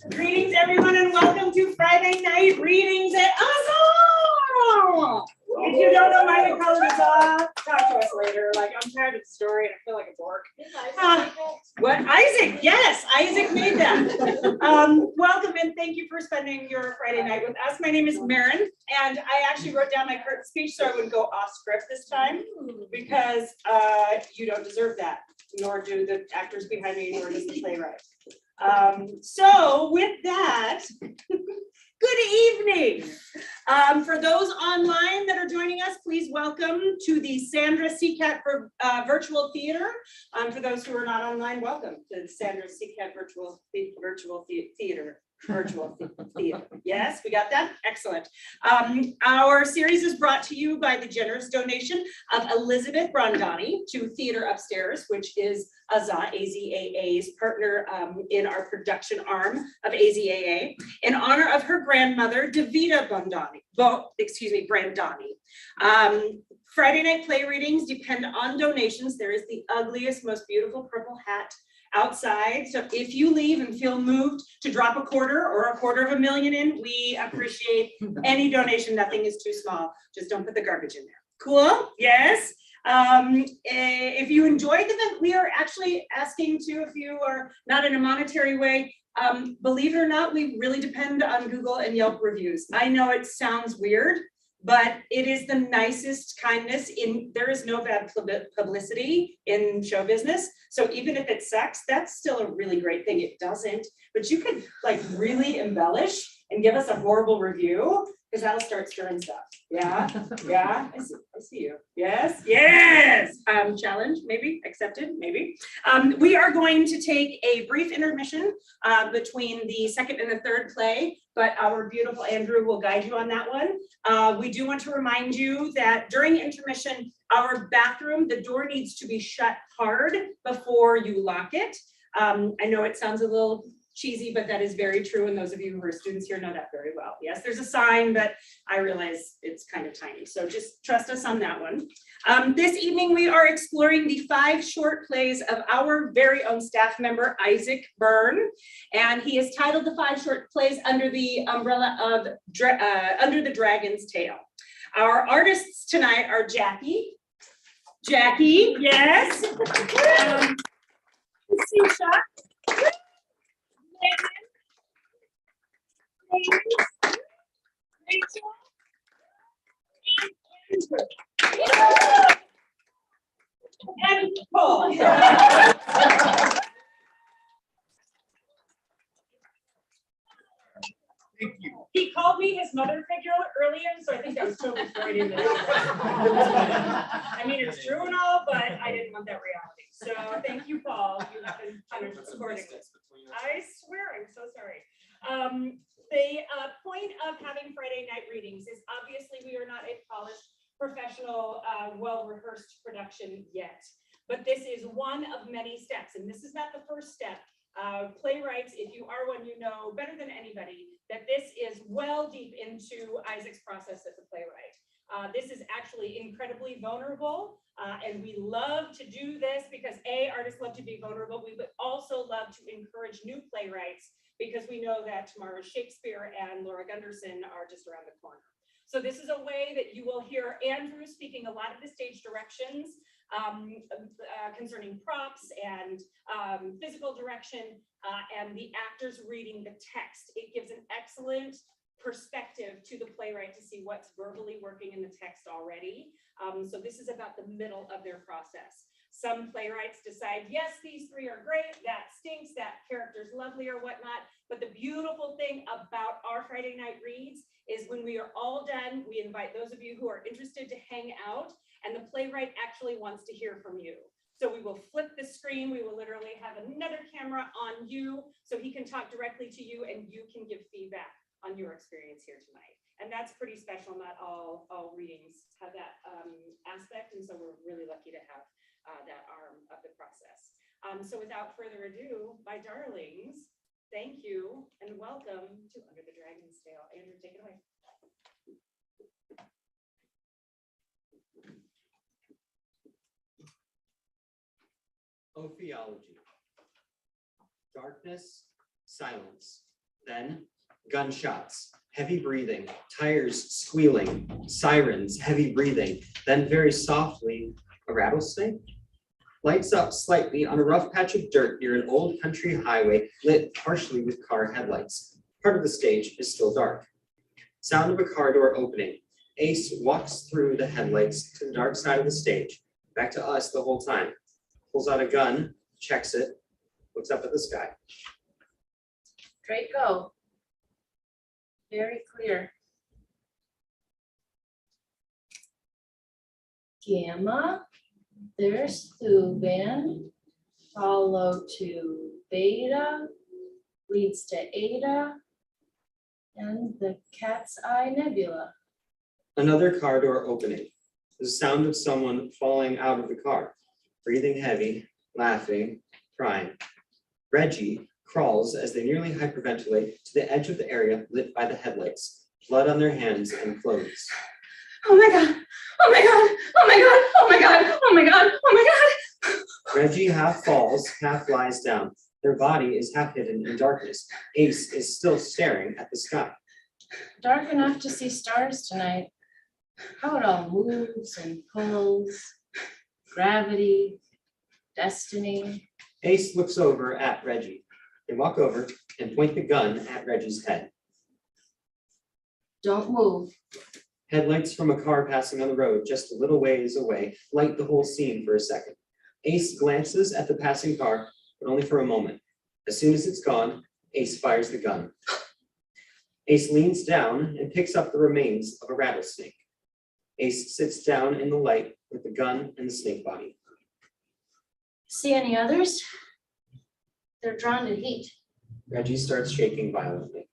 Greetings, everyone, and welcome to Friday Night Readings at Awesome! If you don't know why we call it Awesome, talk to us later. Like, I'm tired of the story and I feel like a dork. What? Isaac? Yes, Isaac made that. Welcome and thank you for spending your Friday night with us. My name is Marin, and I actually wrote down my current speech so I wouldn't go off script this time because you don't deserve that, nor do the actors behind me, nor does the playwright. So with that, good evening. For those online that are joining us, please welcome to the Sandra Seacat for virtual theater. For those who are not online, welcome to the Sandra Seacat virtual theater. Virtual theater. Yes, we got that? Excellent. Our series is brought to you by the generous donation of Elizabeth Brondani to Theater Upstairs, which is AZAA's partner in our production arm of AZAA, in honor of her grandmother, Davida Brandani. Friday night play readings depend on donations. There is the ugliest, most beautiful purple hat outside. So if you leave and feel moved to drop a quarter or $250,000 in, we appreciate any donation. Nothing is too small. Just don't put the garbage in there. Cool? Yes. If you enjoyed the event, we are actually asking to, if you are not in a monetary way, believe it or not, we really depend on Google and Yelp reviews. I know it sounds weird, but it is the nicest kindness. There is no bad publicity in show business. So even if it sucks, that's still a really great thing. It doesn't, but you could like really embellish and give us a horrible review because that'll start stirring stuff. Yeah, yeah, I see you. Yes, yes. Challenge, maybe, accepted, maybe. We are going to take a brief intermission between the second and the third play, but our beautiful Andrew will guide you on that one. We do want to remind you that during intermission, our bathroom, the door needs to be shut hard before you lock it. I know it sounds a little cheesy, but that is very true. And those of you who are students here know that very well. Yes, there's a sign, but I realize it's kind of tiny. So just trust us on that one. This evening, we are exploring the 5 short plays of our very own staff member, Isaac Byrne. And he has titled the 5 short plays under the umbrella of Under the Dragon's Tail. Our artists tonight are Jackie, yes. Seacat. And Paul. Thank you. He called me his mother figure earlier, so I think that was totally right in there. I mean, it's true and all, but I didn't want that reality. So thank you, Paul. You have been generous supporting us. I swear, I'm so sorry. The point of having Friday night readings is obviously we are not a polished, professional, well-rehearsed production yet, but this is one of many steps, and this is not the first step. Playwrights, if you are one, you know better than anybody that this is well deep into Isaac's process as a playwright. This is actually incredibly vulnerable, and we love to do this because artists love to be vulnerable. We would also love to encourage new playwrights because we know that tomorrow's Shakespeare and Laura Gunderson are just around the corner. So this is a way that you will hear Andrew speaking a lot of the stage directions concerning props and physical direction, and the actors reading the text. It gives an excellent perspective to the playwright to see what's verbally working in the text already. So this is about the middle of their process. Some playwrights decide, yes, these 3 are great, that stinks, that character's lovely or whatnot. But the beautiful thing about our Friday night reads is when we are all done, we invite those of you who are interested to hang out, and the playwright actually wants to hear from you. So we will flip the screen. We will literally have another camera on you so he can talk directly to you and you can give feedback on your experience here tonight. And that's pretty special. Not all readings have that aspect. And so we're really lucky to have that arm of the process. So without further ado, my darlings, thank you and welcome to Under the Dragon's Tail. Andrew, take it away. Ophiology. Darkness, silence, then gunshots, heavy breathing, tires squealing, sirens, heavy breathing, then very softly, a rattlesnake? Lights up slightly on a rough patch of dirt near an old country highway lit partially with car headlights. Part of the stage is still dark. Sound of a car door opening. Ace walks through the headlights to the dark side of the stage, back to us the whole time. Pulls out a gun, checks it, looks up at the sky. Draco. Very clear. Gamma. There's Thuban. Follow to Beta. Leads to Eta. And the Cat's Eye Nebula. Another car door opening. The sound of someone falling out of the car, breathing heavy, laughing, crying. Reggie crawls as they nearly hyperventilate to the edge of the area lit by the headlights, blood on their hands and clothes. Oh my God, oh my God, oh my God, oh my God, oh my God, oh my God. Reggie half falls, half lies down. Their body is half hidden in darkness. Ace is still staring at the sky. Dark enough to see stars tonight. How it all moves and pulls. Gravity, destiny. Ace looks over at Reggie. They walk over and point the gun at Reggie's head. Don't move. Headlights from a car passing on the road just a little ways away light the whole scene for a second. Ace glances at the passing car, but only for a moment. As soon as it's gone, Ace fires the gun. Ace leans down and picks up the remains of a rattlesnake. Ace sits down in the light with the gun and the snake body. See any others? They're drawn to heat. Reggie starts shaking violently.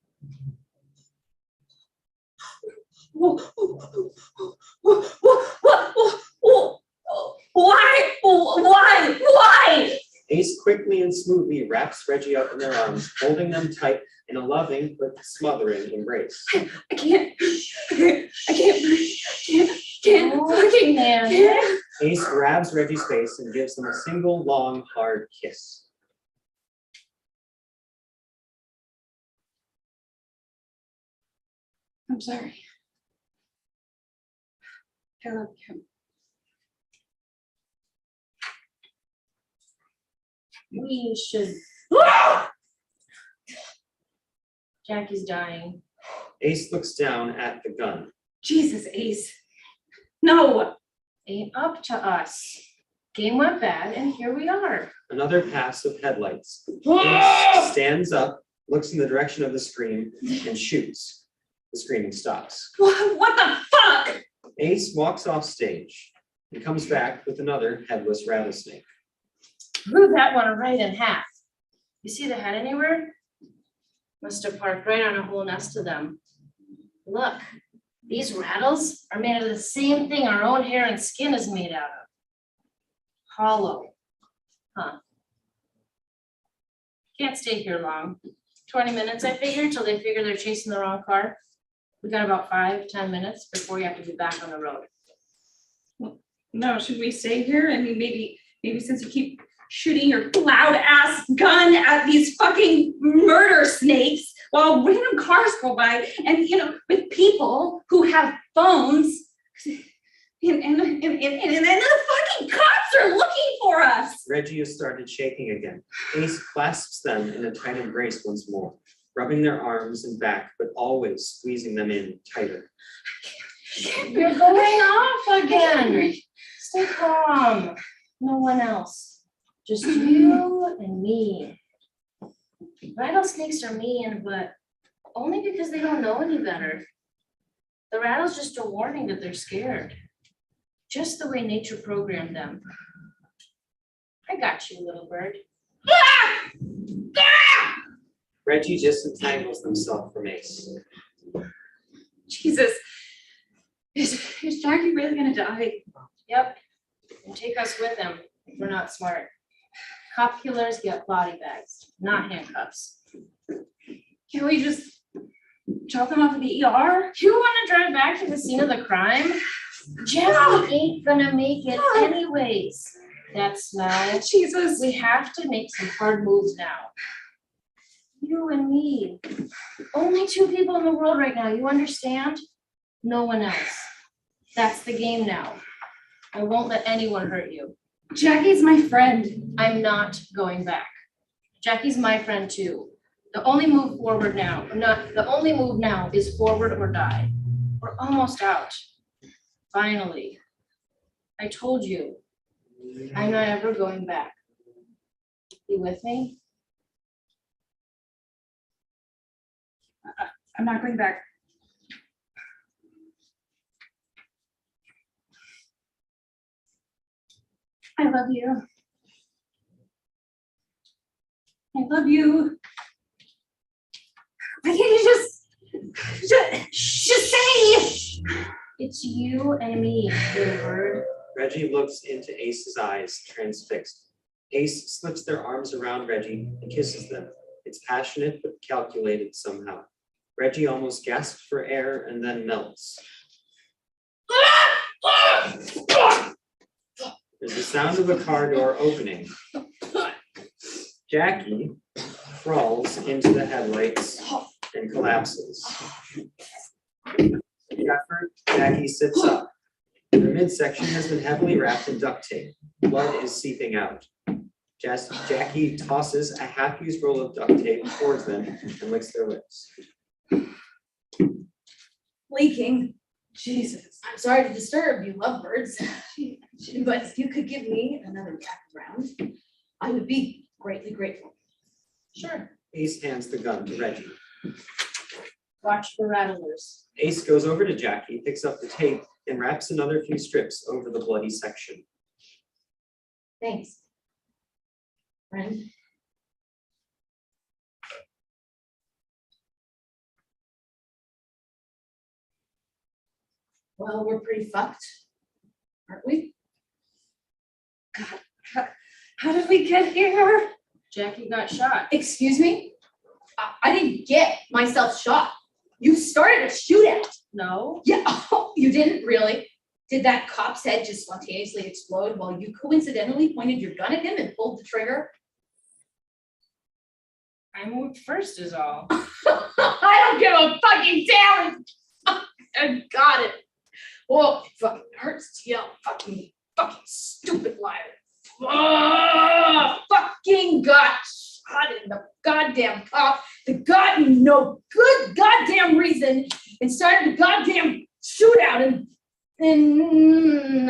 Why? Ace quickly and smoothly wraps Reggie up in their arms, holding them tight in a loving but smothering embrace. I can't fucking Man. Ace grabs Reggie's face and gives them a single long, hard kiss. I'm sorry. I love you. We should. Jackie's dying. Ace looks down at the gun. Jesus, Ace. No. Ain't up to us. Game went bad, and here we are. Another pass of headlights. Ace stands up, looks in the direction of the scream, and shoots. The screaming stops. What the fuck? Ace walks off stage and comes back with another headless rattlesnake. Blew that one right in half. You see the head anywhere? Must have parked right on a whole nest of them. Look, these rattles are made of the same thing our own hair and skin is made out of. Hollow. Huh. Can't stay here long. 20 minutes, I figure, till they figure they're chasing the wrong car. We got about 5-10 minutes before you have to be back on the road. No, should we stay here? I mean, maybe since you keep shooting your loud ass gun at these fucking murder snakes while random cars go by, and with people who have phones, and the fucking cops are looking for us. Reggie has started shaking again. Ace clasps them in a tight embrace once more, rubbing their arms and back, but always squeezing them in tighter. You're going off again. Stay calm. No one else. Just you and me. Rattlesnakes are mean, but only because they don't know any better. The rattle's just a warning that they're scared. Just the way nature programmed them. I got you, little bird. Reggie disentangles himself from Ace. Jesus, is Jackie really gonna die? Yep. And take us with him if we're not smart. Cop killers get body bags, not handcuffs. Can we just drop them off at the ER? You want to drive back to the scene of the crime? Jackie ain't gonna make it anyways. That's now. Jesus. We have to make some hard moves now. You and me. Only two people in the world right now, you understand? No one else. That's the game now. I won't let anyone hurt you. Jackie's my friend. I'm not going back. Jackie's my friend too. The only move forward now, the only move now is forward or die. We're almost out. Finally. I told you, I'm not ever going back. You with me? I'm not going back. I love you. I love you. Why can't you just say? It's you and me, little bird. Reggie looks into Ace's eyes, transfixed. Ace slips their arms around Reggie and kisses them. It's passionate but calculated somehow. Reggie almost gasps for air and then melts. There's the sound of a car door opening. Jackie crawls into the headlights and collapses. In the effort, Jackie sits up. Her midsection has been heavily wrapped in duct tape. Blood is seeping out. Jackie tosses a half-used roll of duct tape towards them and licks their lips. Leaking. Jesus. I'm sorry to disturb you lovebirds, but if you could give me another background, I would be greatly grateful. Sure. Ace hands the gun to Reggie. Watch for rattlers. Ace goes over to Jackie, picks up the tape, and wraps another few strips over the bloody section. Thanks, friend. Well, we're pretty fucked, aren't we? How did we get here? Jackie got shot. Excuse me? I didn't get myself shot. You started a shootout. No. Yeah, oh, you didn't really. Did that cop's head just spontaneously explode while you coincidentally pointed your gun at him and pulled the trigger? I moved first is all. I don't give a fucking damn. I got it. Well, it fucking hurts to yell fucking stupid liar. Fucking got shot in the goddamn cop. The goddamn no good goddamn reason and started the goddamn shootout and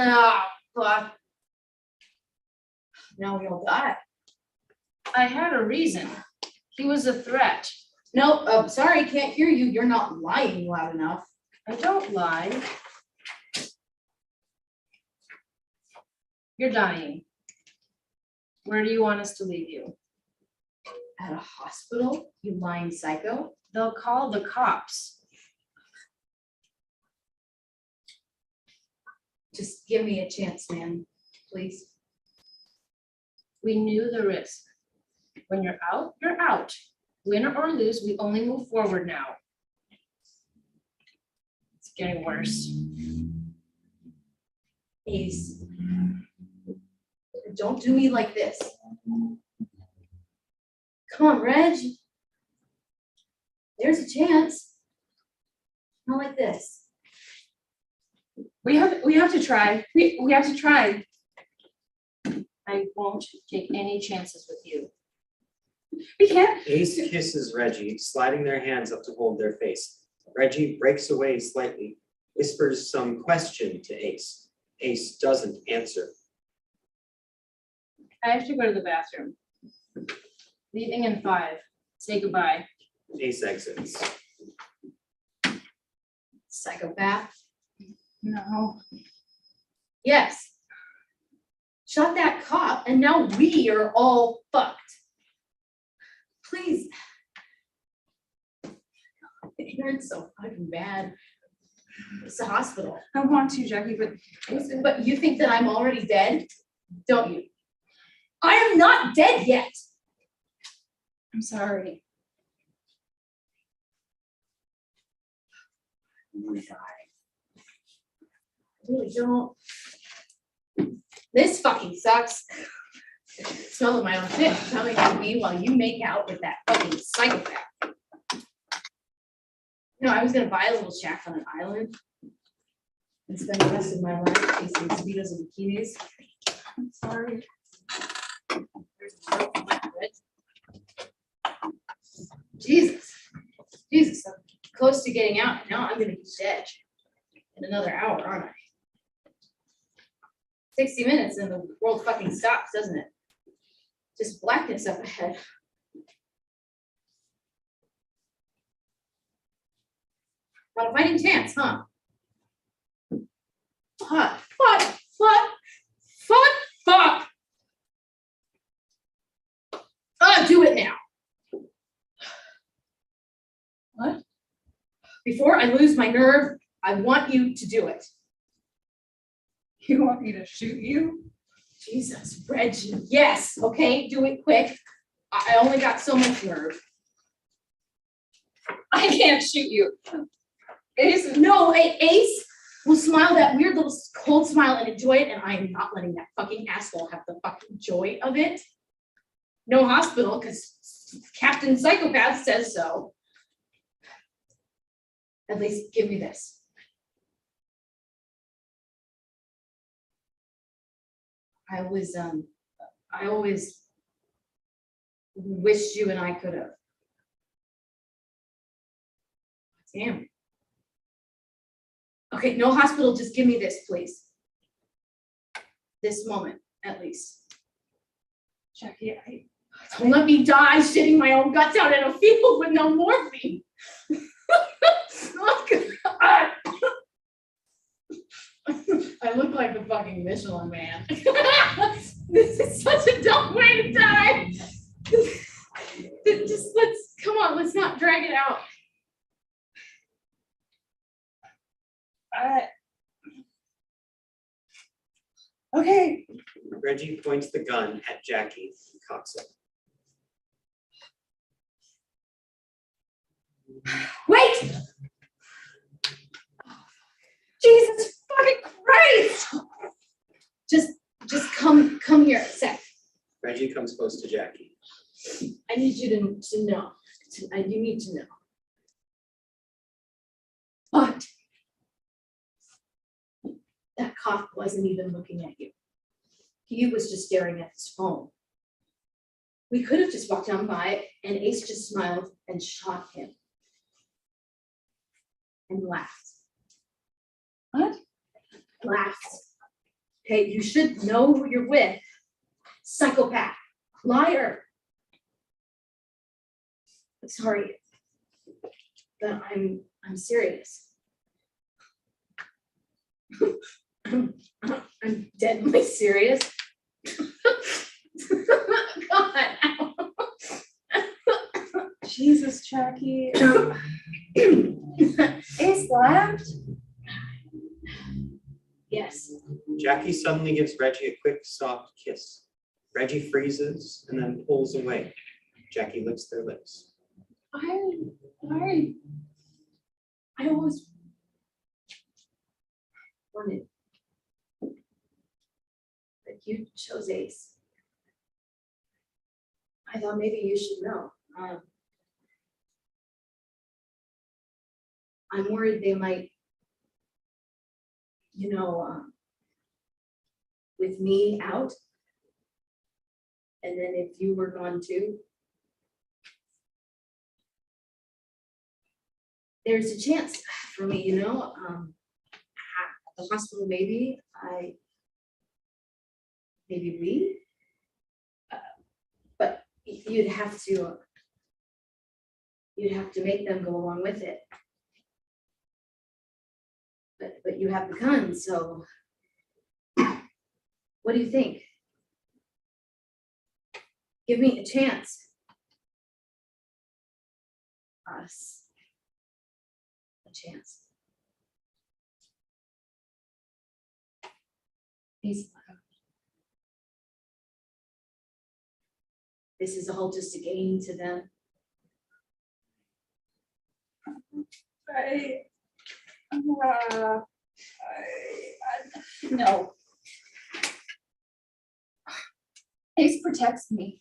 fuck. Now we all die. I had a reason. He was a threat. No, sorry, can't hear you. You're not lying loud enough. I don't lie. You're dying. Where do you want us to leave you? At a hospital, you lying psycho? They'll call the cops. Just give me a chance, man, please. We knew the risk. When you're out, you're out. Win or lose, we only move forward now. It's getting worse. Ace, don't do me like this. Come on, Reg. There's a chance. Not like this. We have to try. We have to try. I won't take any chances with you. We can't. Ace kisses Reggie, sliding their hands up to hold their face. Reggie breaks away slightly, whispers some question to Ace. Ace doesn't answer. I have to go to the bathroom. Leaving in 5. Say goodbye. Ace exits. Psychopath. No. Yes. Shot that cop and now we are all fucked. Please. It hurts so fucking bad. It's a hospital. I want to, Jackie, but Listen, but you think that I'm already dead? Don't you? I am not dead yet. I'm sorry. I'm gonna die. I really don't. This fucking sucks. Smell of my own shit coming at me while you make out with that fucking psychopath. You know, I was gonna buy a little shack on an island and spend the rest of my life chasing mosquitoes and bikinis. I'm sorry. There's a note on my bed. Jesus, I'm close to getting out, and now I'm gonna be dead in another hour, aren't I? 60 minutes and the world fucking stops, doesn't it? Just blackness up ahead. Not a fighting chance, huh? Fuck. Do it now. What? Before I lose my nerve, I want you to do it. You want me to shoot you? Jesus, Reggie, yes, okay, do it quick. I only got so much nerve. I can't shoot you. Ace, No, Ace will smile that weird little cold smile and enjoy it, and I am not letting that fucking asshole have the fucking joy of it. No hospital, because Captain Psychopath says so. At least give me this. I always wished you and I could have. Damn. Okay, no hospital, just give me this, please. This moment, at least. Jackie, Don't let me die shitting my own guts out in a field with no morphine. I look like the fucking Michelin Man. This is such a dumb way to die. Just come on, let's not drag it out. okay. Reggie points the gun at Jackie and cocks it. Wait! Jesus fucking Christ! Just come here a sec. Reggie comes close to Jackie. I need you to know. You need to know. But that cop wasn't even looking at you. He was just staring at his phone. We could have just walked on by and Ace just smiled and shot him. And laughed. What? Laughed. Okay, you should know who you're with. Psychopath. Liar. Sorry. But I'm serious. I'm deadly serious. God. Jesus, Jackie. Ace laughed. Yes. Jackie suddenly gives Reggie a quick, soft kiss. Reggie freezes and then pulls away. Jackie licks their lips. I always wanted, but you chose Ace. I thought maybe you should know. I'm worried they might, with me out, and then if you were gone too, there's a chance for me, at the hospital, maybe we, but you'd have to make them go along with it. But you have the gun, so what do you think? Give me a chance. Us. A chance. He's this is all just a game to them. No. Ace protects me.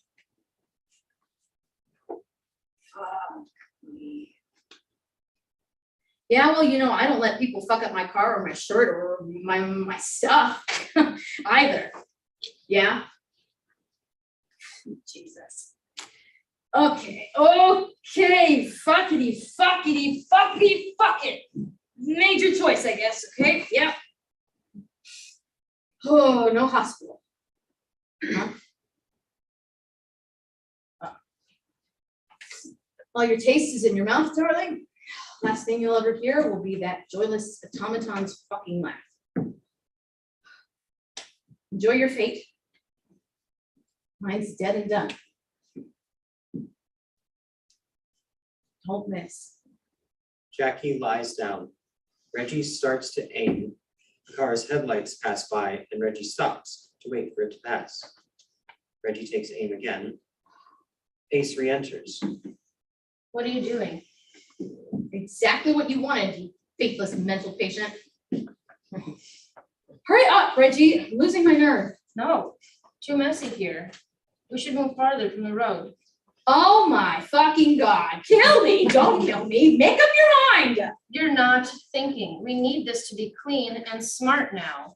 Yeah, well, you know, I don't let people fuck up my car or my shirt or my stuff either. Yeah. Jesus. Okay, fuckity, fuck it. Major choice, I guess, okay, yep. Oh, no hospital. Huh? All your taste is in your mouth, darling. Last thing you'll ever hear will be that joyless automaton's fucking laugh. Enjoy your fate. Mine's dead and done. Don't miss. Jackie lies down. Reggie starts to aim. The car's headlights pass by and Reggie stops to wait for it to pass. Reggie takes aim again. Ace re-enters. What are you doing? Exactly what you wanted, you faithless mental patient. Hurry up, Reggie. I'm losing my nerve. No, too messy here. We should move farther from the road. Oh my fucking God. Kill me. Don't kill me. Make up your mind. You're not thinking. We need this to be clean and smart now.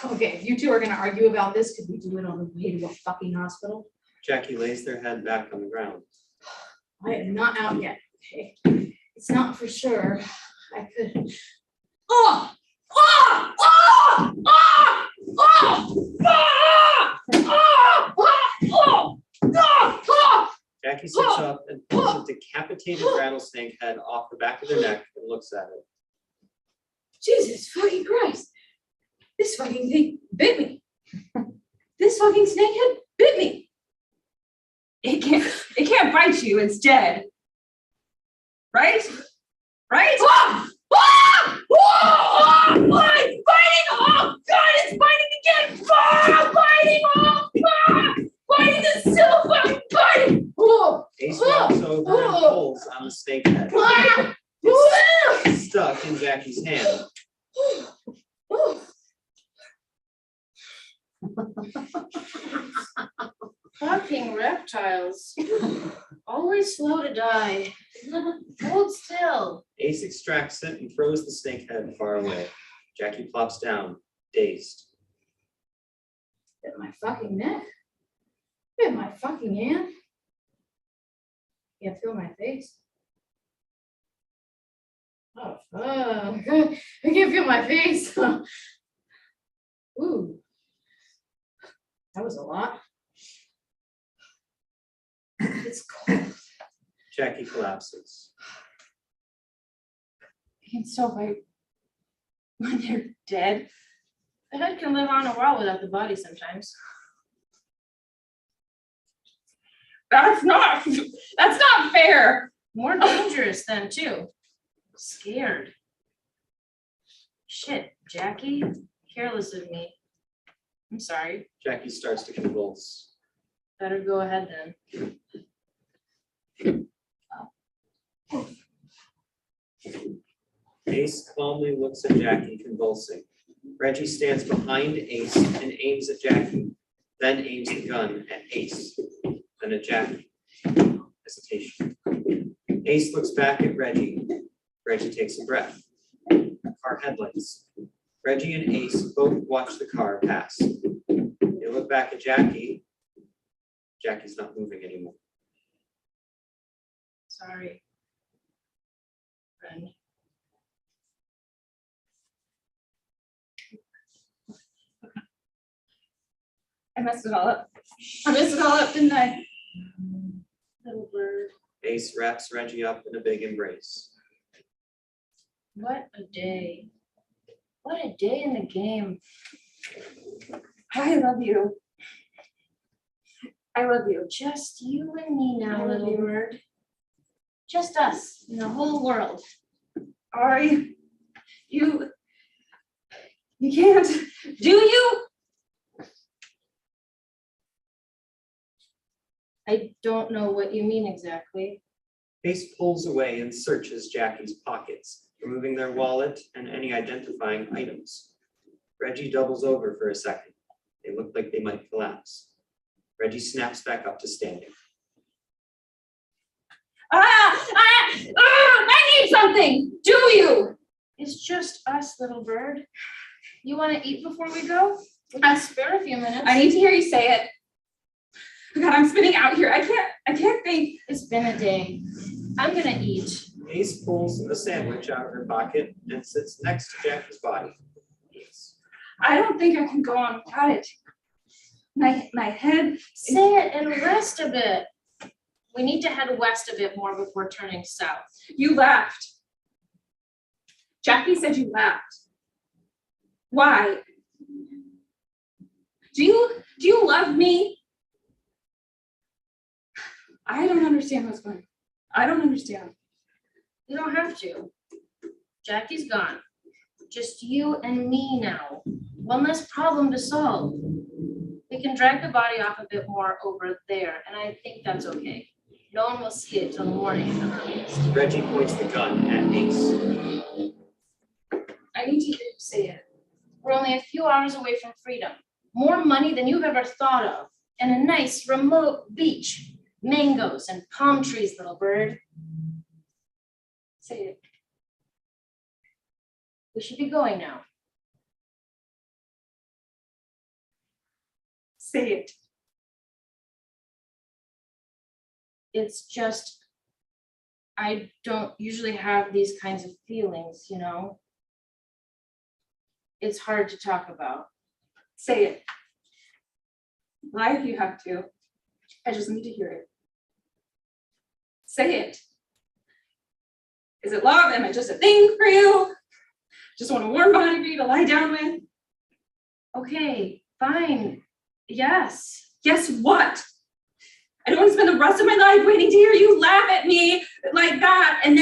Okay, if you two are gonna argue about this, could we do it on the way to a fucking hospital? Jackie lays their head back on the ground. I am not out yet, okay? It's not for sure. I could. Oh! Oh! Oh! Oh! Oh! Oh! Oh! Oh! Oh! Oh! Jackie sits up and pulls a decapitated rattlesnake head off the back of their neck and looks at it. Jesus fucking Christ. This fucking thing bit me. This fucking snakehead bit me. It can't bite you, it's dead. Right? Right? Ah! Ah! Ah! Ah! It's biting! Oh God, it's biting again! Ah! Biting! Oh! Ah! Biting is so fucking biting! Oh! Ace walks over and pulls on the snake head. Ah! It's stuck in Jackie's hand. Fucking reptiles. Always slow to die. Hold still. Ace extracts it and throws the snake head far away. Jackie plops down, dazed. Bit my fucking neck. Bit my fucking hand. Can't feel my face. Oh fuck. I can't feel my face. Ooh. That was a lot. It's cold. Jackie collapses. I can still bite when they're dead. The head can live on a while without the body sometimes. That's not fair. More dangerous then too. Scared. Shit, Jackie. Careless of me. I'm sorry. Jackie starts to convulse. Better go ahead then. Ace calmly looks at Jackie, convulsing. Reggie stands behind Ace and aims at Jackie, then aims the gun at Ace, then at Jackie. Hesitation. Ace looks back at Reggie. Reggie takes a breath. Car headlights. Reggie and Ace both watch the car pass. They look back at Jackie. Jackie's not moving anymore. Sorry. Friend. I messed it all up. I messed it all up, didn't I? Little bird. Ace wraps Reggie up in a big embrace. What a day. What a day in the game. I love you. I love you. Just you and me now, I love little you. bird. Just us in the whole world. Ari, you can't, do you? I don't know what you mean exactly. Ace pulls away and searches Jackie's pockets, removing their wallet and any identifying items. Reggie doubles over for a second. They look like they might collapse. Reggie snaps back up to standing. I need something. Do you? It's just us, little bird. You want to eat before we go? We can spare a few minutes. I need to hear you say it. God, I'm spinning out here. I can't think. It's been a day. I'm gonna eat. Ace pulls a sandwich out of her pocket and sits next to Jackie's body. I don't think I can go on without it. My head. Sit and rest a bit. We need to head west a bit more before turning south. You laughed. Jackie said you laughed. Why? Do you love me? I don't understand what's going on. I don't understand. You don't have to. Jackie's gone. Just you and me now. One less problem to solve. We can drag the body off a bit more over there, and I think that's okay. No one will see it till the morning at the earliest. Reggie points the gun at Ace. I need to hear you say it. We're only a few hours away from freedom. More money than you've ever thought of. And a nice remote beach. Mangoes and palm trees, little bird. Say it. We should be going now. Say it. It's just, I don't usually have these kinds of feelings, you know? It's hard to talk about. Say it. Lie if you have to. I just need to hear it. Say it. Is it love? Am I just a thing for you? Just want a warm body for you to lie down with? Okay, fine. Yes. Guess what? I don't want to spend the rest of my life waiting to hear you laugh at me like that, and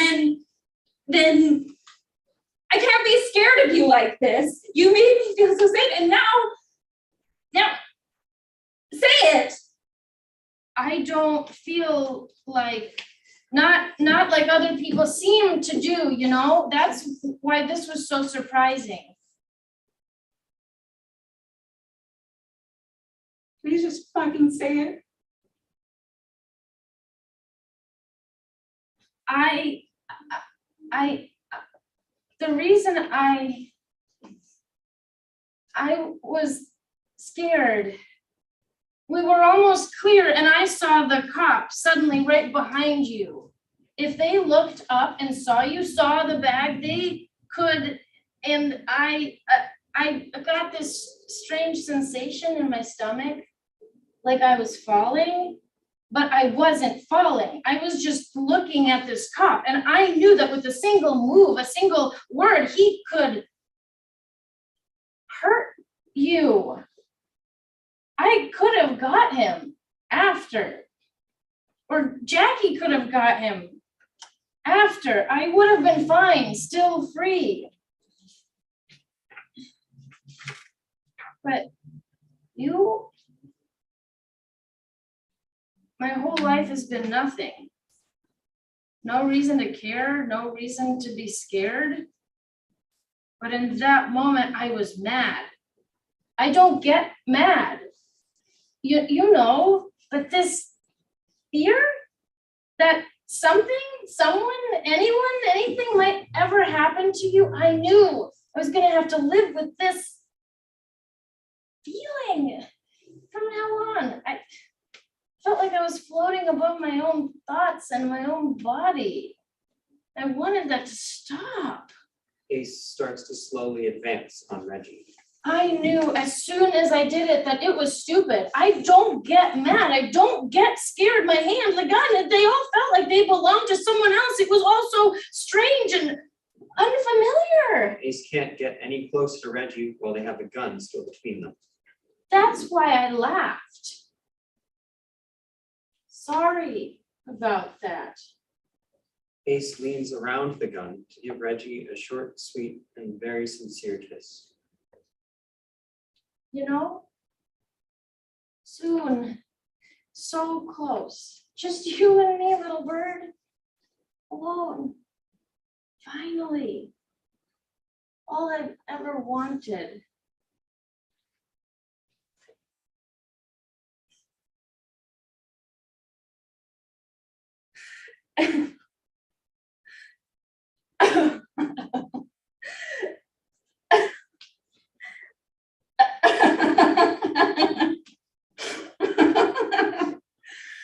then I can't be scared of you like this. You made me feel so safe, and now, say it. I don't feel like, not like other people seem to do, you know? That's why this was so surprising. Please just fucking say it. The reason I was scared. We were almost clear and I saw the cop suddenly right behind you. If they looked up and saw you, saw the bag, they could, and I got this strange sensation in my stomach, like I was falling, but I wasn't falling. I was just looking at this cop, and I knew that with a single move, a single word, he could hurt you. I could have got him after, or Jackie could have got him after. I would have been fine, still free. But you, my whole life has been nothing. No reason to care, no reason to be scared. But in that moment, I was mad. I don't get mad. You know, but this fear that something, someone, anyone, anything might ever happen to you, I knew I was gonna have to live with this feeling from now on. I felt like I was floating above my own thoughts and my own body. I wanted that to stop. Ace starts to slowly advance on Reggie. I knew as soon as I did it that it was stupid. I don't get mad. I don't get scared. My hand, the gun, they all felt like they belonged to someone else. It was all so strange and unfamiliar. Ace can't get any closer to Reggie while they have the gun still between them. That's why I laughed. Sorry about that. Ace leans around the gun to give Reggie a short, sweet, and very sincere kiss. You know, soon, so close, just you and me, little bird, alone, finally, all I've ever wanted.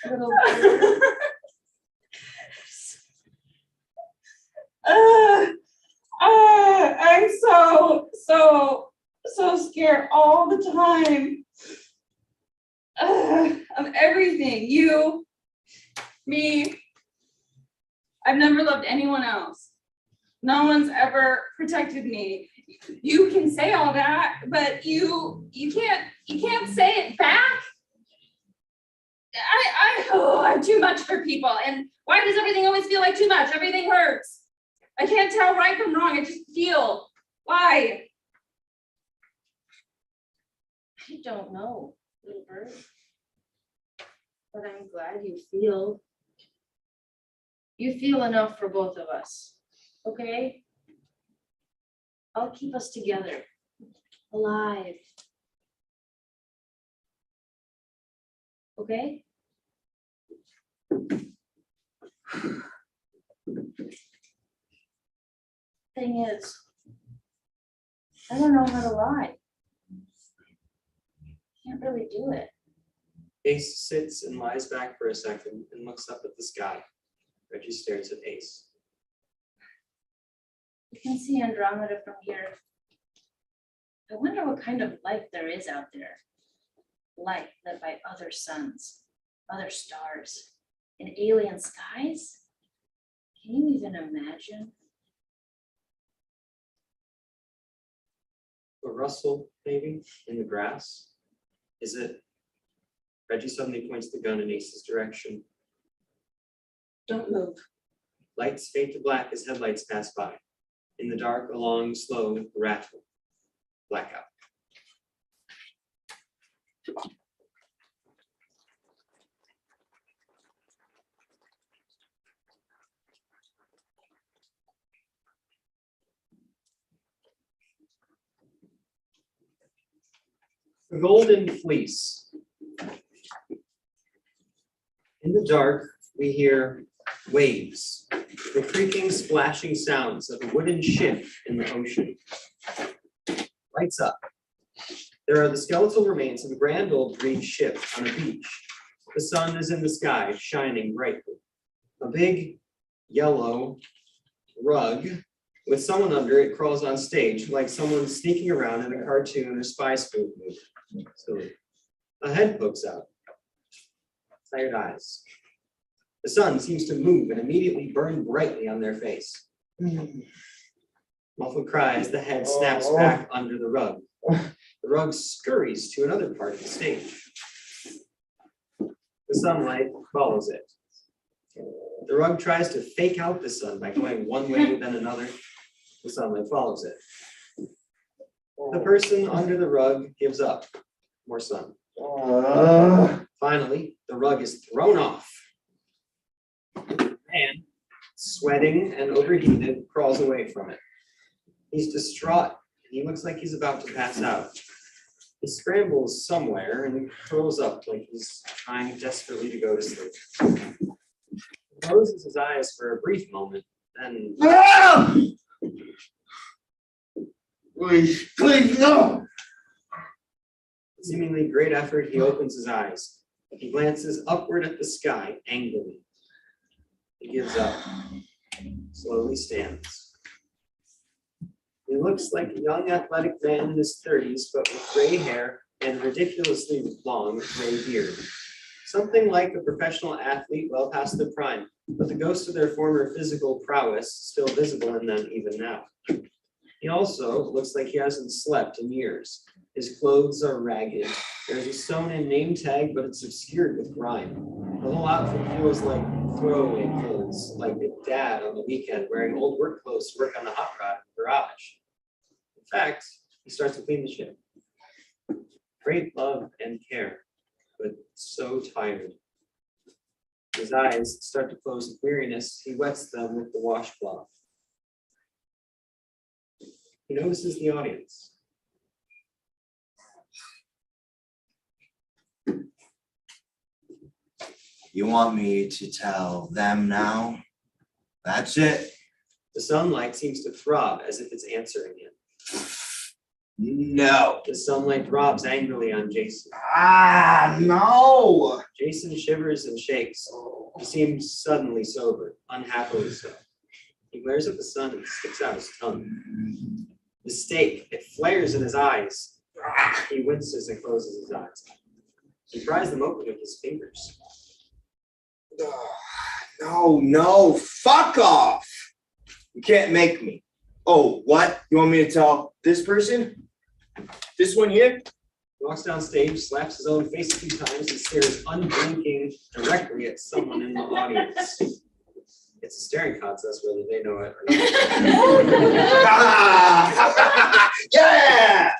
Little bird. I'm so scared all the time. Of everything. You, me. I've never loved anyone else. No one's ever protected me. You can say all that, but you can't say it back. I'm too much for people. And why does everything always feel like too much? Everything hurts. I can't tell right from wrong. I just feel. Why? I don't know, little bird. But I'm glad you feel. You feel enough for both of us, okay? I'll keep us together, alive. Okay? Thing is, I don't know how to lie. Can't really do it. Ace sits and lies back for a second and looks up at the sky. Reggie stares at Ace. You can see Andromeda from here. I wonder what kind of life there is out there. Life led by other suns, other stars, in alien skies? Can you even imagine? A rustle, maybe, in the grass? Is it? Reggie suddenly points the gun in Ace's direction. Don't move. Lights fade to black as headlights pass by. In the dark, a long, slow rattle. Blackout. The golden fleece. In the dark, we hear waves, the creaking, splashing sounds of a wooden ship in the ocean. Lights up. There are the skeletal remains of a grand old green ship on a beach. The sun is in the sky, shining brightly. A big yellow rug with someone under it crawls on stage like someone sneaking around in a cartoon or spy spoof movie. Silly. A head pokes out. Tired eyes. The sun seems to move and immediately burn brightly on their face. Muffled cries, the head snaps back under the rug. The rug scurries to another part of the stage. The sunlight follows it. The rug tries to fake out the sun by going one way then another. The sunlight follows it. The person under the rug gives up. More sun. Finally, the rug is thrown off. The man, sweating and overheated, crawls away from it. He's distraught. He looks like he's about to pass out. He scrambles somewhere and curls up like he's trying desperately to go to sleep. He closes his eyes for a brief moment, then Please, no. seemingly great effort, he opens his eyes. He glances upward at the sky angrily. He gives up, slowly stands. He looks like a young athletic man in his 30s, but with gray hair and ridiculously long gray beard. Something like a professional athlete well past their prime, but the ghost of their former physical prowess still visible in them even now. He also looks like he hasn't slept in years. His clothes are ragged. There's a sewn-in name tag, but it's obscured with grime. The whole outfit feels like throwaway clothes, like a dad on the weekend wearing old work clothes to work on the hot rod in the garage. In fact, he starts to clean the ship. Great love and care, but so tired. His eyes start to close with weariness. He wets them with the washcloth. He notices the audience. You want me to tell them now? That's it? The sunlight seems to throb as if it's answering him. No. The sunlight throbs angrily on Jason. Ah, no. Jason shivers and shakes. He seems suddenly sober, unhappily so. He glares at the sun and sticks out his tongue. The stake, it flares in his eyes. He winces and closes his eyes. He pries them open with his fingers. No, fuck off. You can't make me. Oh, what? You want me to tell this person? This one here? He walks down stage, slaps his own face a few times, and stares unblinking directly at someone in the audience. It's a staring contest whether they know it or not. Ah, yeah!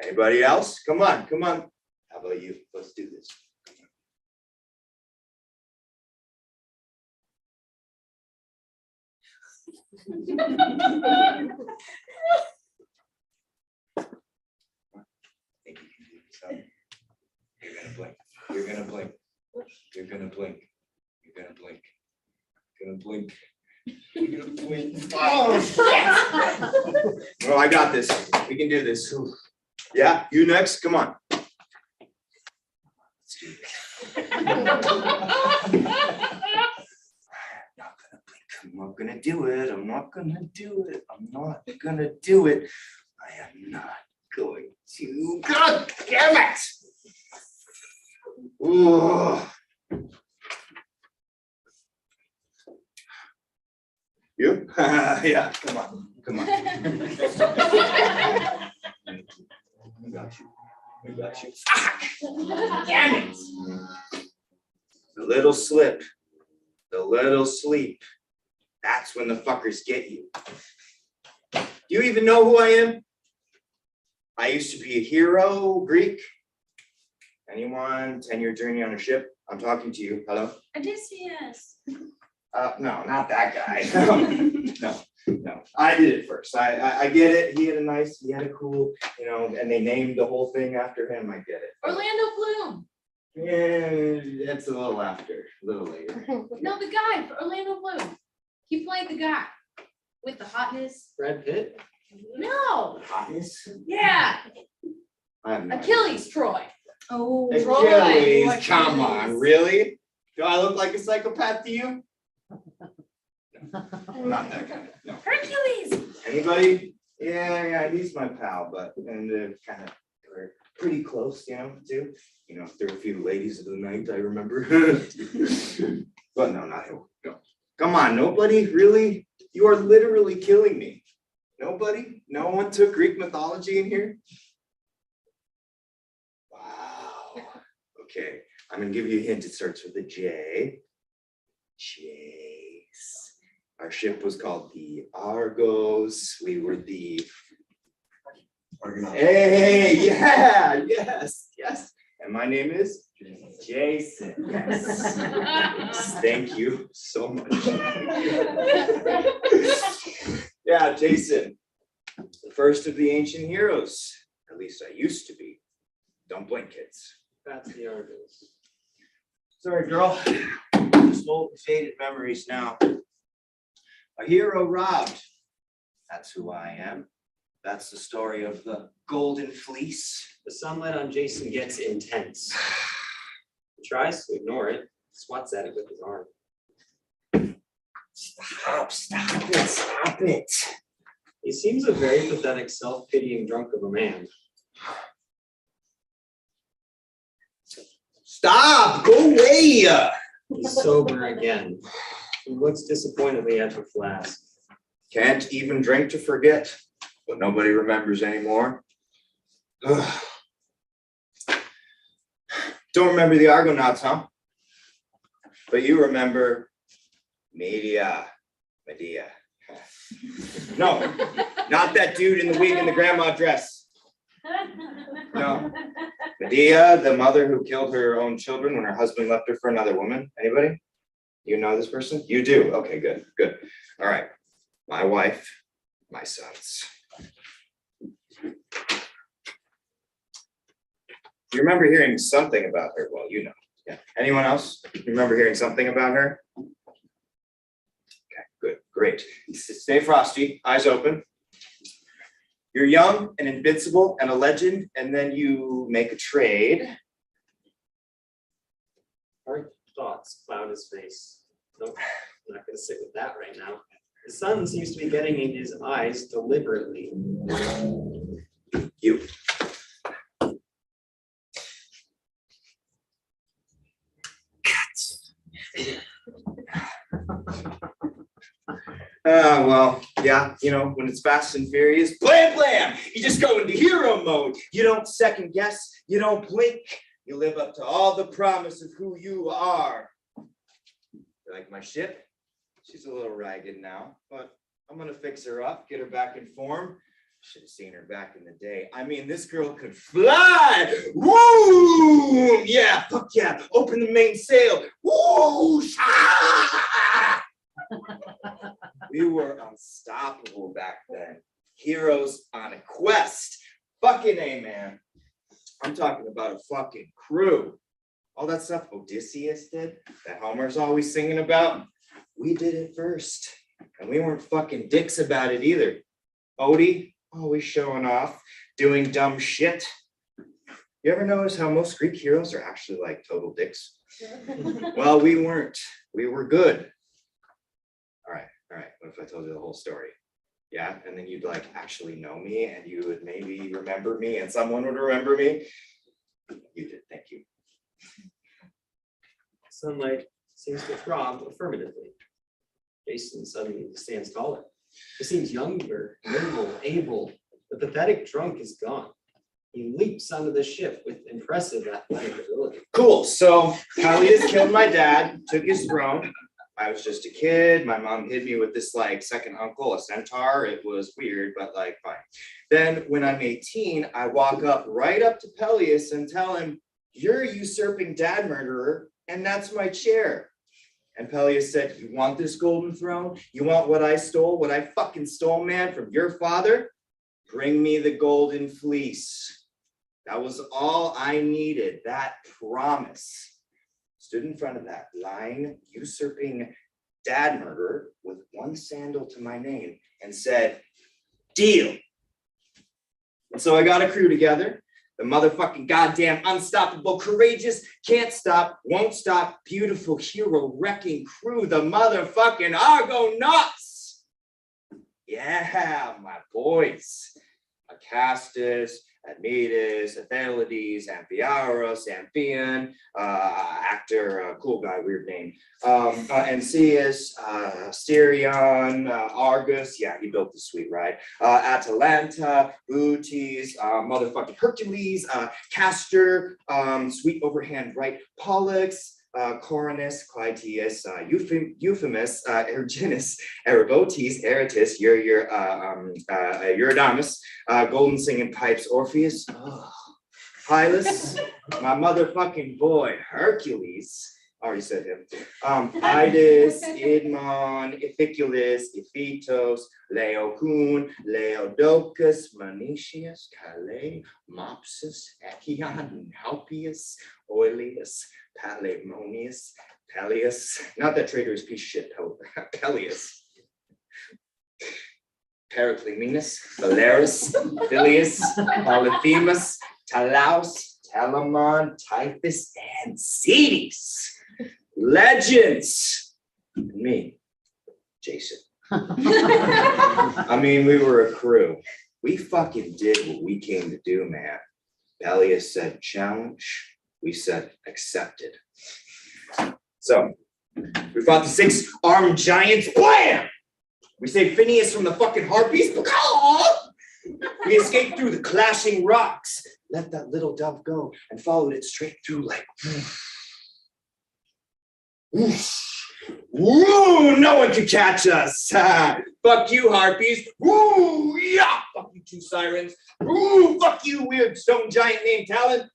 Anybody else? Come on. How about you? Let's do this. Think you can do this, huh? You're gonna blink. You're gonna blink. You're gonna blink. You're gonna blink. You're gonna blink. You're gonna blink. Oh, shit! Well, I got this. We can do this. Yeah, you next. Come on. Let's do this. I'm not gonna do it. I'm not gonna do it. I'm not gonna do it. I am not going to. God damn it! Ooh. You? Yeah, come on. I got you. Damn it! The little slip, the little sleep. That's when the fuckers get you. Do you even know who I am? I used to be a hero, Greek. Anyone? 10-year journey on a ship? I'm talking to you. Hello? Odysseus. No, not that guy. No. I did it first. I get it. He had a cool, and they named the whole thing after him. I get it. Orlando Bloom. Yeah, that's a little after, a little later. No, the guy, Orlando Bloom. He played the guy with the hotness. Brad Pitt? No. Hotness? Yeah. I have no idea. Achilles, Troy. Oh, Achilles, come on, really? Do I look like a psychopath to you? No, not that guy. No. Hercules. Anybody? Yeah, he's my pal, but we're pretty close, too. There were a few ladies of the night, I remember. But no, not him. No. Come on, nobody? Really? You are literally killing me. Nobody? No one took Greek mythology in here? Wow. Okay, I'm gonna give you a hint. It starts with a J. Chase. Our ship was called the Argos. We were the Argonauts. Hey, yeah, yes. And my name is Jason. Yes. Thank you so much. Yeah, Jason. The first of the ancient heroes. At least I used to be. Don't blink, kids. That's the Argos. Sorry, girl. Just old faded memories now. A hero robbed. That's who I am. That's the story of the Golden Fleece. The sunlight on Jason gets intense. He tries to ignore it, swats at it with his arm. Stop it. He seems a very pathetic, self-pitying drunk of a man. Stop! Go away! He's sober again. He looks disappointedly at the flask. Can't even drink to forget what nobody remembers anymore. Ugh. Don't remember the Argonauts, huh? But you remember Medea. No, not that dude in the wig and the grandma dress. No. Medea, the mother who killed her own children when her husband left her for another woman. Anybody? You know this person? You do. Okay, good. All right. My wife, my sons. You remember hearing something about her? Well, Yeah. Anyone else remember hearing something about her? Okay, good, great. Stay frosty, eyes open. You're young and invincible and a legend, and then you make a trade. Our thoughts cloud his face. Nope, I'm not gonna sit with that right now. The sun seems to be getting in his eyes deliberately. You. Well, yeah, you know, when it's fast and furious, blam, blam, you just go into hero mode. You don't second guess, you don't blink. You live up to all the promise of who you are. You like my ship? She's a little ragged now, but I'm gonna fix her up, get her back in form. Should have seen her back in the day. I mean, this girl could fly. Woo! Yeah, fuck yeah. Open the mainsail. Woo! We were unstoppable back then. Heroes on a quest. Fucking A, man. I'm talking about a fucking crew. All that stuff Odysseus did, that Homer's always singing about, we did it first. And we weren't fucking dicks about it either. Odie, always showing off, doing dumb shit. You ever notice how most Greek heroes are actually like total dicks? Well, we weren't. We were good. All right. What if I told you the whole story? Yeah, and then you'd like actually know me and you would maybe remember me and someone would remember me. You did, thank you. Sunlight seems to throb affirmatively. Jason suddenly stands taller. He seems younger, nimble, able. The pathetic drunk is gone. He leaps onto the ship with impressive athletic ability. Cool, so Peleus killed my dad, took his throne. I was just a kid. My mom hid me with this like second uncle, a centaur. It was weird, but like fine. Then when I'm 18, I walk up right up to Peleus and tell him, you're a usurping dad murderer, and that's my chair. And Peleus said, you want this golden throne? You want what I stole? What I fucking stole, man, from your father? Bring me the golden fleece. That was all I needed, that promise. Stood in front of that lying, usurping dad murderer with one sandal to my name and said, deal. And so I got a crew together, the motherfucking goddamn unstoppable, courageous, can't stop, won't stop, beautiful hero wrecking crew, the motherfucking Argonauts. Yeah, my boys. Acastus, Admetus, Athalides, Amphiaraus, Amphion, actor, cool guy, weird name, Enceus, Styrion, Argus, yeah, he built the sweet ride, Atalanta, Bootes, motherfucking Hercules, Castor, sweet overhand right, Pollux, Coronus, Clytius, Euphemus, Erginus, Erebotes, Aratus, Eurydamus, Golden Singing Pipes, Orpheus, Hylas, my motherfucking boy, Hercules, already said him, Idas, Idmon, Iphiculus, Iphitos, Leocun, Leodocus, Manetius, Calais, Mopsus, Echion, Halpius, Oileus, Palemonius, Peleus, not that traitor is piece of shit, Peleus, Periclemenus, Valerius, Phileus, Polyphemus, Talaus, Telamon, Typhus, and Ceres. Legends. And me, Jason. I mean, we were a crew. We fucking did what we came to do, man. Peleus said challenge. We said accepted. So we fought the 6 armed giants. Blam! We saved Phineas from the fucking harpies. We escaped through the clashing rocks. Let that little dove go and followed it straight through like. Woo! No one can catch us. Fuck you, harpies. Woo! Yeah! Fuck you, 2 sirens. Woo! Fuck you, weird stone giant named Talon.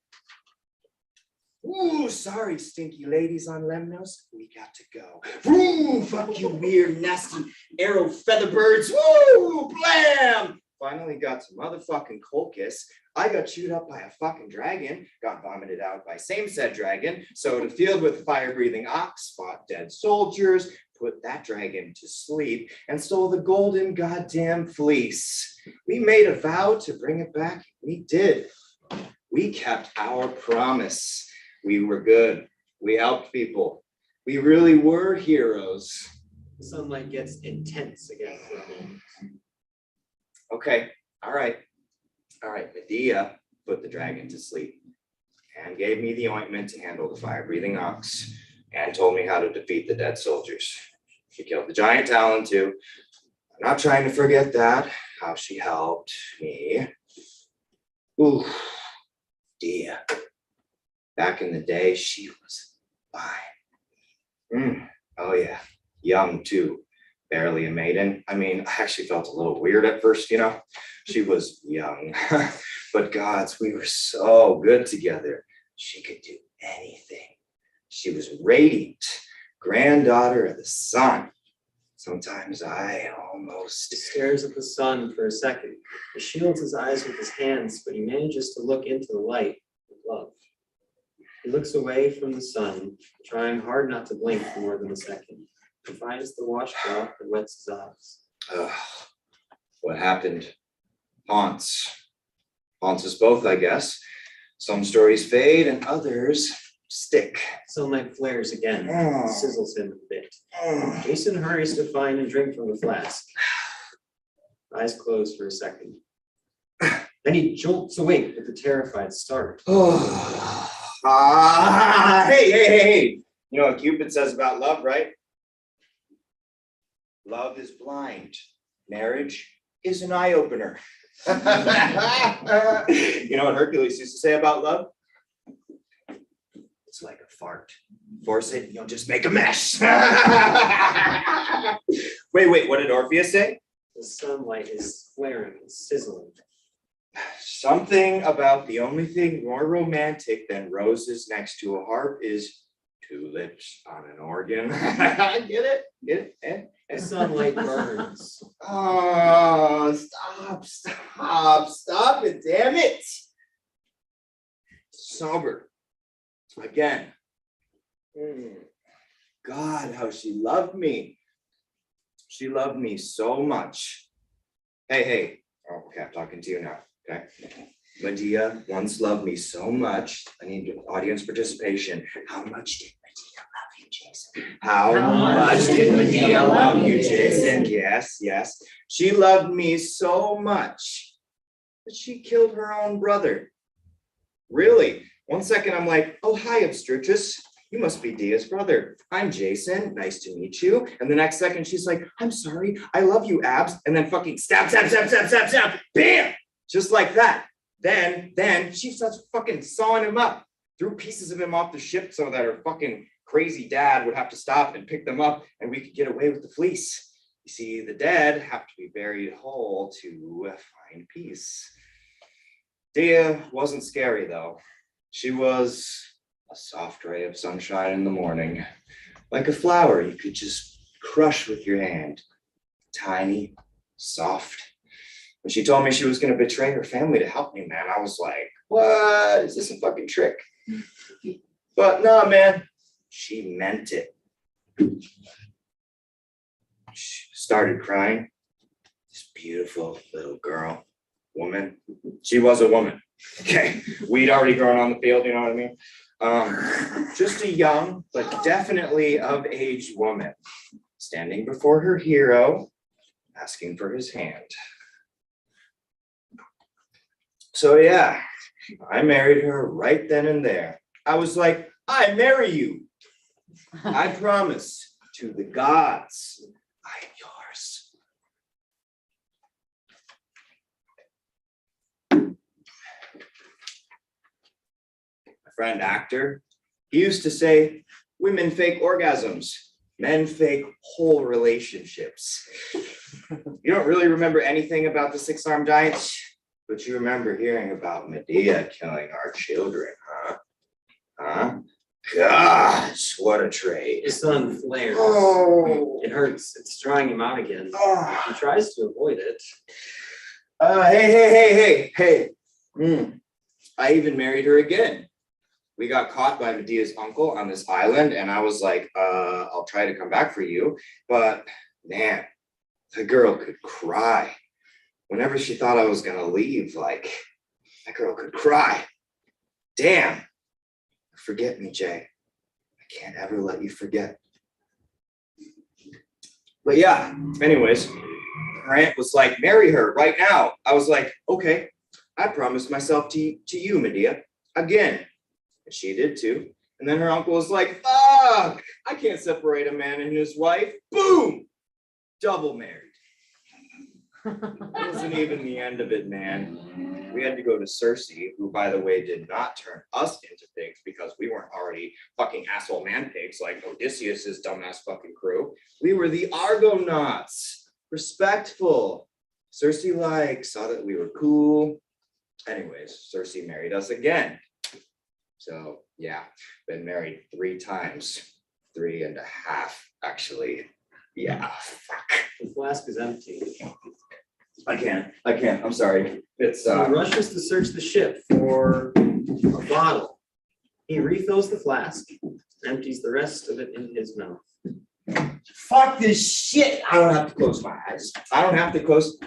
Ooh, sorry, stinky ladies on Lemnos. We got to go. Ooh, fuck you, weird, nasty arrow featherbirds. Woo, blam! Finally got to motherfucking Colchis. I got chewed up by a fucking dragon, got vomited out by same said dragon, sowed a field with fire-breathing ox, fought dead soldiers, put that dragon to sleep, and stole the golden goddamn fleece. We made a vow to bring it back. We did. We kept our promise. We were good. We helped people. We really were heroes. The sunlight gets intense again for a moment. Okay, all right. All right, Medea put the dragon to sleep and gave me the ointment to handle the fire-breathing ox and told me how to defeat the dead soldiers. She killed the giant Talon too. I'm not trying to forget that, how she helped me. Ooh, Medea. Back in the day, she was fine. Oh yeah, young too. Barely a maiden. I mean, I actually felt a little weird at first, you know. She was young, but gods, we were so good together. She could do anything. She was radiant, granddaughter of the sun. Sometimes I almost... He stares at the sun for a second. He shields his eyes with his hands, but he manages to look into the light with love. He looks away from the sun, trying hard not to blink for more than a second. He finds the washcloth and wets his eyes. What happened haunts us both, I guess. Some stories fade and others stick. Sunlight flares again, sizzles him a bit. Jason hurries to find and drink from the flask. Eyes closed for a second. Then he jolts awake with a terrified start. Hey. You know what Cupid says about love, right? Love is blind. Marriage is an eye-opener. You know what Hercules used to say about love? It's like a fart. Force it, you'll just make a mess. Wait, what did Orpheus say? The sunlight is flaring and sizzling. Something about the only thing more romantic than roses next to a harp is tulips on an organ. Get it? The sunlight burns. Oh, stop it, damn it. Sober. Again. God, how she loved me. She loved me so much. Hey. Oh, okay, I'm talking to you now, okay? Medea once loved me so much. I need audience participation. How much did Medea love you, Jason? How much did Medea love you, Jason? Yes. She loved me so much that she killed her own brother. Really? 1 second, I'm like, oh, hi, Obstrutus. You must be Dia's brother. I'm Jason. Nice to meet you. And the next second, she's like, I'm sorry. I love you, Abs. And then fucking stab. Bam! Just like that. Then she starts fucking sawing him up. Threw pieces of him off the ship so that her fucking crazy dad would have to stop and pick them up and we could get away with the fleece. You see, the dead have to be buried whole to find peace. Dia wasn't scary, though. She was a soft ray of sunshine in the morning, like a flower you could just crush with your hand. Tiny, soft. When she told me she was going to betray her family to help me, man, I was like, what? Is this a fucking trick? But no, man, she meant it. She started crying. This beautiful little woman. She was a woman. Okay, we'd already grown on the field, you know what I mean? Just a young, but definitely of age woman, standing before her hero, asking for his hand. So yeah, I married her right then and there. I was like, I marry you. I promise to the gods, I am yours. My friend actor, he used to say, women fake orgasms, men fake whole relationships. You don't really remember anything about the six-armed giants, but you remember hearing about Medea killing our children, huh? Gosh, what a trade. The sun flares. Oh. It hurts. It's drawing him out again. Oh. He tries to avoid it. Hey. I even married her again. We got caught by Medea's uncle on this island, and I was like, I'll try to come back for you. But man, the girl could cry. Whenever she thought I was gonna leave, like, that girl could cry. Damn. Forget me, Jay. I can't ever let you forget. But yeah, anyways, her aunt was like, marry her right now. I was like, okay, I promised myself to you, Medea, again. And she did too. And then her uncle was like, fuck, I can't separate a man and his wife. Boom, double married. It wasn't even the end of it, man. We had to go to Circe, who, by the way, did not turn us into pigs because we weren't already fucking asshole man pigs like Odysseus's dumbass fucking crew. We were the Argonauts, respectful. Circe saw that we were cool. Anyways, Circe married us again. So yeah, been married 3 times, 3.5 actually. Yeah, fuck. The flask is empty. I can't, I'm sorry. It's So he rushes to search the ship for a bottle. He refills the flask, empties the rest of it in his mouth. fuck this shit. I don't have to close my eyes. I don't have to close.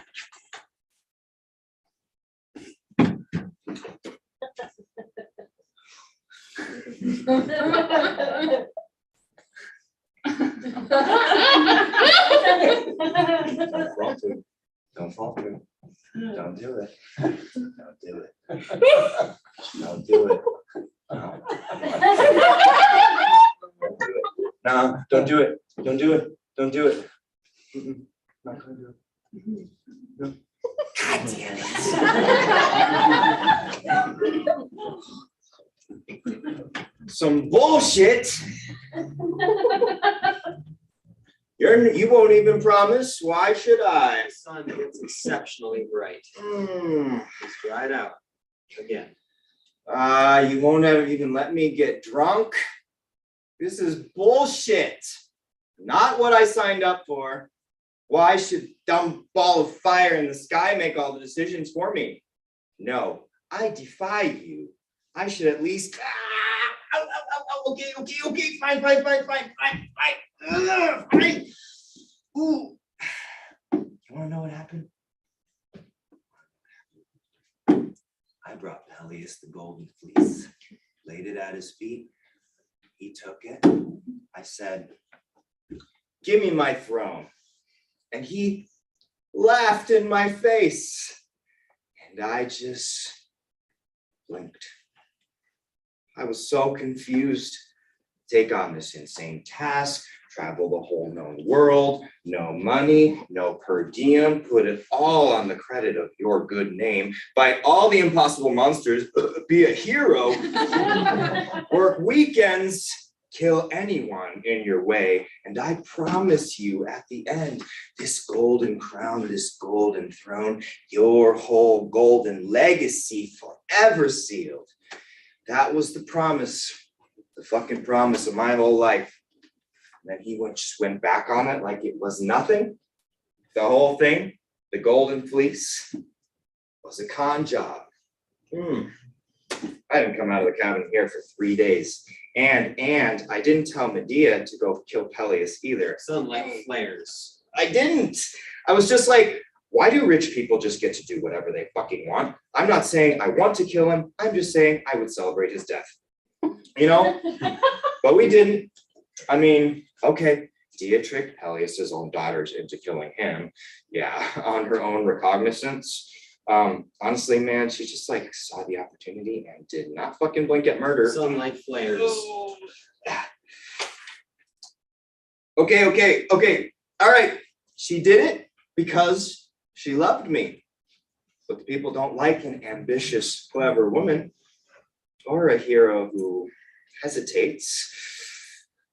Don't fall through. Don't do it. Don't do it. Don't do it. No. No, don't do it. Don't do it. Don't do it. Not gonna do it. No. God damn it. Some bullshit. You won't even promise. Why should I? The sun gets exceptionally bright. He's dried out again. You won't even let me get drunk. This is bullshit. Not what I signed up for. Why should dumb ball of fire in the sky make all the decisions for me? No, I defy you. I should at least. Okay, fine. Fine. Ooh. You wanna know what happened? I brought Peleus the golden fleece, laid it at his feet. He took it. I said, give me my throne. And he laughed in my face. And I just blinked. I was so confused. Take on this insane task, travel the whole known world, no money, no per diem, put it all on the credit of your good name, fight all the impossible monsters, be a hero, work weekends, kill anyone in your way, and I promise you at the end, this golden crown, this golden throne, your whole golden legacy forever sealed. That was the promise. The fucking promise of my whole life. And then he just went back on it like it was nothing. The whole thing, the golden fleece, was a con job. I didn't come out of the cabin here for 3 days. And I didn't tell Medea to go kill Peleus either. Sunlight flares. I didn't. I was just like, why do rich people just get to do whatever they fucking want? I'm not saying I want to kill him. I'm just saying I would celebrate his death. You know? But we didn't. I mean, okay, Dia tricked Peleus's own daughters into killing him. Yeah, on her own recognizance. Honestly, man, she just like saw the opportunity and did not fucking blink at murder. Sunlight flares. Okay. All right. She did it because she loved me. But the people don't like an ambitious, clever woman or a hero who hesitates.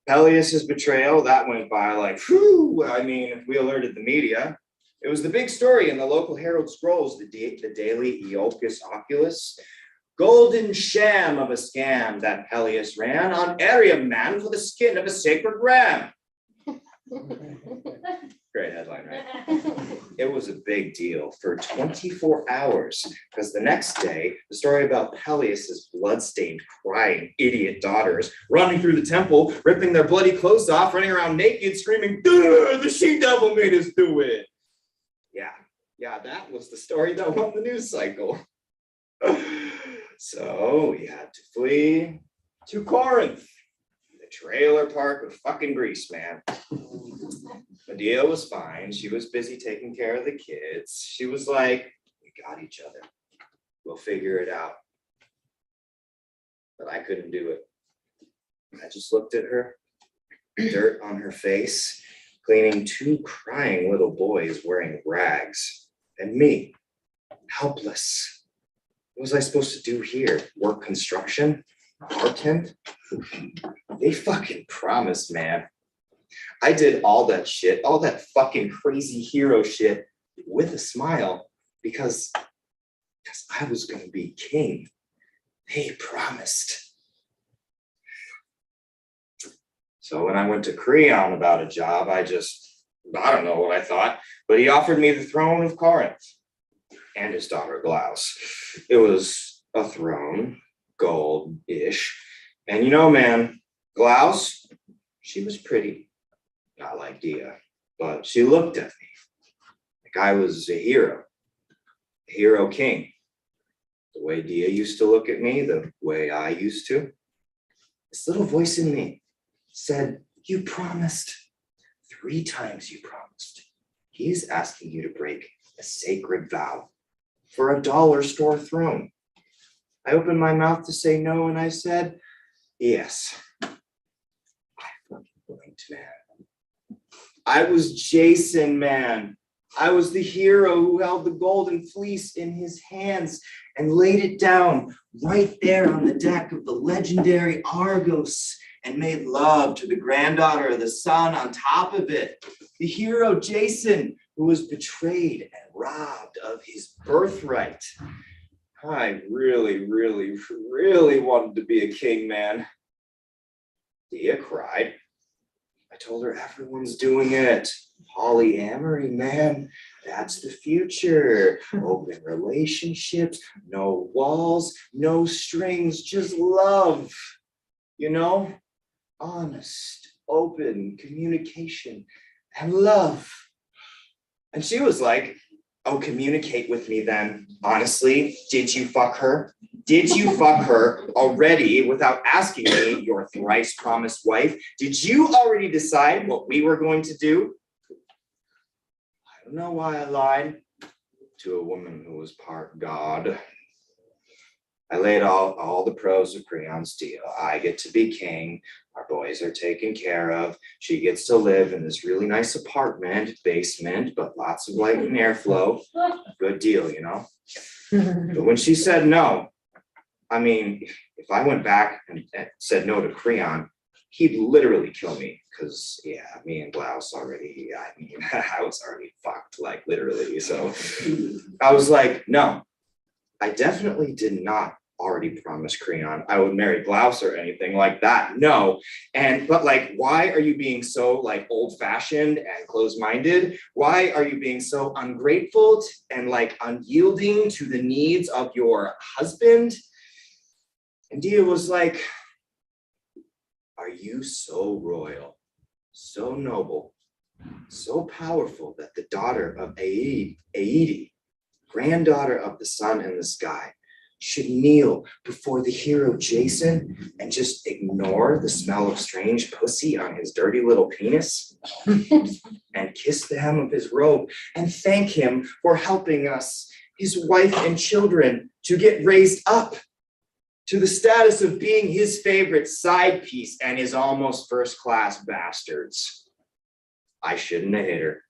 Peleus's betrayal, that went by like, whew. I mean, we alerted the media. It was the big story in the local Herald Scrolls, the daily Eolcus Oculus. Golden sham of a scam that Peleus ran on Arium man for the skin of a sacred ram. Great headline, right? it was a big deal for 24 hours, because the next day, the story about Peleus's bloodstained, crying, idiot daughters running through the temple, ripping their bloody clothes off, running around naked, screaming, "Duh, the she-devil made us do it." Yeah, that was the story that won the news cycle. So we had to flee to Corinth, the trailer park of fucking Greece, man. Medea was fine. She was busy taking care of the kids. She was like, "We got each other. We'll figure it out." But I couldn't do it. I just looked at her, dirt on her face, cleaning two crying little boys wearing rags, and me, helpless. What was I supposed to do here? Work construction? Bartend? They fucking promised, man. I did all that shit, all that fucking crazy hero shit with a smile because I was gonna be king. They promised. So when I went to Creon about a job, I don't know what I thought, but he offered me the throne of Corinth and his daughter Glaus. It was a throne, gold-ish. And you know, man, Glaus, she was pretty, not like Dia, but she looked at me like I was a hero king. The way Dia used to look at me, the way I used to. This little voice in me said, "You promised. 3 times you promised. He is asking you to break a sacred vow for a dollar store throne." I opened my mouth to say no, and I said, "Yes." I fucking blinked, man. I was Jason, man. I was the hero who held the golden fleece in his hands and laid it down right there on the deck of the legendary Argos and made love to the granddaughter of the sun on top of it. The hero Jason, who was betrayed and robbed of his birthright. I really, really, really wanted to be a king, man. Dia cried. I told her everyone's doing it. Polyamory, man. That's the future. Open relationships, no walls, no strings, just love. You know? Honest, open communication and love. And she was like, "Oh, communicate with me then. Honestly, did you fuck her? Did you fuck her already without asking me, your thrice promised wife? Did you already decide what we were going to do?" I don't know why I lied to a woman who was part God. I laid all the pros of Creon's deal. I get to be king. Our boys are taken care of. She gets to live in this really nice apartment, basement, but lots of light and airflow. Good deal, you know? But when she said no, I mean, if I went back and said no to Creon, he'd literally kill me. Because, yeah, me and Glaus already, I was already fucked, like literally. So I was like, no. I definitely did not already promise Creon I would marry Glaus or anything like that. No. But like, why are you being so like old-fashioned and closed-minded? Why are you being so ungrateful and like unyielding to the needs of your husband? And Dia was like, "Are you so royal, so noble, so powerful that the daughter of Aeide, granddaughter of the sun and the sky, should kneel before the hero Jason and just ignore the smell of strange pussy on his dirty little penis and kiss the hem of his robe and thank him for helping us, his wife and children, to get raised up to the status of being his favorite side piece and his almost first-class bastards? I shouldn't have hit her.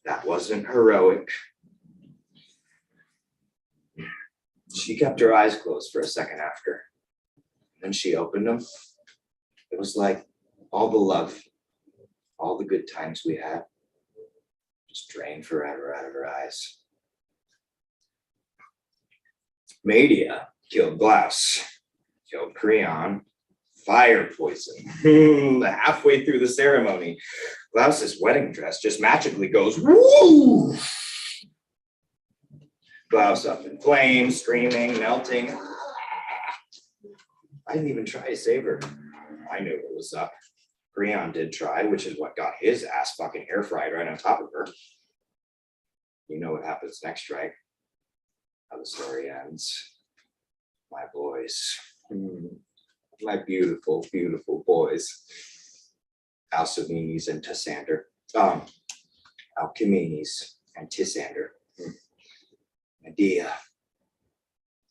That wasn't heroic." She kept her eyes closed for a second after. When she opened them, it was like all the love, all the good times we had, just drained forever out of her eyes. Medea killed Glaus, killed Creon, fire poison. Halfway through the ceremony, Glaus's wedding dress just magically goes, woo! blouse up in flames, screaming, melting. I didn't even try to save her. I knew what was up. Creon did try, which is what got his ass fucking air fried right on top of her. You know what happens next, right? How the story ends. My boys. My beautiful, beautiful boys. Alcimides and Tassander. Alcimides and Tissander. Medea.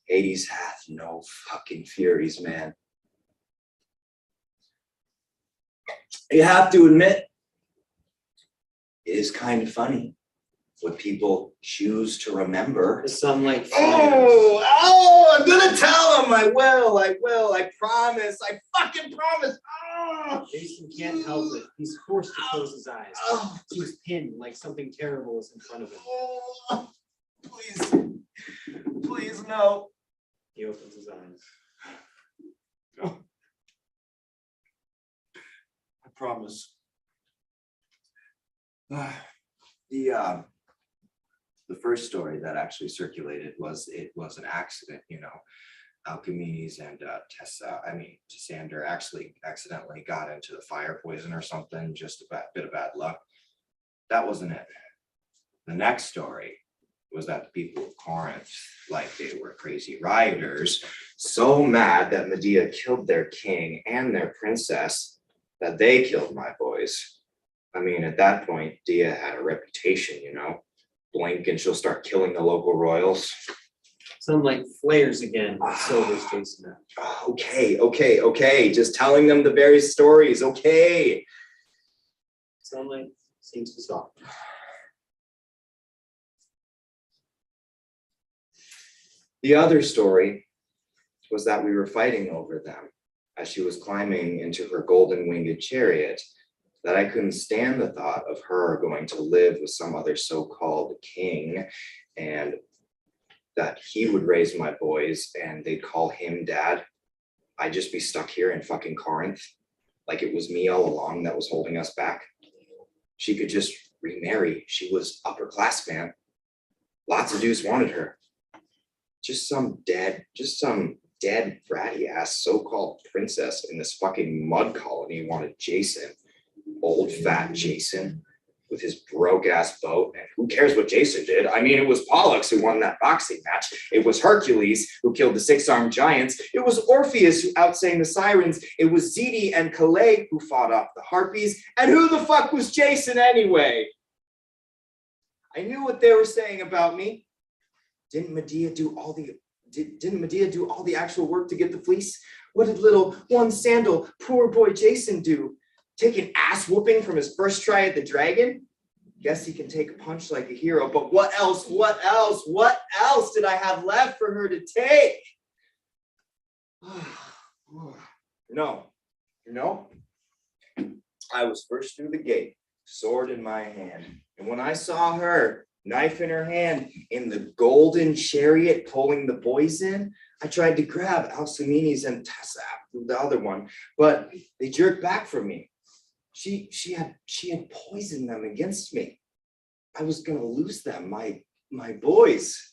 Hades hath no fucking furies, man. You have to admit, it is kind of funny what people choose to remember. The sunlight flares. I'm gonna tell him. I will, I promise, I fucking promise. Jason can't help it. He's forced to close his eyes. He's pinned like something terrible is in front of him. Please, no. He opens his eyes. No. I promise. The first story that actually circulated was an accident, you know. Alcimides and Tassander actually accidentally got into the fire poison or something, just a bit of bad luck. That wasn't it. The next story was that the people of Corinth, like they were crazy rioters, so mad that Medea killed their king and their princess that they killed my boys. I mean, at that point, Dia had a reputation, you know. Blink and she'll start killing the local royals. Sunlight flares again. Silver's Jason out. Okay. Just telling them the various stories, okay. Sunlight seems to stop. The other story was that we were fighting over them as she was climbing into her golden winged chariot, that I couldn't stand the thought of her going to live with some other so-called king, and that he would raise my boys and they'd call him dad. I'd just be stuck here in fucking Corinth, like it was me all along that was holding us back. She could just remarry. She was upper class, man. Lots of dudes wanted her. Just some dead bratty ass so-called princess in this fucking mud colony wanted Jason. Old fat Jason with his broke ass boat. And who cares what Jason did? I mean, it was Pollux who won that boxing match. It was Hercules who killed the 6-armed giants. It was Orpheus who outsang the sirens. It was Zete and Calais who fought off the harpies. And who the fuck was Jason anyway? I knew what they were saying about me. Didn't Medea do all the actual work to get the fleece? What did little one sandal poor boy Jason do? Take an ass whooping from his first try at the dragon? Guess he can take a punch like a hero, but what else did I have left for her to take? No. I was first through the gate, sword in my hand. And when I saw her, knife in her hand, in the golden chariot pulling the boys in, I tried to grab Alcimides and Tessa, the other one, but they jerked back from me. She had poisoned them against me. I was gonna lose them, my boys.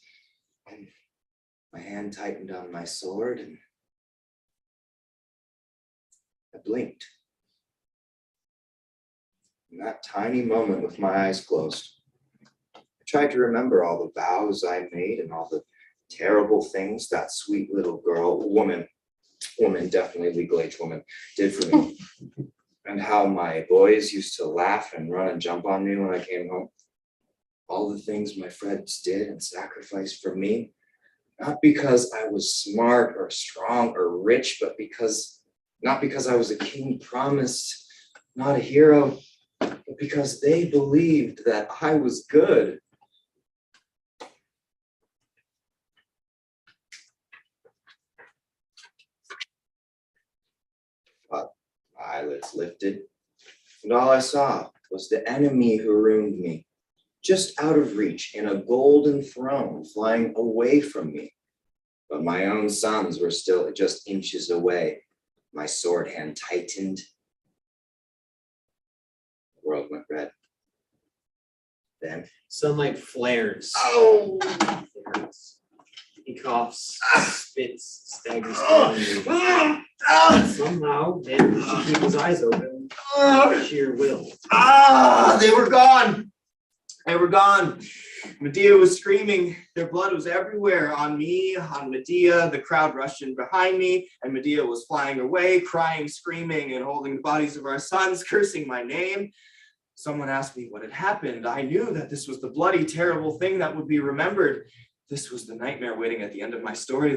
And my hand tightened on my sword and I blinked. In that tiny moment with my eyes closed, I tried to remember all the vows I made and all the terrible things that sweet little woman, definitely legal age woman, did for me. And how my boys used to laugh and run and jump on me when I came home. All the things my friends did and sacrificed for me, not because I was smart or strong or rich, but not because I was a king promised, not a hero, but because they believed that I was good. Eyelids lifted, and all I saw was the enemy who ruined me, just out of reach in a golden throne flying away from me. But my own sons were still just inches away. My sword hand tightened. The world went red. Then Sunlight flares. oh, hurts. He coughs, spits, staggers forward. Somehow manages to keep his eyes open. Sheer will. They were gone. They were gone. Medea was screaming. Their blood was everywhere on me, on Medea. The crowd rushed in behind me, and Medea was flying away, crying, screaming, and holding the bodies of our sons, cursing my name. Someone asked me what had happened. I knew that this was the bloody, terrible thing that would be remembered. This was the nightmare waiting at the end of my story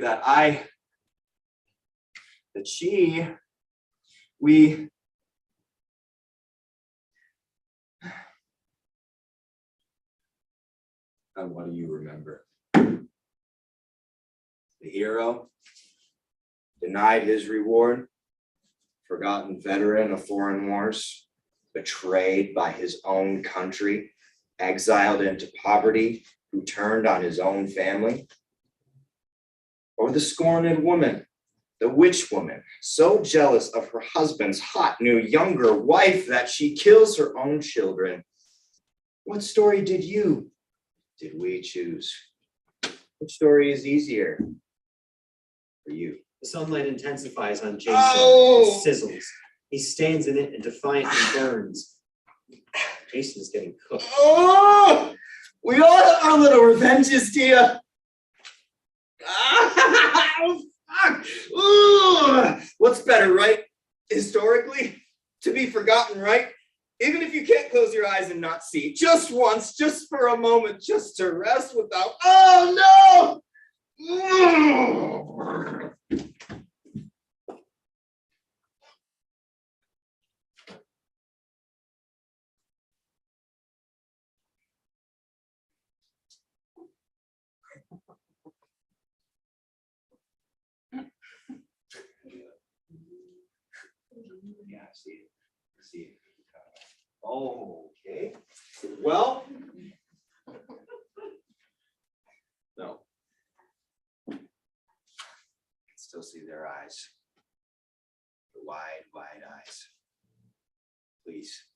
And what do you remember? The hero, denied his reward, forgotten veteran of foreign wars, betrayed by his own country, exiled into poverty, who turned on his own family? Or the scorned woman, the witch woman, so jealous of her husband's hot new younger wife that she kills her own children? What story did we choose? Which story is easier for you? The sunlight intensifies on Jason. Oh! It sizzles. He stands in it and defiantly burns. Jason is getting cooked. Oh! We all have our little revenges, Tia. Oh, fuck. Ooh. What's better, right? Historically, to be forgotten, right? Even if you can't close your eyes and not see, just once, just for a moment, just to rest without, oh no! Yeah, I see it. I see it. Okay. Well. No. I can still see their eyes. The wide, wide eyes. Please.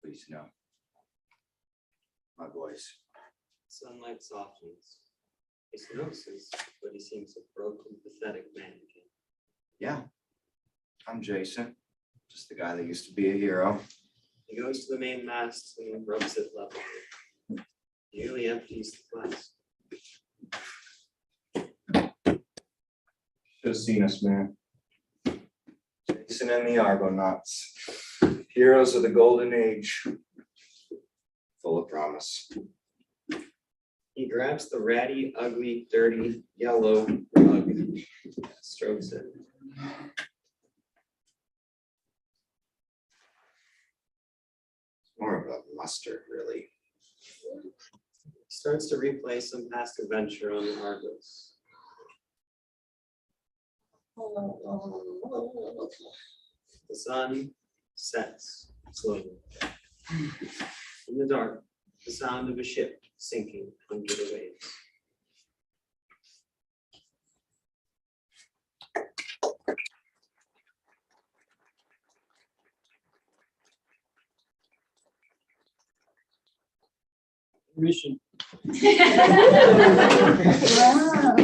Please, no. My voice. Sunlight softens. Jason notices, but he seems a broken, pathetic man again. Yeah. I'm Jason. Just the guy that used to be a hero. He goes to the main mast and rubs it level. He nearly empties the glass. Should have seen us, man. Jason and the Argonauts. Heroes of the Golden Age. Full of promise. He grabs the ratty, ugly, dirty, yellow rug, strokes it. More of a mustard, really. Starts to replay some past adventure on the Argos. The sun sets slowly. In the dark, the sound of a ship sinking under the waves. Mission. Wow.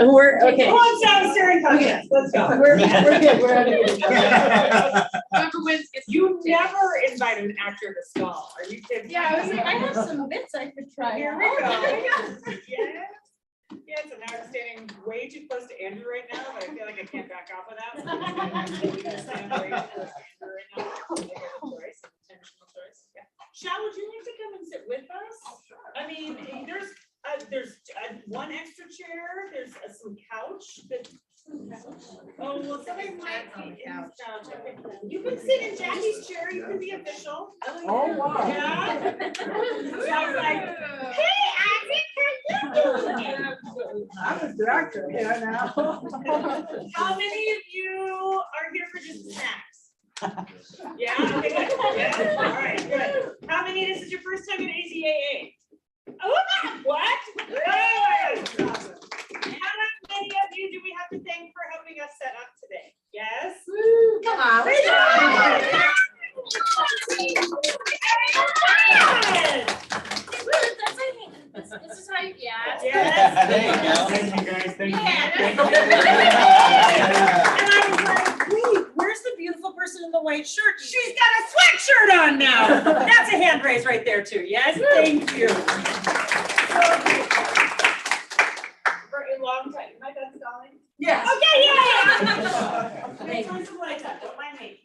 We're, Who okay. wants to have a staring contest? Let's go. We're good, we're out of here. Whoever wins gets. You never invite an actor to stall. Are you kidding? Yeah, I was like, I have some bits I could try. Here we go. Yes. Yes, and now I'm standing way too close to Andrew right now, but I feel like I can't back off of that. Stand way too close to Andrew right now. Make a choice, intentional choice. Yeah. Shal, would you like to come and sit with us? I mean, there's one extra chair, there's some couch that. Oh, well, somebody might be in the couch. Okay. You can sit in Jackie's chair, you can be official. Oh, wow. Yeah. Shal's like, hey, Isaac, how you doing? I'm a director here now. How many of you are here for just snacks? Yeah, okay, good. Yeah, all right, good. How many, this is your first time in AZAA? Oh, what? Oh, that's awesome. How many of you do we have to thank for helping us set up today? Yes? Come on. Yes. This is how you, yeah. Yes. There you go. Thank you, guys, thank you. And I was like, wait, where's the beautiful person in the white shirt? She's got a sweatshirt on now. That's a hand raise right there too. Yes, thank you. For a long time. Am I done stalling? Yes. Okay, yeah. Okay, turn some lights up. Don't mind me.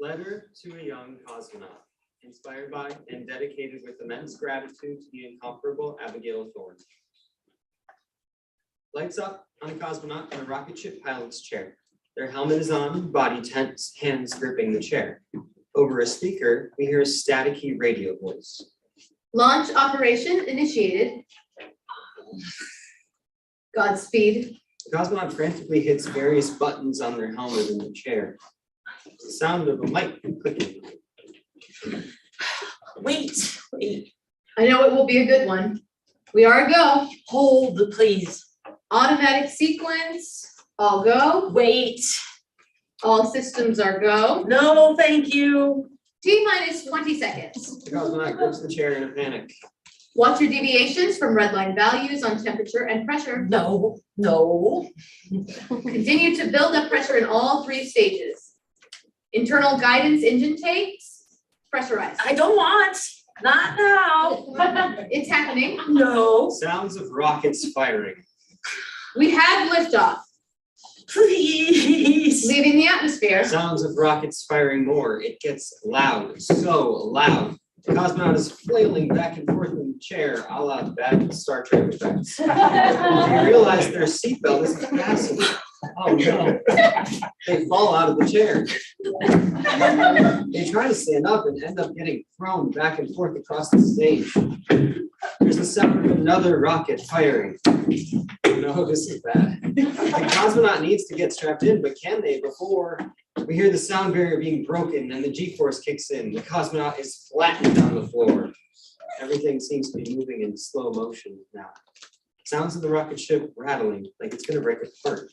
Letter to a young cosmonaut, inspired by and dedicated with immense gratitude to the incomparable Abigail Thorne. Lights up on a cosmonaut in a rocket ship pilot's chair. Their helmet is on, body tense, hands gripping the chair. Over a speaker, we hear a staticky radio voice. Launch operation initiated. Godspeed. The cosmonaut frantically hits various buttons on their helmet in the chair. The sound of a mic clicking. Wait. I know it will be a good one. We are a go. Hold, please. Automatic sequence. All go. Wait. All systems are go. No, thank you. T-minus 20 seconds. The cosmonaut grips the chair in a panic. Watch your deviations from red line values on temperature and pressure. No. Continue to build up pressure in all 3 stages. Internal guidance engine takes. Pressurized. I don't want. Not now. It's happening. No. Sounds of rockets firing. We have liftoff. Please. Leaving the atmosphere. Sounds of rockets firing more. It gets loud, so loud. The cosmonaut is flailing back and forth in the chair, a la bad Star Trek effects. They realize their seatbelt isn't fastened. Oh no. They fall out of the chair. They try to stand up and end up getting thrown back and forth across the stage. There's the sound of another rocket firing. No, this is bad. The cosmonaut needs to get strapped in, but can they before we hear the sound barrier being broken and the G-force kicks in? The cosmonaut is flattened on the floor. Everything seems to be moving in slow motion now. Sounds of the rocket ship rattling like it's gonna break apart.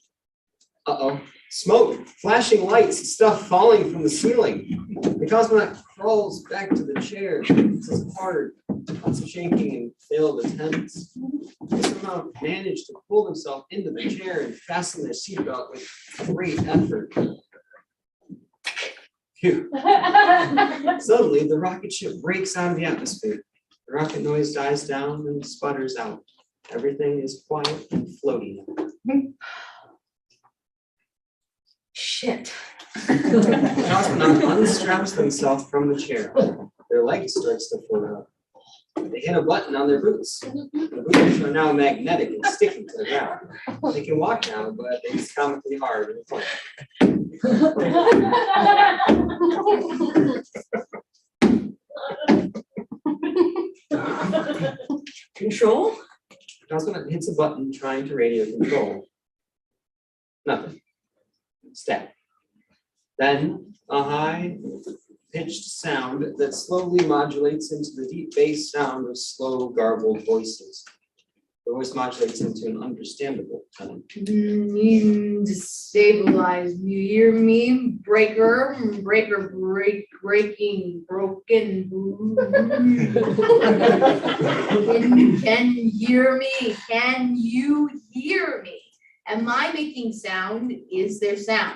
Uh-oh, smoke, flashing lights, stuff falling from the ceiling. The cosmonaut crawls back to the chair. This is hard, lots of shaking and failed attempts. They somehow managed to pull themselves into the chair and fasten their seatbelt with great effort. Phew. Suddenly, the rocket ship breaks out of the atmosphere. The rocket noise dies down and sputters out. Everything is quiet and floaty. Shit. The cosmonaut unstraps themselves from the chair. Their leg starts to float up. They hit a button on their boots. The boots are now magnetic and sticky to the ground. They can walk now, but it's comically hard and fun. Control? The cosmonaut hits a button trying to radio control. Nothing. Static. Then a high-pitched sound that slowly modulates into the deep bass sound of slow, garbled voices. The voice modulates into an understandable tone. Destabilized. You hear me? Breaker, breaking, broken. Can you hear me? Can you hear me? Am I making sound? Is there sound?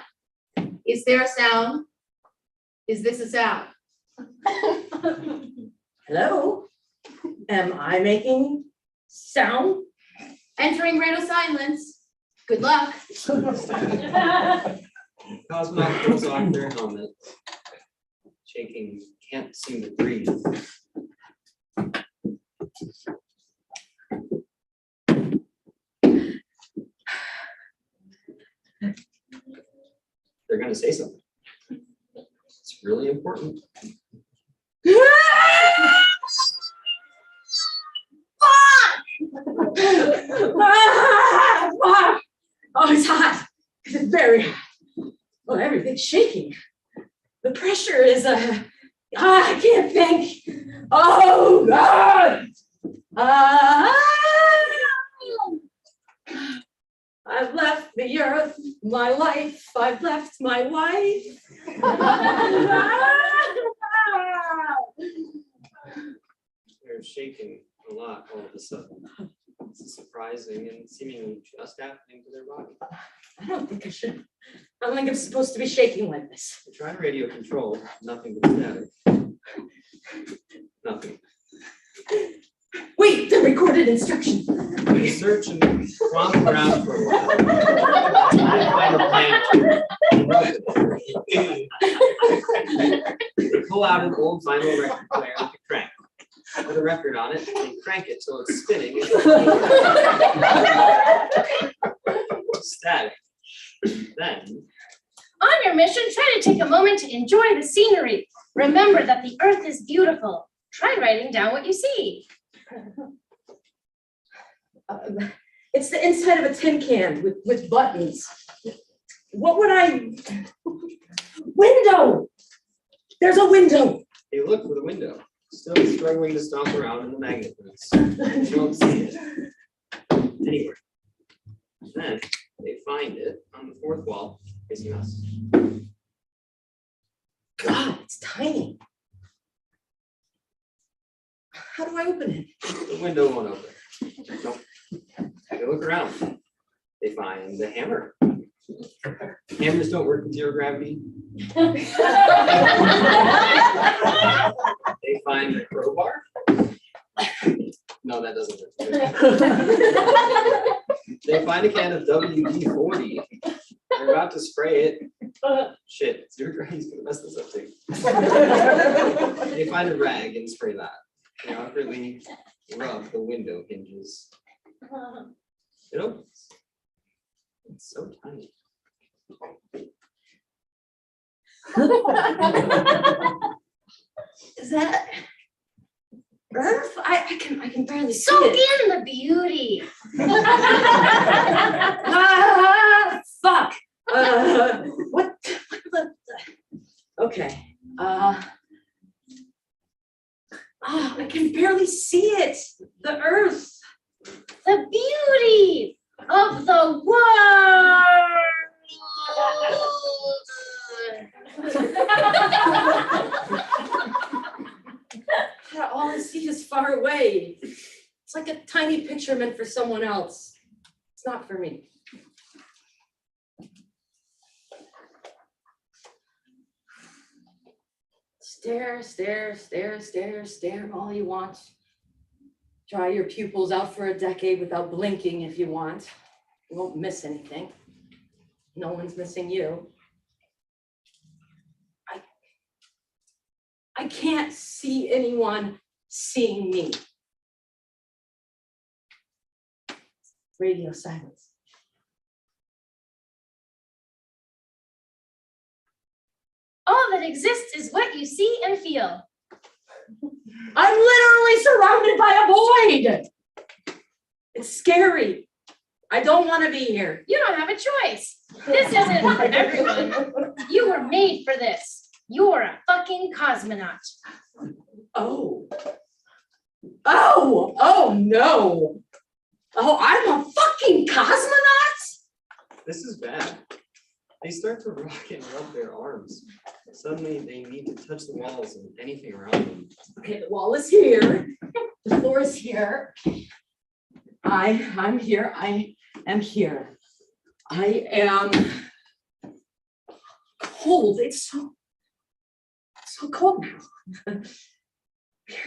Is there a sound? Is this a sound? Hello? Am I making sound? Entering radio silence. Good luck. Cosmonaut pulls off their helmet. Shaking, can't seem to breathe. They're gonna say something. It's really important. Oh, it's hot. It's very hot. Oh, everything's shaking. The pressure is, I can't think. Oh, God. I've left the earth, my life. I've left my wife. They're shaking a lot all of a sudden. It's surprising and seemingly just happening to their body. I don't think I should. I don't think I'm supposed to be shaking like this. They try radio control, nothing but static. Nothing. Wait, the recorded instruction. They search and romp around for a while. They find a panel and rub it. They pull out an old vinyl record player with a crank. Put a record on it and crank it till it's spinning. Static. Then On your mission, try to take a moment to enjoy the scenery. Remember that the earth is beautiful. Try writing down what you see. It's the inside of a tin can with buttons. What would I? Window! There's a window. they look for the window, still struggling to stomp around in the magnet boots. They don't see it anywhere. Then they find it on the fourth wall facing us. God, it's tiny. How do I open it? The window won't open. Nope. They look around. They find the hammer. Hammers don't work with zero gravity. They find the crowbar. No, that doesn't work. They find a can of WD-40. They're about to spray it. Shit, zero gravity's gonna mess this up too. They find a rag and spray that. They awkwardly rub the window hinges. It opens. It's so tiny. Is that Earth? I can barely see Soak it. in the beauty. Ah, fuck. What the? Okay. I can barely see it. The Earth. The beauty of the world. All I see is far away. It's like a tiny picture meant for someone else. It's not for me. Stare, stare, stare, stare, stare all you want. Dry your pupils out for a decade without blinking if you want. You won't miss anything. No one's missing you. I can't see anyone seeing me. Radio silence. All that exists is what you see and feel. I'm literally surrounded by a void. It's scary. I don't want to be here. You don't have a choice. This isn't for everyone. You were made for this. You're a fucking cosmonaut. Oh. Oh no. Oh, I'm a fucking cosmonaut? This is bad. They start to rock and rub their arms. Suddenly, they need to touch the walls and anything around them. Okay, the wall is here. The floor is here. I'm here. I am here. I am cold. It's so cold now.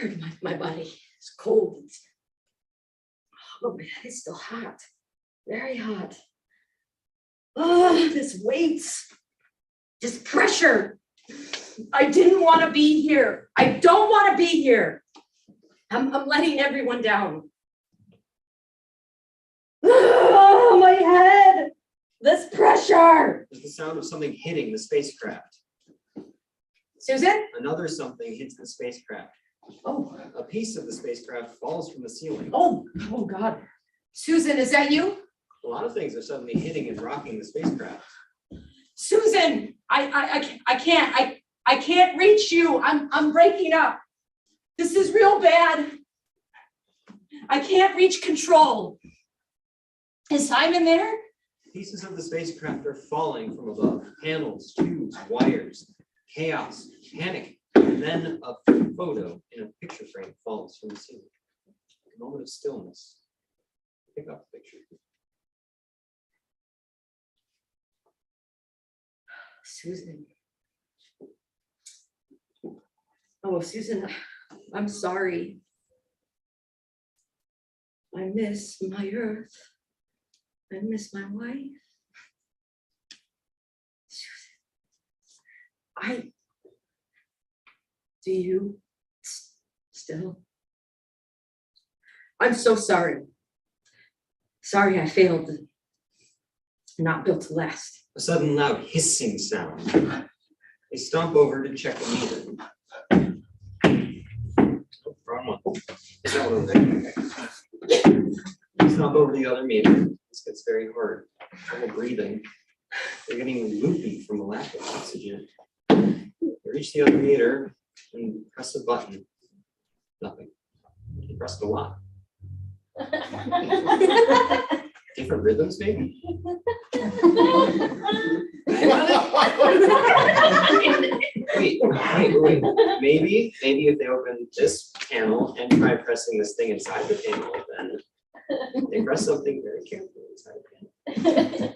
Weird, my body is cold. Oh, my head is still hot. Very hot. Oh, this weight. This pressure. I didn't want to be here. I don't want to be here. I'm letting everyone down. Oh, my head. This pressure. There's the sound of something hitting the spacecraft. Susan? Another something hits the spacecraft. Oh, A piece of the spacecraft falls from the ceiling. oh God. Susan, is that you? A lot of things are suddenly hitting and rocking the spacecraft. Susan, I can't reach you. I'm breaking up. This is real bad. I can't reach control. Is Simon there? Pieces of the spacecraft are falling from above. Panels, tubes, wires, chaos, panic, and then a photo in a picture frame falls from the ceiling. A moment of stillness. Pick up the picture. Susan. Oh, Susan, I'm sorry. I miss my earth. I miss my wife. Susan, do you still? I'm so sorry. Sorry I failed. Not built to last. A sudden loud hissing sound. They stomp over to check the meter. Oh, wrong one. Is that one over there? Okay. They stomp over the other meter. This gets very hard. Trouble breathing. They're getting loopy from a lack of oxygen. They reach the other meter and press a button. Nothing. They pressed a lot. Different rhythms, maybe? Wait. Maybe if they open this panel and try pressing this thing inside the panel, then they press something very carefully inside the panel.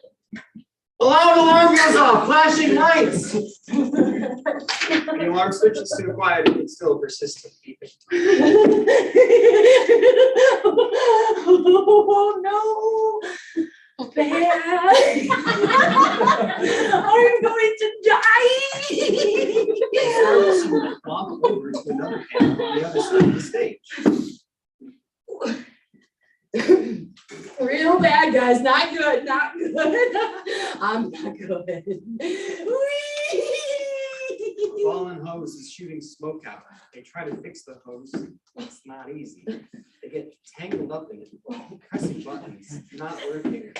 Alarm goes off, flashing lights. The alarm switches to quiet, but it's still persistent beeping. Oh no. Bad. I'm going to die. Walk over to another panel on the other side of the stage. Real bad, guys. Not good. Not good. I'm not good. A fallen hose is shooting smoke out. They try to fix the hose. It's not easy. They get tangled up in it. Pressing buttons, not working.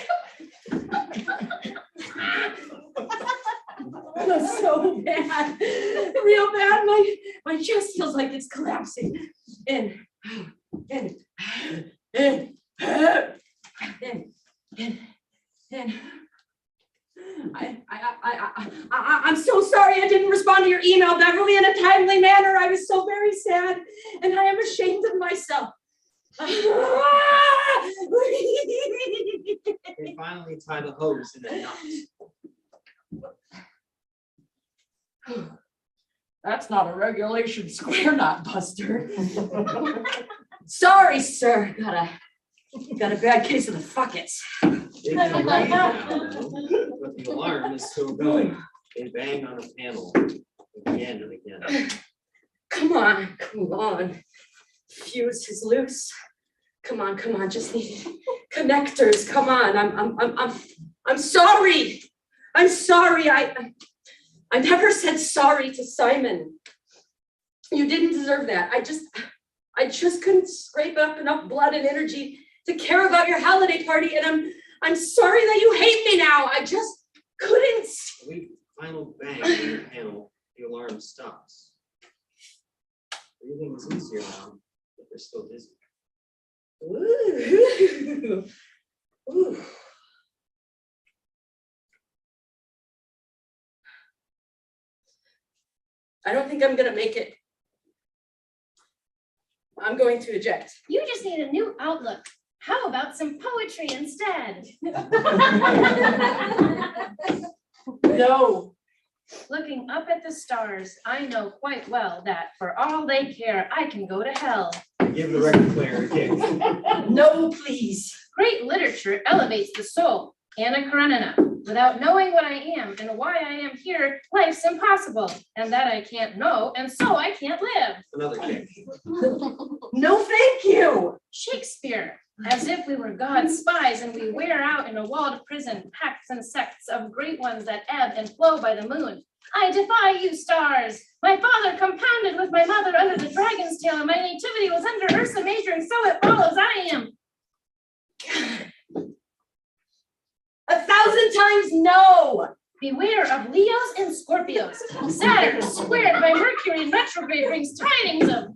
That's so bad. Real bad. My chest feels like it's collapsing. In. I'm so sorry I didn't respond to your email, Beverly, in a timely manner. I was so very sad, and I am ashamed of myself. They finally tie the hose in a knot. That's not a regulation square knot, Buster. Sorry, sir. Got a bad case of the fuckets. They can breathe now, but the alarm is still going. They bang on a panel again and again. Come on. Fuse is loose. Come on. Just need connectors. Come on. I'm sorry. I'm sorry. I never said sorry to Simon. You didn't deserve that. I just couldn't scrape up enough blood and energy to care about your holiday party, and I'm sorry that you hate me now. I just couldn't. We final bang on the panel, the alarm stops. Breathing is easier now, but they're still dizzy. Ooh. Ooh. I don't think I'm gonna make it. I'm going to eject. You just need a new outlook. How about some poetry instead? No. Looking up at the stars, I know quite well that for all they care, I can go to hell. Give the record player a kick. No, please. Great literature elevates the soul. Anna Karenina. Without knowing what I am and why I am here, life's impossible. And that I can't know, and so I can't live. Another kick. No, thank you. Shakespeare. As if we were God's spies and we wear out in a walled prison, pacts and sects of great ones that ebb and flow by the moon. I defy you, stars. My father compounded with my mother under the dragon's tail, and my nativity was under Ursa Major, and so it follows I am. 1,000 times no. Beware of Leos and Scorpios. Saturn, squared by Mercury in retrograde, brings tidings of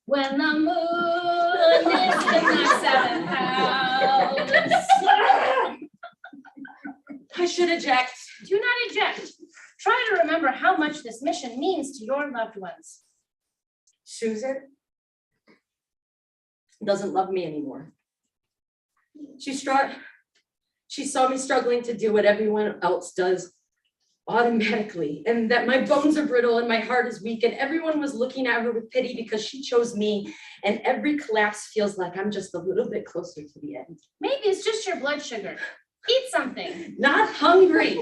when the moon is in the seventh house. I should eject. Do not eject. Try to remember how much this mission means to your loved ones. Susan doesn't love me anymore. She saw me struggling to do what everyone else does automatically, and that my bones are brittle and my heart is weak, and everyone was looking at her with pity because she chose me, and every collapse feels like I'm just a little bit closer to the end. Maybe it's just your blood sugar. Eat something. Not hungry.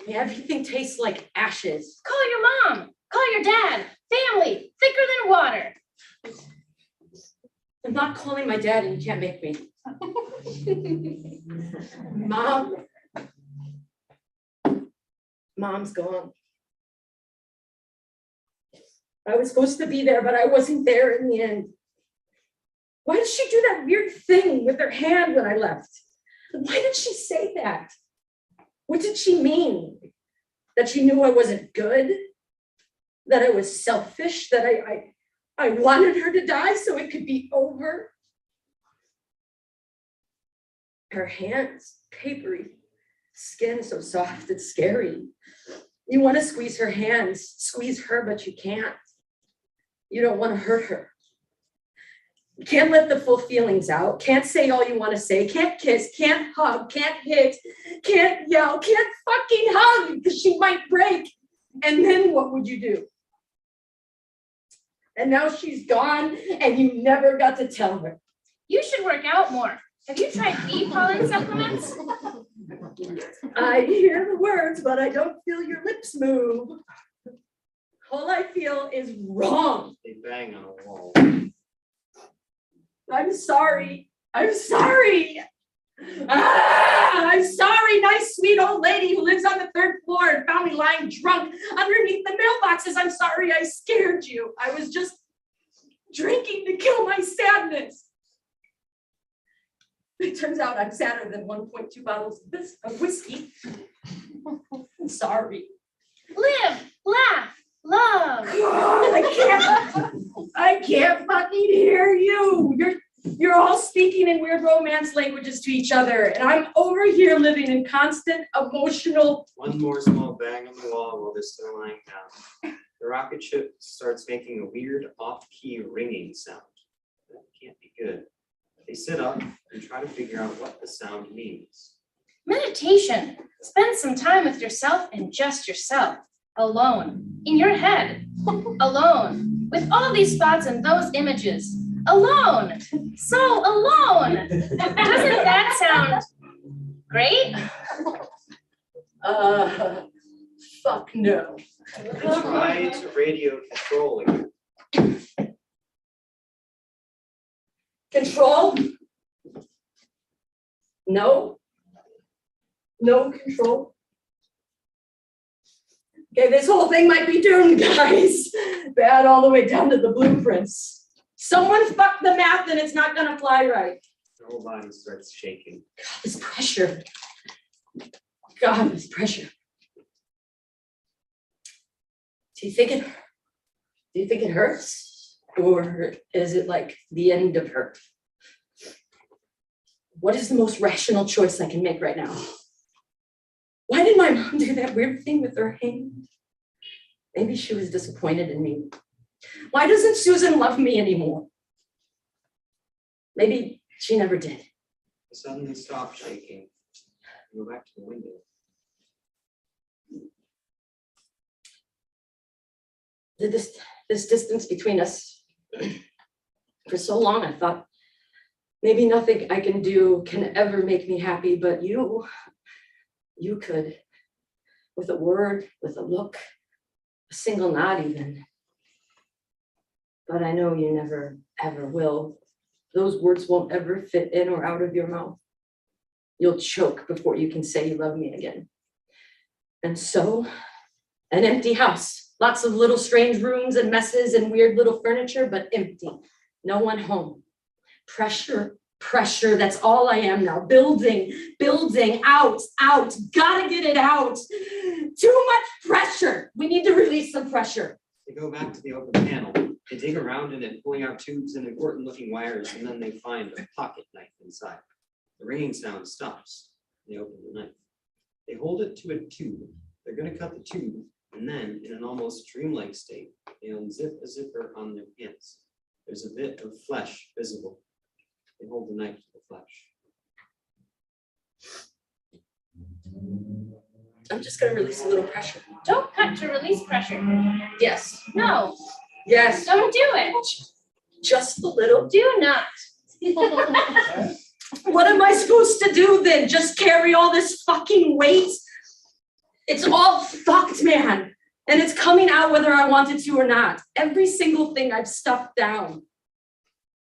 Everything tastes like ashes. Call your mom. Call your dad. Family. Thicker than water. I'm not calling my dad, and you can't make me. Mom's gone. I was supposed to be there, but I wasn't there in the end. Why did she do that weird thing with her hand when I left? Why did she say that? What did she mean? That she knew I wasn't good? That I was selfish? That I wanted her to die so it could be over? Her hands, papery, skin so soft it's scary. You want to squeeze her hands, squeeze her, but you can't. You don't want to hurt her. You can't let the full feelings out, can't say all you want to say, can't kiss, can't hug, can't hit, can't yell, can't fucking hug because she might break. And then what would you do? And now she's gone and you never got to tell her. You should work out more. Have you tried bee pollen supplements? I hear the words, but I don't feel your lips move. All I feel is wrong. They bang on a wall. I'm sorry. I'm sorry. I'm sorry, nice sweet old lady who lives on the 3rd floor and found me lying drunk underneath the mailboxes. I'm sorry I scared you. I was just drinking to kill my sadness. It turns out I'm sadder than 1.2 bottles of whiskey. I'm sorry. Live, laugh, love. I can't fucking hear you. You're all speaking in weird romance languages to each other, and I'm over here living in constant emotional. One more small bang on the wall while they're still lying down. The rocket ship starts making a weird off-key ringing sound. That can't be good. They sit up and try to figure out what the sound means. Meditation. Spend some time with yourself and just yourself. Alone. In your head. Alone. With all these thoughts and those images. Alone. So alone. Doesn't that sound great? Fuck no. They try to radio control again. Control? No. No control. Okay, this whole thing might be doomed, guys. Bad all the way down to the blueprints. Someone fucked the math and it's not gonna fly right. The whole body starts shaking. God, this pressure. God, this pressure. Do you think it hurts? Or is it like the end of her? What is the most rational choice I can make right now? Why did my mom do that weird thing with her hand? Maybe she was disappointed in me. Why doesn't Susan love me anymore? Maybe she never did. I suddenly stopped shaking. Go back to the window. This distance between us, for so long I thought maybe nothing I can do can ever make me happy, but you could, with a word, with a look, a single nod even. But I know you never, ever will. Those words won't ever fit in or out of your mouth. You'll choke before you can say you love me again. And so, an empty house. Lots of little strange rooms and messes and weird little furniture, but empty. No one home. Pressure, that's all I am now. Building, out, gotta get it out. Too much pressure. We need to release some pressure. They go back to the open panel. They dig around in it, pulling out tubes and important looking wires, and then they find a pocket knife inside. The ringing sound stops. They open the knife. They hold it to a tube. They're gonna cut the tube, and then, in an almost dreamlike state, they unzip a zipper on their pants. There's a bit of flesh visible. They hold the knife to the flesh. I'm just gonna release a little pressure. Don't cut to release pressure. Yes. No, Yes. don't do it. Just a little. Do not. What am I supposed to do then? Just carry all this fucking weight? It's all fucked, man. And it's coming out whether I want it to or not. Every single thing I've stuffed down.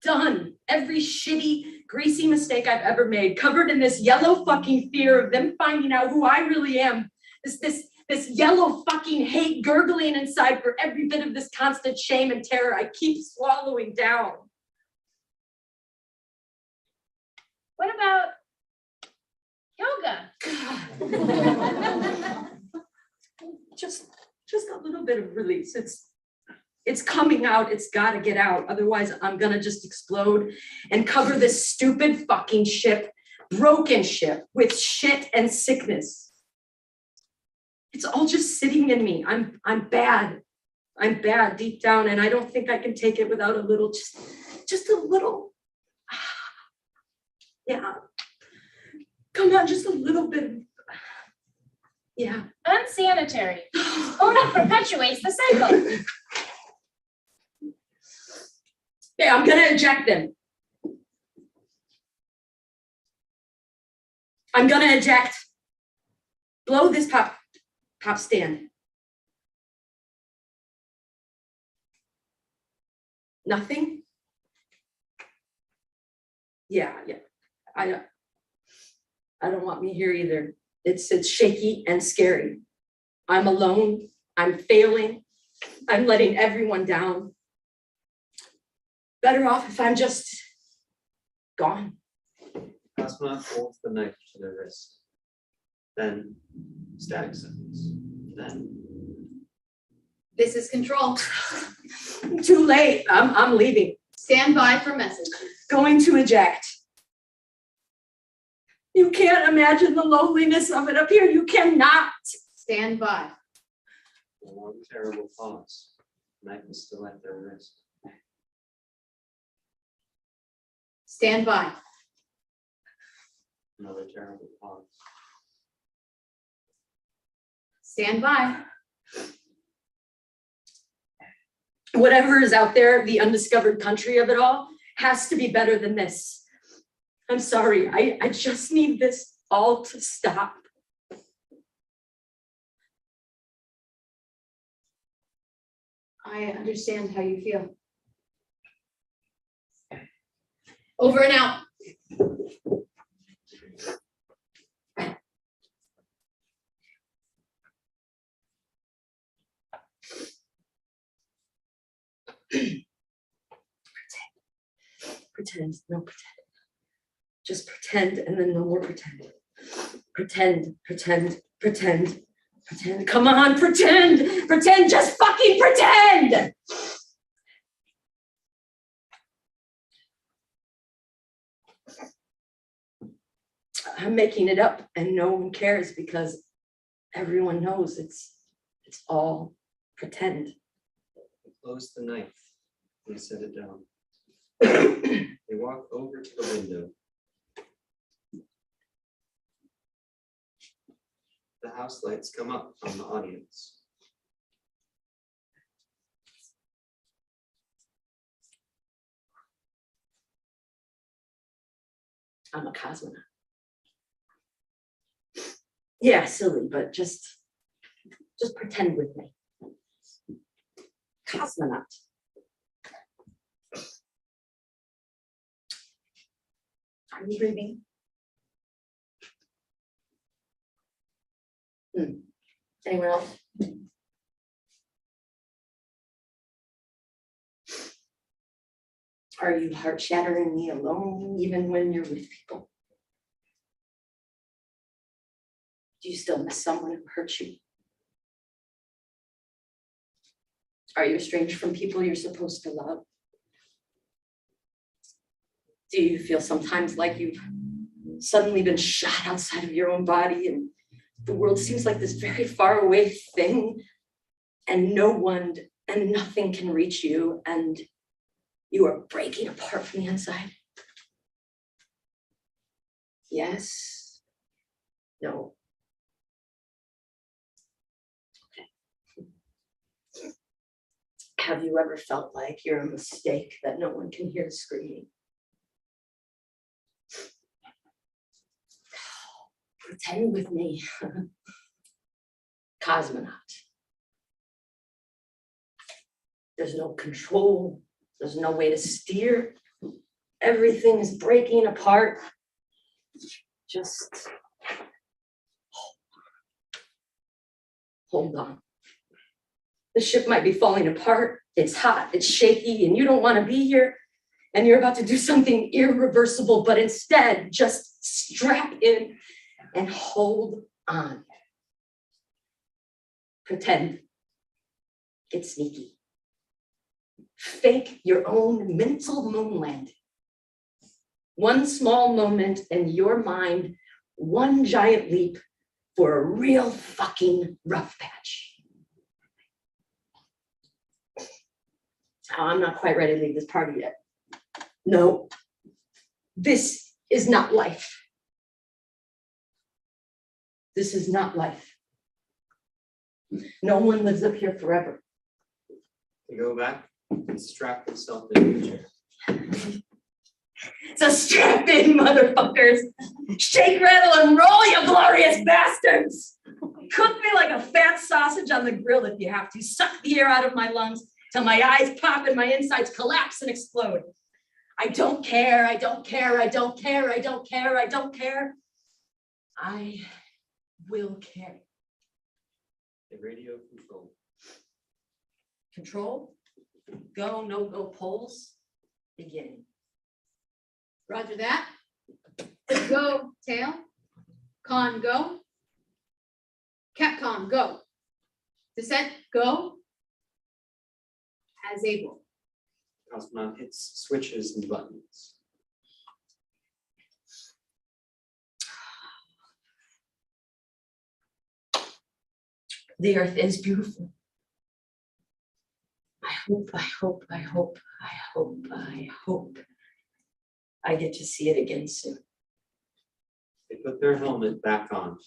Done. Every shitty, greasy mistake I've ever made, covered in this yellow fucking fear of them finding out who I really am. This yellow fucking hate gurgling inside for every bit of this constant shame and terror I keep swallowing down. What about yoga? Just a little bit of release. It's coming out. It's got to get out. Otherwise, I'm gonna just explode and cover this stupid fucking ship, broken ship, with shit and sickness. It's all just sitting in me. I'm bad. I'm bad deep down, and I don't think I can take it without a little, just a little. Yeah. Come on, just a little bit of. Yeah. Unsanitary. Only perpetuates the cycle. Yeah, I'm gonna eject them. I'm gonna eject. Blow this pop stand. Nothing? Yeah. I don't want me here either. It's shaky and scary. I'm alone. I'm failing. I'm letting everyone down. Better off if I'm just gone. Cosmonaut holds the knife to their wrist. Then static seconds. Then This is control. Too late. I'm leaving. Stand by for message. Going to eject. You can't imagine the loneliness of it up here. You cannot. Stand by. a long, terrible pause. Knife is still at their wrist. Stand by. Another terrible pause. Stand by. Whatever is out there, the undiscovered country of it all, has to be better than this. I'm sorry, I just need this all to stop. I understand how you feel. Over and out. Pretend, no pretend. Just pretend and then no more pretend. Pretend. Come on, pretend, just fucking pretend. I'm making it up and no one cares because everyone knows it's all pretend. They close the knife and set it down. They walk over to the window. The house lights come up on the audience. I'm a cosmonaut. Yeah, silly, but just pretend with me. Cosmonaut. Are you breathing? Anyone else? Are you heart-shatteringly alone even when you're with people? Do you still miss someone who hurt you? Are you estranged from people you're supposed to love? Do you feel sometimes like you've suddenly been shot outside of your own body and the world seems like this very far away thing and no one and nothing can reach you and you are breaking apart from the inside? Yes? No? Okay. Have you ever felt like you're a mistake that no one can hear screaming? Pretend with me. Cosmonaut. There's no control. There's no way to steer. Everything is breaking apart. Just hold on. The ship might be falling apart. It's hot, it's shaky, and you don't want to be here. And you're about to do something irreversible, but instead just strap in and hold on. Pretend. Get sneaky. Fake your own mental moon landing. One small moment in your mind, one giant leap for a real fucking rough patch. Oh, I'm not quite ready to leave this party yet. No, this is not life. This is not life. No one lives up here forever. They go back and strap themselves into a chair. So strap in, motherfuckers. Shake, rattle, and roll, you glorious bastards. Cook me like a fat sausage on the grill if you have to. Suck the air out of my lungs till my eyes pop and my insides collapse and explode. I don't care, I don't care, I don't care, I don't care, I don't care. I will care. The radio control. Control, go, no go polls, beginning. Roger that. Go, tail. Con, go. Capcom, go. Descent, go. As able. Cosmonaut hits switches and buttons. The earth is beautiful. I hope, I hope, I hope, I hope, I hope I get to see it again soon. They put their helmet back on.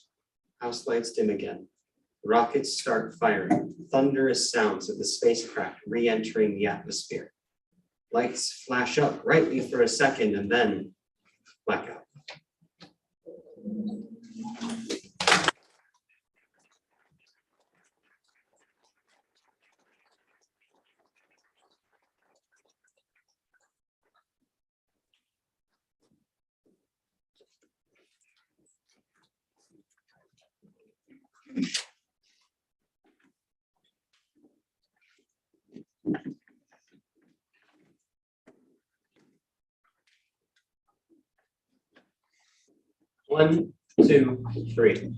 House lights dim again. Rockets start firing. Thunderous sounds of the spacecraft re-entering the atmosphere. Lights flash up brightly for a second and then blackout. One, two, three.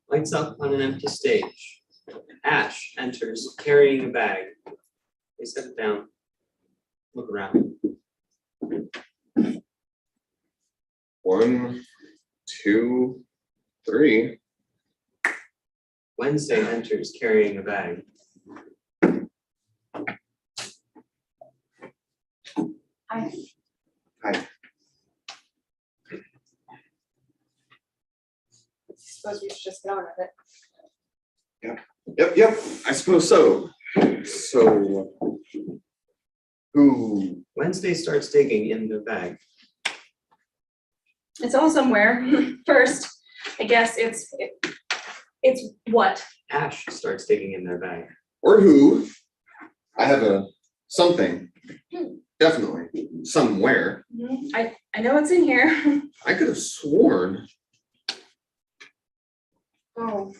Lights up on an empty stage. Ash enters carrying a bag. They set it down. Look around. 1, 2, 3. Wednesday enters carrying a bag. Hi. Hi. Suppose we should just get on with it. Yep, I suppose so. So, who? Wednesday starts digging in the bag. It's all somewhere. First, I guess it's what? Ash starts digging in their bag. Or who? I have a something. Definitely. Somewhere. I know it's in here. I could have sworn. Oh.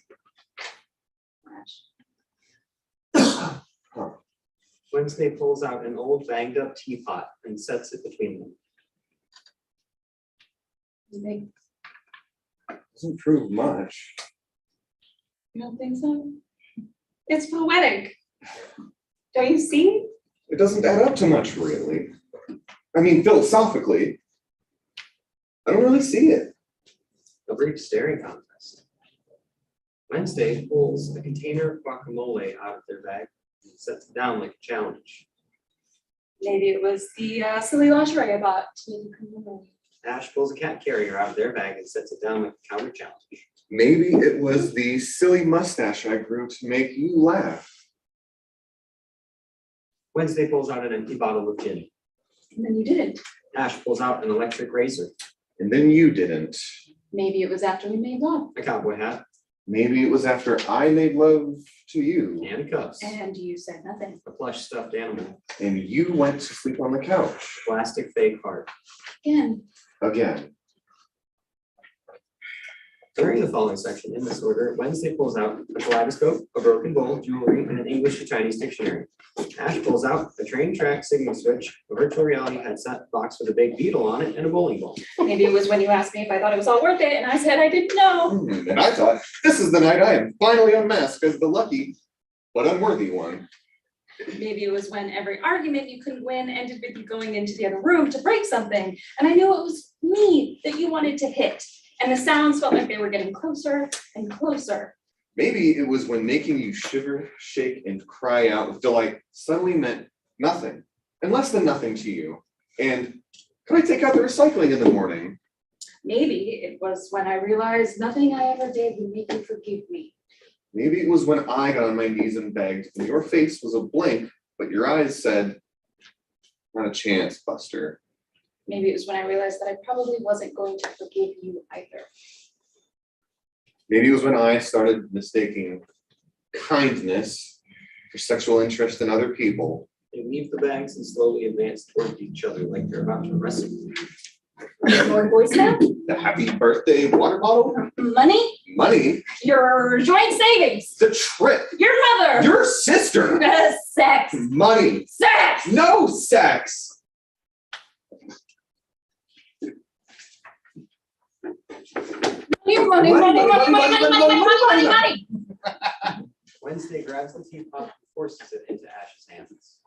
Wednesday pulls out an old banged up teapot and sets it between them. You Doesn't prove much. don't think so? It's poetic. Don't you see? It doesn't add up to much, really. I mean, philosophically, I don't really see it. A brief staring contest. Wednesday pulls a container of guacamole out of their bag and sets it down like a challenge. Maybe it was the silly lingerie I bought to make you come home. Ash pulls a cat carrier out of their bag and sets it down like a counter challenge. Maybe it was the silly mustache I grew to make you laugh. Wednesday pulls out an empty bottle of gin. And then you didn't. Ash pulls out an electric razor, And then you didn't. Maybe it was after we made love. a cowboy hat, Maybe it was after I made love to you and cuffs, And you said nothing. a plush stuffed animal, and you went to sleep on the couch plastic fake heart. Again. again. During the following section in this order, Wednesday pulls out a kaleidoscope, a broken bowl, jewelry, and an English to Chinese dictionary. Ash pulls out a train track signal switch, a virtual reality headset, box with a big beetle on it, and a bowling ball. Maybe it was when you asked me if I thought it was all worth it, and I said I didn't know. And I thought, this is the night I am finally unmasked as the lucky but unworthy one. Maybe it was when every argument you couldn't win ended with you going into the other room to break something, and I knew it was me that you wanted to hit. And the sounds felt like they were getting closer and closer. Maybe it was when making you shiver, shake, and cry out with delight suddenly meant nothing, and less than nothing to you. And could I take out the recycling in the morning? Maybe it was when I realized nothing I ever did would make you forgive me. Maybe it was when I got on my knees and begged, and your face was a blank, but your eyes said, not a chance, Buster. Maybe it was when I realized that I probably wasn't going to forgive you either. Maybe it was when I started mistaking kindness for sexual interest in other people. They leave the bags and slowly advance toward each other like they're about to wrestle. More voicemail? The happy birthday water bottle? Money? Money? Your joint savings? The trip? Your mother? Your sister? Sex? Money? Sex! No sex! Money. Wednesday grabs the teapot and forces it into Ash's hands.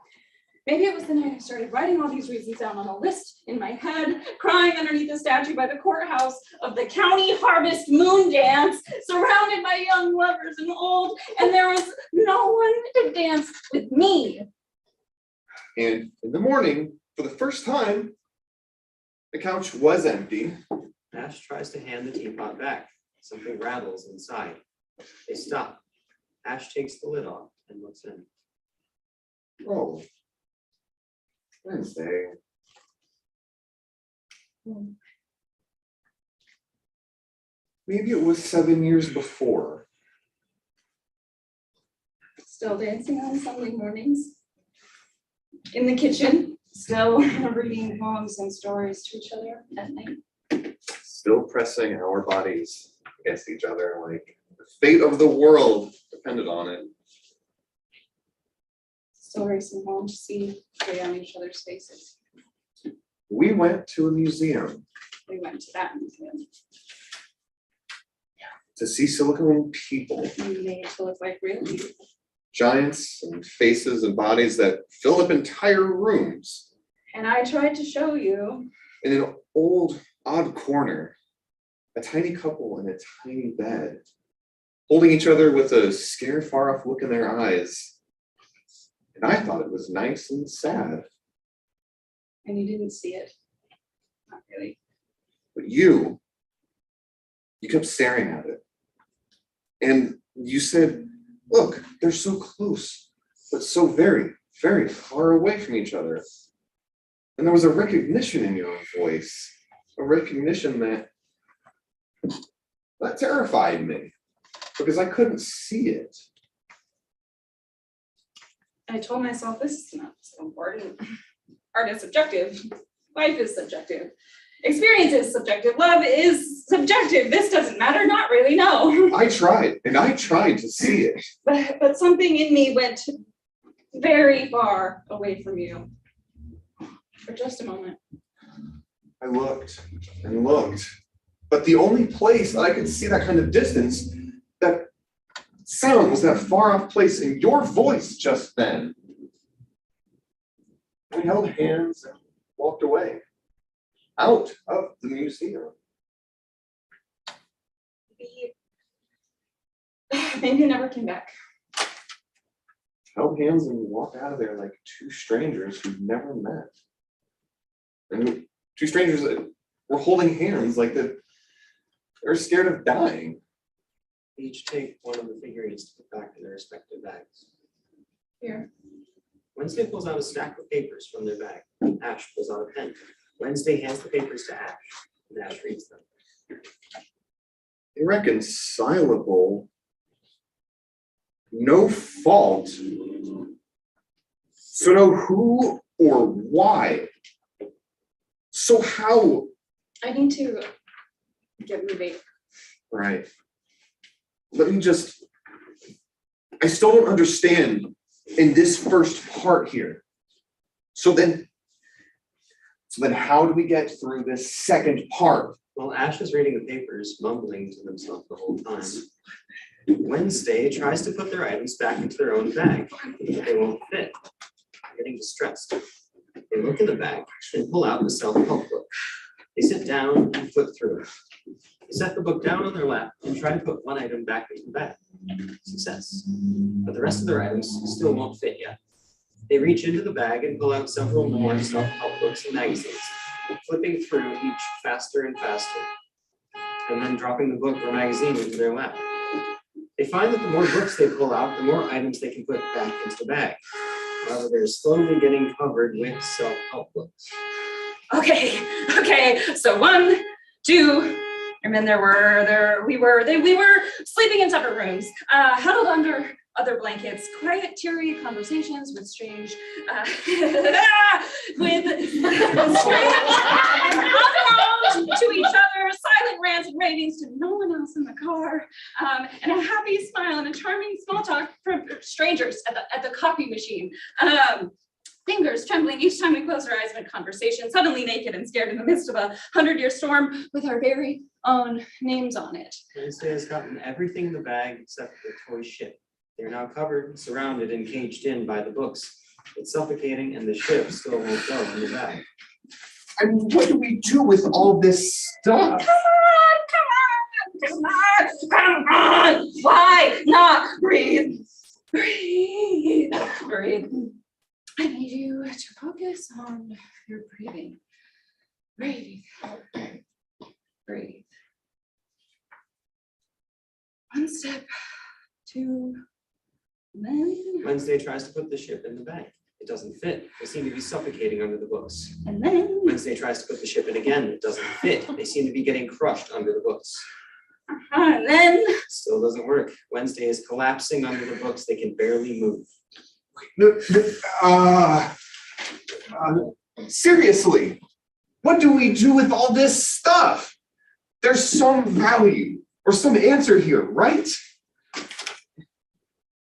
Maybe it was the night I started writing all these reasons down on a list in my head, crying underneath the statue by the courthouse of the county harvest moon dance, surrounded by young lovers and old, and there was no one to dance with me. And in the morning, for the first time, the couch was empty. Ash tries to hand the teapot back. Something rattles inside. They stop. Ash takes the lid off and looks in. Oh. Wednesday. Maybe it was 7 years before. Still dancing on Sunday mornings. In the kitchen, still reading poems and stories to each other at night. Still pressing our bodies against each other like the fate of the world depended on it. Still racing home to see play on each other's faces. We went to a museum We went to that museum. to see silicone people, Made to look like real people. giants and faces and bodies that fill up entire rooms. And I tried to show you. In an old odd corner, a tiny couple in a tiny bed, holding each other with a scared, far-off look in their eyes. And I thought it was nice and sad. And you didn't see it? Not really. But you kept staring at it. And you said, look, they're so close, but so very, very far away from each other. And there was a recognition in your voice, a recognition that terrified me because I couldn't see it. I told myself this is not so important. Art is subjective. Life is subjective. Experience is subjective. Love is subjective. This doesn't matter. Not really, no. I tried to see it. But something in me went very far away from you. For just a moment. I looked and looked, but the only place that I could see that kind of distance, that sound, was that far off place in your voice just then. We held hands and walked away, out of the museum. Maybe you never came back. Held hands and walked out of there like two strangers who'd never met. And two strangers that were holding hands like that they're scared of dying. Each take one of the figurines to put back in their respective bags. Here. Wednesday pulls out a stack of papers from their bag. Ash pulls out a pen. Wednesday hands the papers to Ash, and Ash reads them. Irreconcilable, no fault. So no who or why. So how? I need to get moving. Right. Let me just, I still don't understand in this first part here. So then how do we get through this second part? Well, Ash is reading the papers, mumbling to themselves the whole time. Wednesday tries to put their items back into their own bag, but they won't fit. They're getting distressed. They look in the bag and pull out the self-help book. They sit down and flip through it. They set the book down on their lap and try to put one item back into the bag. Success. But the rest of their items still won't fit yet. They reach into the bag and pull out several more self-help books and magazines, flipping through each faster and faster, and then dropping the book or magazine into their lap. They find that the more books they pull out, the more items they can put back into the bag. However, they're slowly getting covered with self-help books. Okay, so 1, 2, and then we were sleeping in separate rooms, huddled under other blankets, quiet, teary conversations with strange, to each other, silent rants and ravings to no one else in the car, and a happy smile and a charming small talk from strangers at the coffee machine. Fingers trembling each time we close our eyes in a conversation, suddenly naked and scared in the midst of a 100-year storm with our very own names on it. Wednesday has gotten everything in the bag except the toy ship. They're now covered, surrounded, and caged in by the books. It's suffocating, and the ship still won't go in the bag. I mean, what do we do with all this stuff? Come on! Why not breathe? Breathe. I need you to focus on your breathing. Breathe. One step, 2, then. Wednesday tries to put the ship in the bag. It doesn't fit. They seem to be suffocating under the books. And then. Wednesday tries to put the ship in again. It doesn't fit. They seem to be getting crushed under the books. And then. Still doesn't work. Wednesday is collapsing under the books. They can barely move. Seriously, what do we do with all this stuff? There's some value or some answer here, right?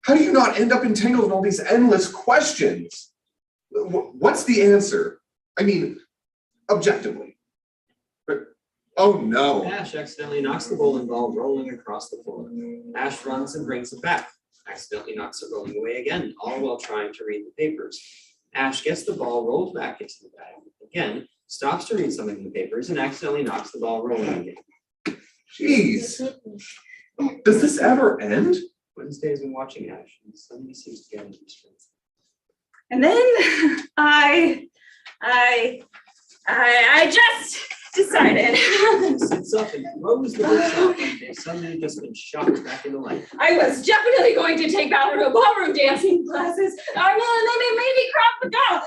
How do you not end up entangled in all these endless questions? What's the answer? I mean, objectively. But, oh no. Ash accidentally knocks the bowling ball rolling across the floor. Ash runs and brings it back. Accidentally knocks it rolling away again, all while trying to read the papers. Ash gets the ball rolled back into the bag again, stops to read something in the papers, and accidentally knocks the ball rolling again. Jeez. Does this ever end? Wednesday has been watching Ash, and suddenly seems to get into his friends. And then I just decided. He sits up and throws the books out like they've suddenly just been shocked back into life. I was definitely going to take ballroom dancing classes. I mean, maybe crop the doll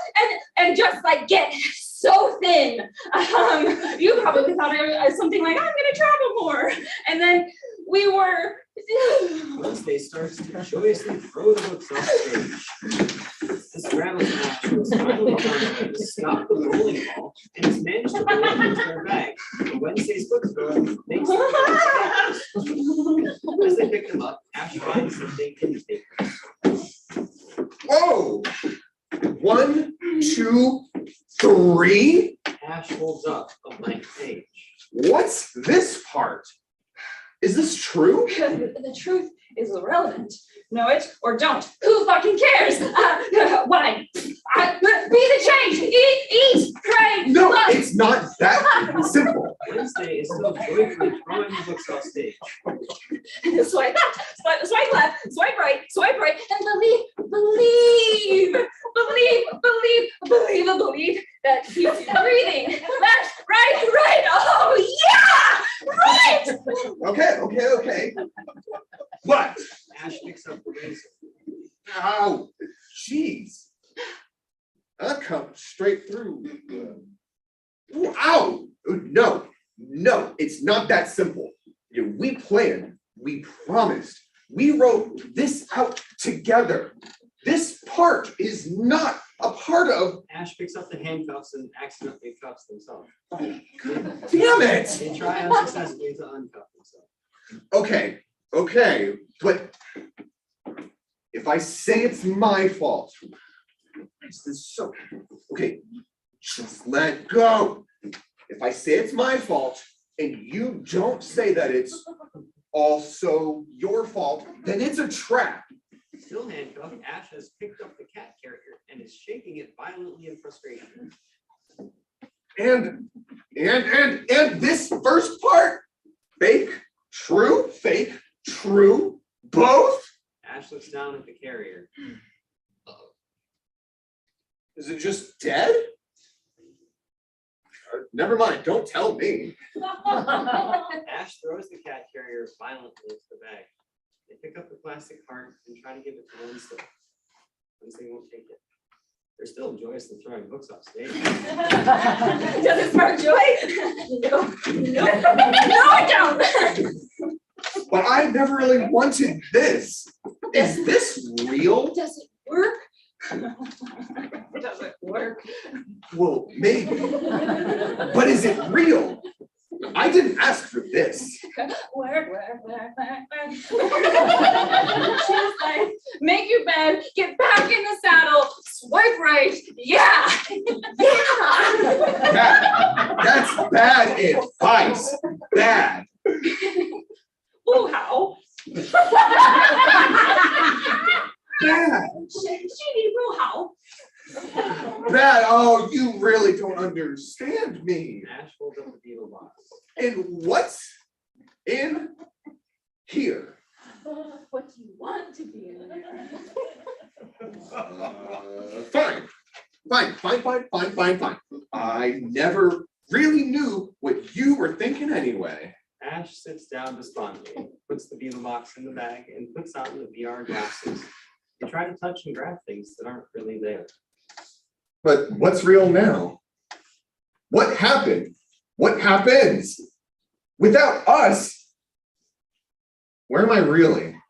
and just like get so thin. You probably thought I was something like, I'm gonna travel more. And then we were. Wednesday starts to joyously throw the books off stage. This rattles Ash was finally trying to stop the rolling ball and has managed to roll it into their bag. Wednesday's books go up, makes them as they pick them up, Ash finds something in the paper. Whoa! 1, 2, 3? Ash holds up a blank page. What's this part? Is this true? The truth is irrelevant. Know it or don't. Who fucking cares? Why? Be the change. Eat, pray. No, love. it's not that simple. Wednesday is still joyfully throwing the books off stage. Swipe left, swipe right, and believe that keeps you breathing. Left, right. Oh yeah, right. Okay. What? Ash picks up the razor. Ow, jeez. That cut straight through. Ow, no, it's not that simple. We planned, we promised, we wrote this out together. This part is not a part of. Ash picks up the handcuffs and accidentally cuffs themselves. Damn it! They try unsuccessfully to uncuff themselves. Okay, but if I say it's my fault, is this so? Okay, just let go. If I say it's my fault and you don't say that it's also your fault, then it's a trap. Still handcuffed, Ash has picked up the cat carrier and is shaking it violently in frustration. And this first part, fake, true, both? Ash looks down at the carrier. Is it just dead? Never mind, don't tell me. Ash throws the cat carrier violently into the bag. They pick up the plastic heart and try to give it to Wednesday. Wednesday won't take it. They're still joyously throwing books off stage. Does it spark joy? No, I don't. But I never really wanted this. Is this real? Does it work? Does it work? Well, maybe. But is it real? I didn't ask for this. Work. Choose life, make your bed, get back in the saddle, swipe right. Yeah. That's bad advice. Bad. Oh, how? Bad. Shady real how? Bad. Oh, you really don't understand me. Ash holds up the beetle box. And what's in here? What do you want to be in there? Fine. I never really knew what you were thinking anyway. Ash sits down despondently, puts the beetle box in the bag, and puts on the VR glasses. They try to touch and grab things that aren't really there. But what's real now? What happened? What happens? Without us? Where am I reeling?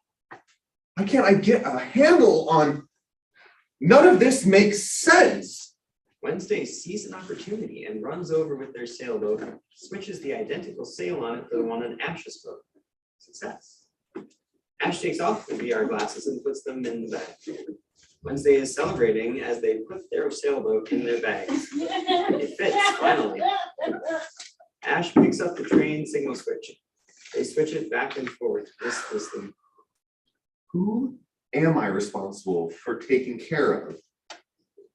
Why can't I get a handle on? None of this makes sense. Wednesday sees an opportunity and runs over with their sailboat, switches the identical sail on it for the one on Ash's boat. Success. Ash takes off the VR glasses and puts them in the bag. Wednesday is celebrating as they put their sailboat in their bags. It fits, finally. Ash picks up the train signal switch. They switch it back and forth, listlessly. Who am I responsible for taking care of?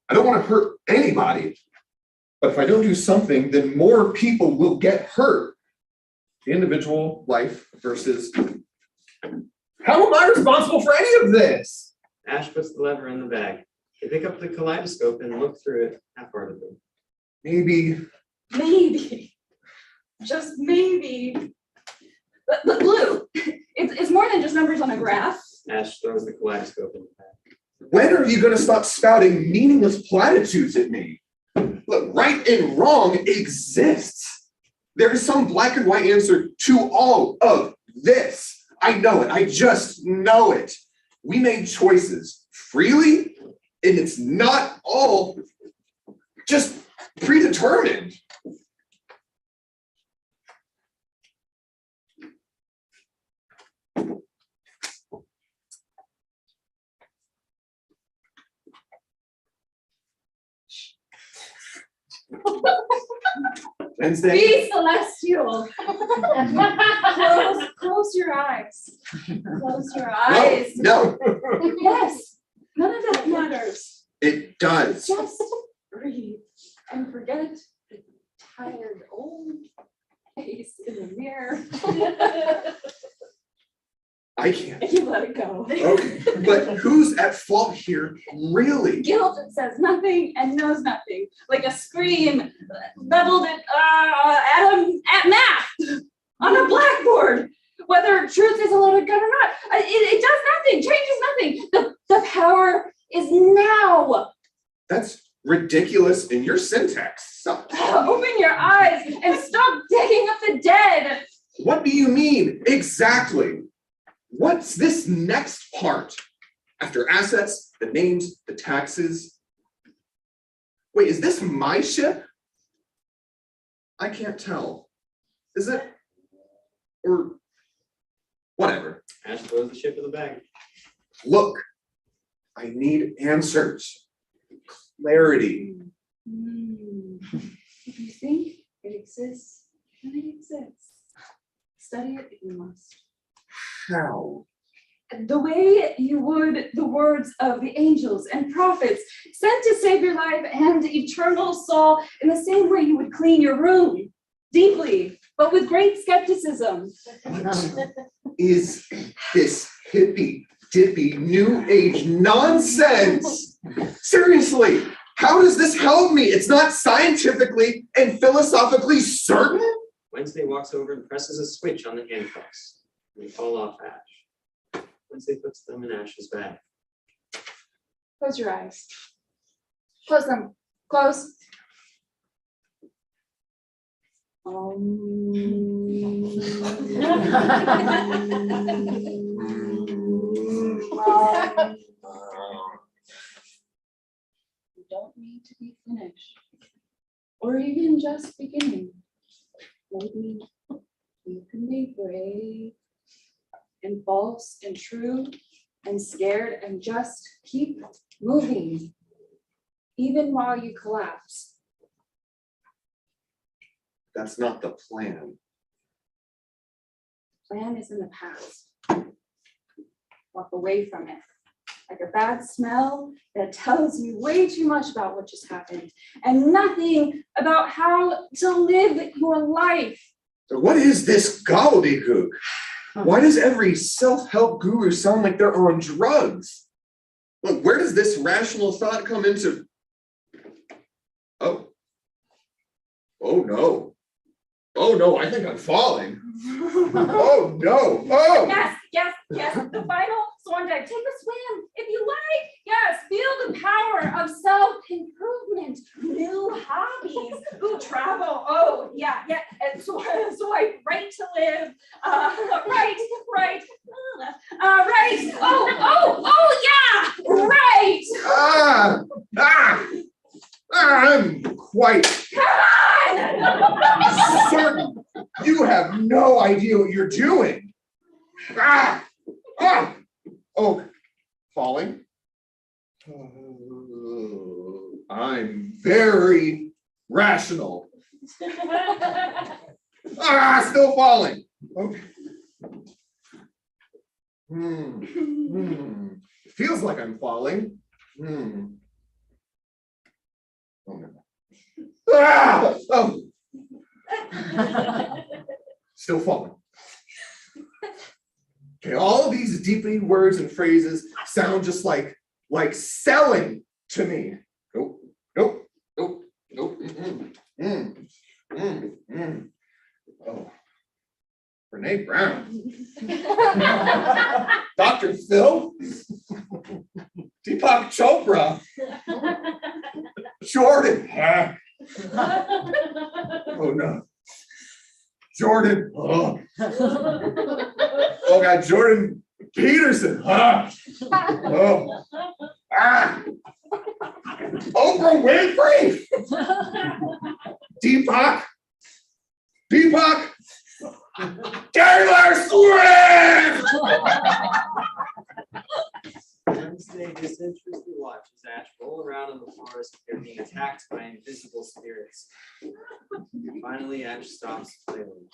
I don't want to hurt anybody, But if I don't do something, then more people will get hurt. The individual life versus, how am I responsible for any of this? Ash puts the lever in the bag. They pick up the kaleidoscope and look through it half-heartedly. Maybe. Maybe, just maybe. But blue, it's more than just numbers on a graph. Ash throws the kaleidoscope in the bag. When are you going to stop spouting meaningless platitudes at me? Look, right and wrong exists. There is some black and white answer to all of this. I know it. I just know it. We made choices freely, and it's not all just predetermined. Wednesday. Be celestial. Close your eyes. Close your eyes. No, Yes, none of that matters. it does. Just breathe and forget the tired old face in the mirror. I can't. You let it go. Okay, but who's at fault here, really? Guilt says nothing and knows nothing, like a scream leveled at math on a blackboard. Whether truth is a loaded gun or not, it does nothing, changes nothing. The power is now. That's ridiculous in your syntax sucks. Open your eyes and stop digging up the dead. What do you mean exactly? What's this next part? After assets, the names, the taxes. Wait, is this my ship? I can't tell. Is it? Or whatever. Ash throws the ship in the bag. Look, I need answers. Clarity. If you think it exists, then it exists. Study it if you must. How? The way you would the words of the angels and prophets sent to save your life and eternal soul, in the same way you would clean your room deeply, but with great skepticism. What is this hippy dippy new age nonsense? Seriously, how does this help me? It's not scientifically and philosophically certain. Wednesday walks over and presses a switch on the handcuffs. They fall off Ash. Wednesday puts them in Ash's bag. Close your eyes. Close them. Close. You don't need to be finished, or even just beginning. Maybe you can be brave and false and true and scared and just keep moving, even while you collapse. That's not the plan. Plan is in the past. Walk away from it. Like a bad smell that tells you way too much about what just happened and nothing about how to live your life. So what is this gobbledygook? Why does every self-help guru sound like they're on drugs? Look, where does this rational thought come into? Oh no. Oh no, I think I'm falling. Oh no, oh! Yes, the final swan dive. Take a swim if you like. Yes, feel the power of self-improvement, new hobbies, travel. Oh, yeah. And swipe right to live. Right. Yeah, right. I'm quite certain you have no idea what you're doing. Oh, falling. I'm very rational. Still falling. Okay. Feels like I'm falling. Oh no. Ah! Oh, still falling. Okay, all of these deepening words and phrases sound just like selling to me. Nope, nope, nope, nope. Oh, Brene Brown. Dr. Phil. Deepak Chopra. Jordan. Oh no. Jordan. Oh. Oh God, Jordan Peterson. Oh. Ah. Oprah Winfrey. Deepak. Taylor Swift. Wednesday disinterestedly watches Ash roll around in the forest. They're being attacked by invisible spirits. Finally, Ash stops flailing.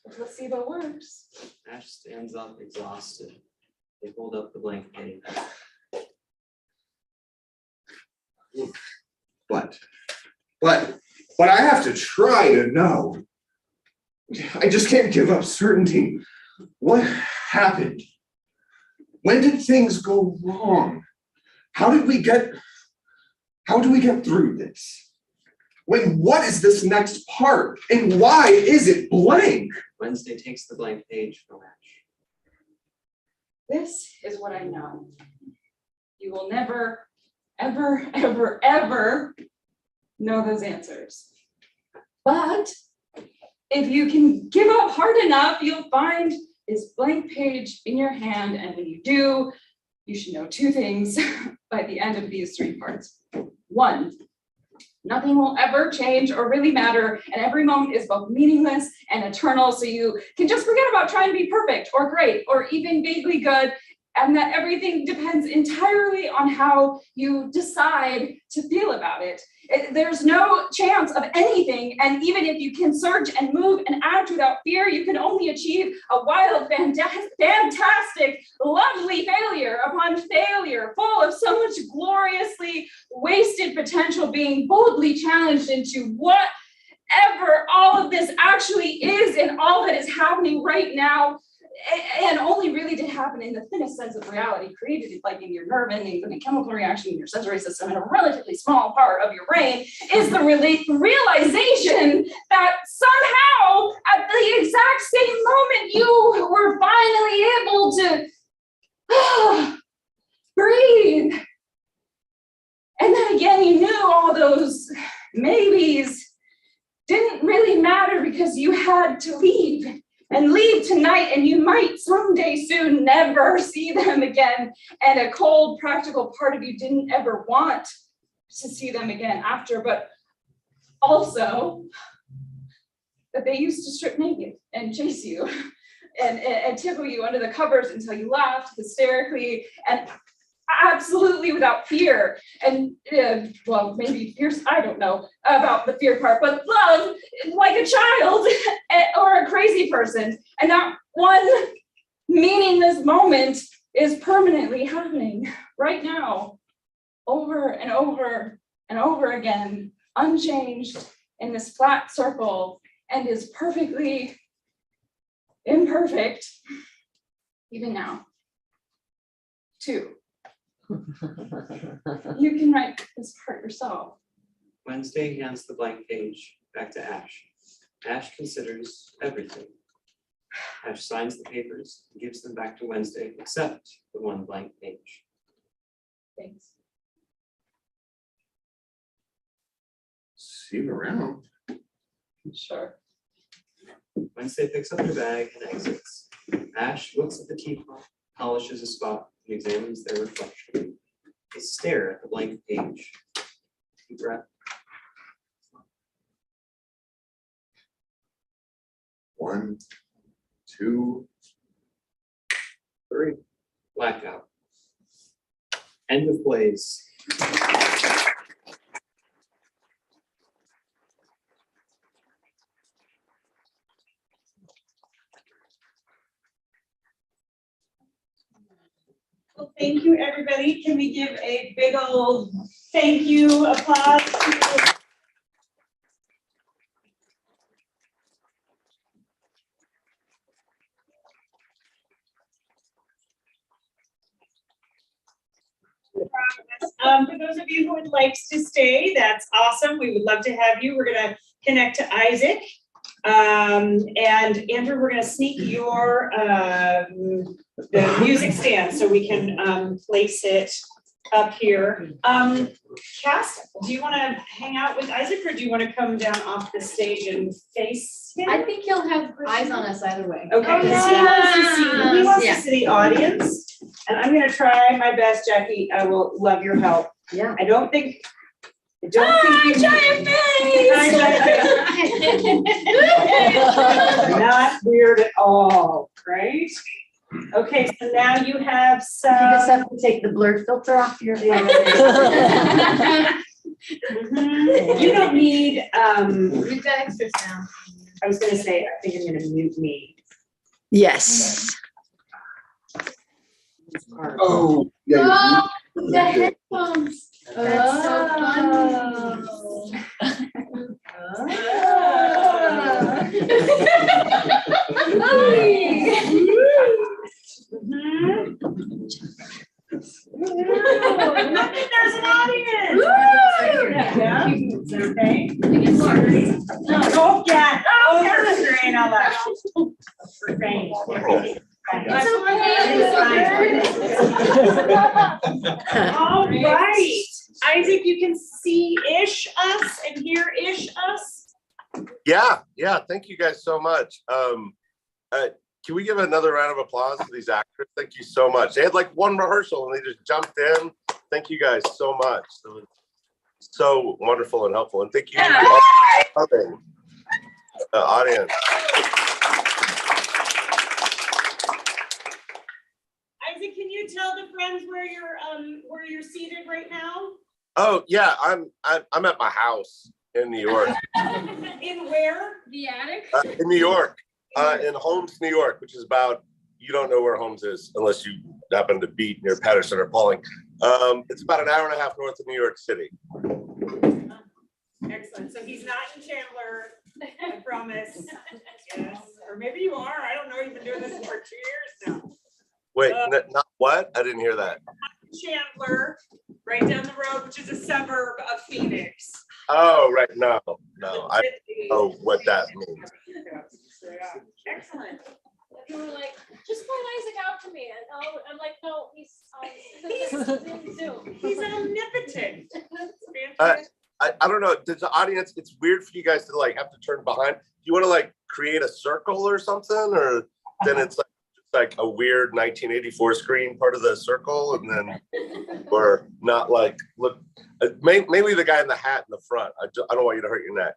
The placebo works. Ash stands up exhausted. They hold up the blank page. But I have to try to know. I just can't give up certainty. What happened? When did things go wrong? How do we get through this? What is this next part? And why is it blank? Wednesday takes the blank page from Ash. This is what I know. You will never, ever, ever, ever know those answers. But if you can give up hard enough, you'll find this blank page in your hand. And when you do, you should know two things by the end of these three parts. One, nothing will ever change or really matter, and every moment is both meaningless and eternal, so you can just forget about trying to be perfect or great or even vaguely good, and that everything depends entirely on how you decide to feel about it. There's no chance of anything, and even if you can search and move and act without fear, you can only achieve a wild, fantastic, lovely failure upon failure, full of so much gloriously wasted potential being boldly challenged into whatever all of this actually is and all that is happening right now. And only really did happen in the thinnest sense of reality, created like in your nerve endings and a chemical reaction in your sensory system in a relatively small part of your brain, is the realization that somehow at the exact same moment you were finally able to breathe. And then again, you knew all those maybes didn't really matter because you had to leave. And leave tonight, and you might someday soon never see them again. And a cold, practical part of you didn't ever want to see them again after, but also that they used to strip naked and chase you and tickle you under the covers until you laughed hysterically and absolutely without fear. And well, maybe fierce, I don't know about the fear part, but love like a child or a crazy person. And that one meaningless moment is permanently happening right now, over and over and over again, unchanged in this flat circle, and is perfectly imperfect even now. 2. You can write this part yourself. Wednesday hands the blank page back to Ash. Ash considers everything. Ash signs the papers and gives them back to Wednesday, except the one blank page. Thanks. See you around. Sure. Wednesday picks up her bag and exits. Ash looks at the teapot, polishes a spot, and examines their reflection. They stare at the blank page. Deep breath. 1, 2, 3. Blackout. End of plays. Well, thank you, everybody. Can we give a big old Thank you, applause. To for those of you who would like to stay, that's awesome. We would love to have you. We're gonna connect to Isaac. And Andrew, we're gonna sneak your the music stand so we can place it up here. Cass, do you wanna hang out with Isaac or do you wanna come down off the stage and face him? I think he'll have eyes on us either way. Okay, Oh, because he wants to see the audience, and I'm gonna try my best, Jackie, I will love your help. Yeah. I don't think you. Giant Not weird at all, right? Okay, so now you have You just some. have to take the blur filter off your. Mhm. You don't need, We've got extra sound. I was gonna say, I think I'm gonna mute me. Yes. Oh, yeah. Oh, the headphones. That's so funny. There's an audience. Yeah, is that okay? Oh, yeah, overstrain, I love it. Overstrain. All right, Isaac, you can see-ish us and hear-ish us? Yeah, thank you guys so much. Can we give another round of applause to these actors? Thank you so much. They had like one rehearsal and they just jumped in. Thank you guys so much. It was so wonderful and helpful. And thank you all for the audience. Isaac, can you tell the friends where you're seated right now? Oh yeah, I'm at my house in New York. In where? The attic? In New York. In Holmes, New York, which is about, you don't know where Holmes is unless you happen to be near Patterson or Pauling. It's about an hour and a half north of New York City. Excellent. So he's not in Chandler, I promise. Yes. Or maybe you are. I don't know. You've been doing this for 2 years now. Wait, not what? I didn't hear that. Chandler, right down the road, which is a suburb of Phoenix. Oh, right. No, I don't know what that means. Excellent. You were like, just point Isaac out to me, and I'm like, no, he's in Zoom. He's omnipotent. I don't know. Does the audience, it's weird for you guys to like have to turn behind. Do you want to like create a circle or something? Or then it's like a weird 1984 screen part of the circle and then, or not like, look, mainly the guy in the hat in the front. I don't want you to hurt your neck.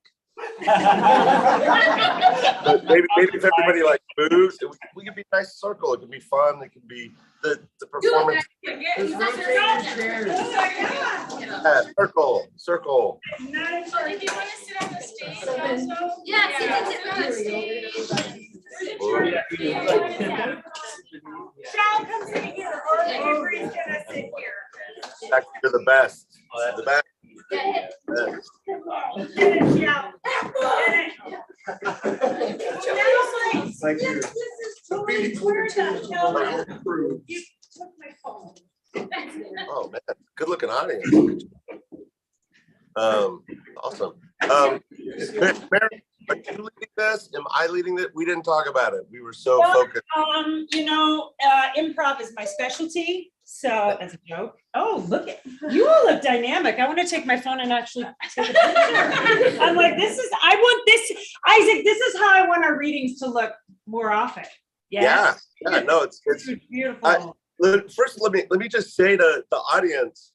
But maybe if everybody like moves, we could be a nice circle. It could be fun. It could be the performance. Yeah, circle. If you want to sit on the stage also. Yeah, sit on the stage. Shall come sit here, or Avery's gonna sit here. You're the best. The best. Get it, Shall. Thank you. This is totally weird. You took my phone. Oh man, good looking audience. Awesome. Mary, are you leading this? Am I leading it? We didn't talk about it. We were so focused. Improv is my specialty. So that's a joke. Oh, look at you all look dynamic. I want to take my phone and actually take a picture. I'm like, I want this, Isaac, this is how I want our readings to look more often. Yes? Yeah, no, it's beautiful. First, let me just say to the audience,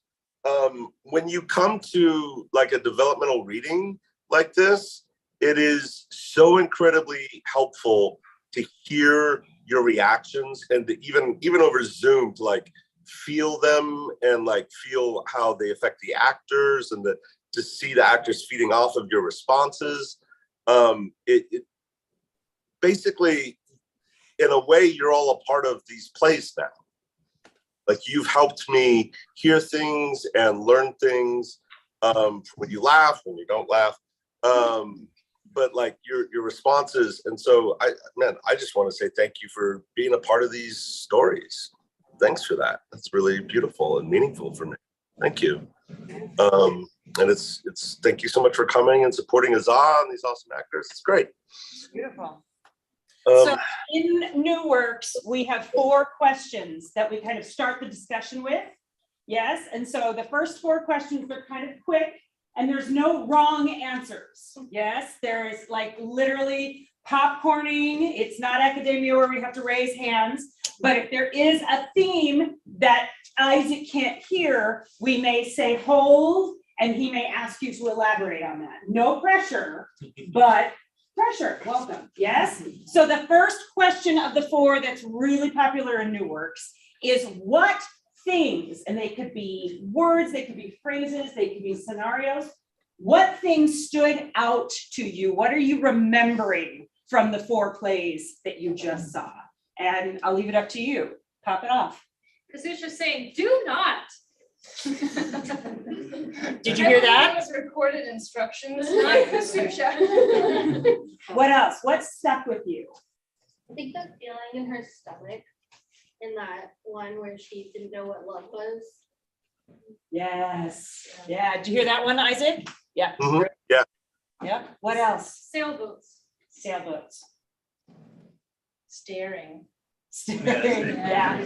when you come to like a developmental reading like this, it is so incredibly helpful to hear your reactions and to even over Zoom to like feel them and like feel how they affect the actors and to see the actors feeding off of your responses. It basically, in a way, you're all a part of these plays now. Like you've helped me hear things and learn things when you laugh, when you don't laugh. But like your responses. And so I just want to say thank you for being a part of these stories. Thanks for that. That's really beautiful and meaningful for me. Thank you. And it's thank you so much for coming and supporting Azah and these awesome actors. It's great. Beautiful. So in New Works, we have 4 questions that we kind of start the discussion with. Yes, and so the first 4 questions are kind of quick and there's no wrong answers. Yes, there is like literally popcorning. It's not academia where we have to raise hands, but if there is a theme that Isaac can't hear, we may say hold and he may ask you to elaborate on that. No pressure, but pressure, welcome, yes? So the first question of the 4 that's really popular in New Works is what things, and they could be words, they could be phrases, they could be scenarios, what things stood out to you? What are you remembering from the 4 plays that you just saw? And I'll leave it up to you, pop it off. Because it's just saying, do not. Did you hear that? It was recorded instructions. What else? What stuck with you? I think the feeling in her stomach in that one where she didn't know what love was. Yes. Yeah. Did you hear that one, Isaac? Yeah. Mhm. Yeah. Yeah. What else? Sailboats. Sailboats. Staring. Staring. Yeah.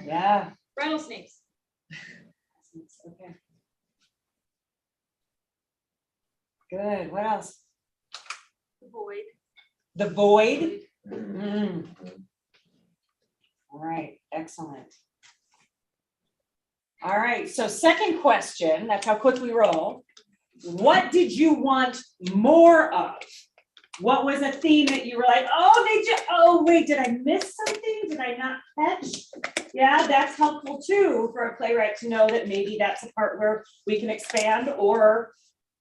Yeah. Rattlesnakes. Okay. Good. What else? The void. The void. Mm. All right. Excellent. All right. So second question, that's how quick we roll. What did you want more of? What was a theme that you were like, oh, wait, did I miss something? Did I not catch? Yeah, that's helpful too for a playwright to know that maybe that's a part where we can expand, or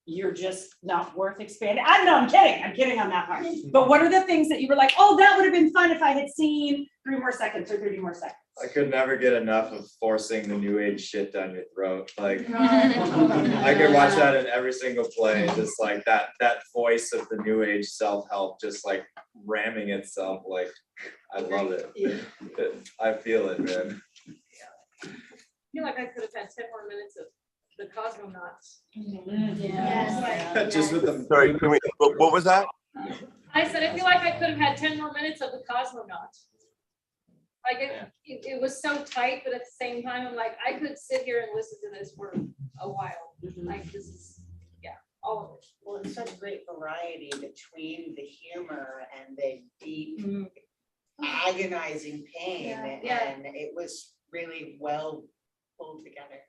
you're just not worth expanding. I don't know, I'm kidding on that part. But what are the things that you were like, oh, that would have been fun if I had seen 3 more seconds or 30 more seconds? I could never get enough of forcing the new age shit down your throat. Like I could watch that in every single play, just like that voice of the new age self-help just like ramming itself. Like I love it. I feel it, man. I feel like I could have had 10 more minutes of the cosmonauts. Yes. Just with the Sorry, what was that? I said, I feel like I could have had 10 more minutes of the cosmonauts. Like it was so tight, but at the same time, I'm like, I could sit here and listen to this for a while. Like this is, all of it. Well, it's such great variety between the humor and the deep agonizing pain. Yeah. And it was really well pulled together.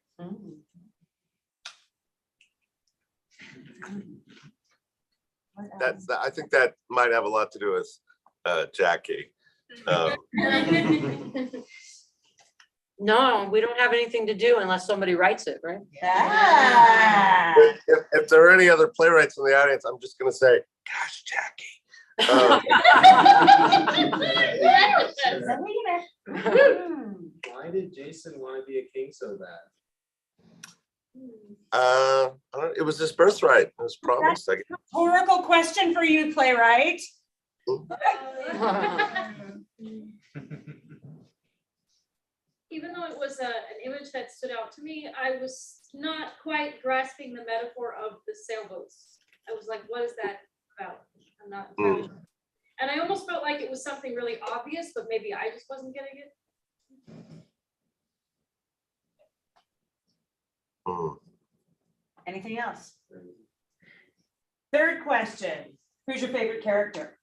I think that might have a lot to do with Jackie. No, we don't have anything to do unless somebody writes it, right? Yeah. If there are any other playwrights in the audience, I'm just going to say, gosh, Jackie. Why did Jason want to be a king so bad? I don't know, it was his birthright. It was promised. Rhetorical question for you, playwright. Even though it was an image that stood out to me, I was not quite grasping the metaphor of the sailboats. I was like, what is that about? I'm not entirely sure. And I almost felt like it was something really obvious, but maybe I just wasn't getting it. Anything else? Third question, who's your favorite character?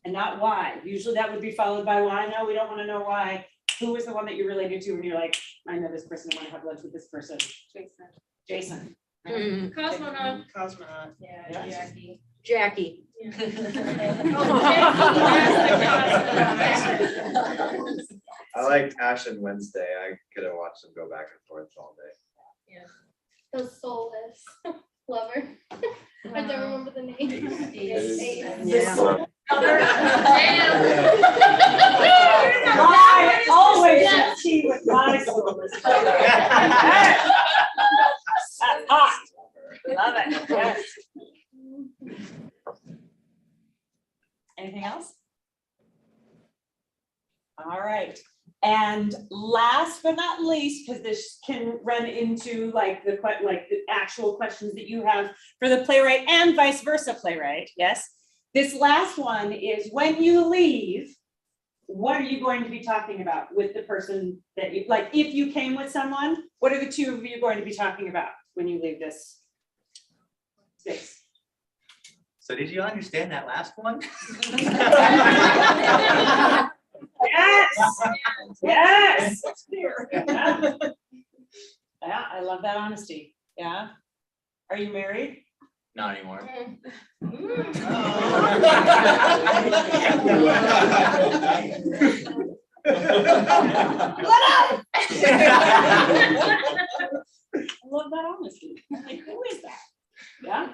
And not why. Usually that would be followed by why. No, we don't want to know why. Who was the one that you related to when you're like, I know this person, I want to have lunch with this person? Jason. Cosmonaut. Cosmonaut. Yeah, Jackie. Jackie. I liked Ash and Wednesday. I could have watched them go back and forth all day. Yeah. The soulless lover. I don't remember the name. Yeah. I always have tea with my soloist. That's hot. Love it, yes. Anything else? All right, and last but not least, because this can run into like the actual questions that you have for the playwright and vice versa playwright, yes? This last one is, when you leave, what are you going to be talking about with the person that you, like, if you came with someone, what are the two of you going to be talking about when you leave this space? So did you understand that last one? Yes, yes. Yeah. Yeah, I love that honesty. Yeah. Are you married? Not anymore. I love that honesty. Like, who is that? Yeah.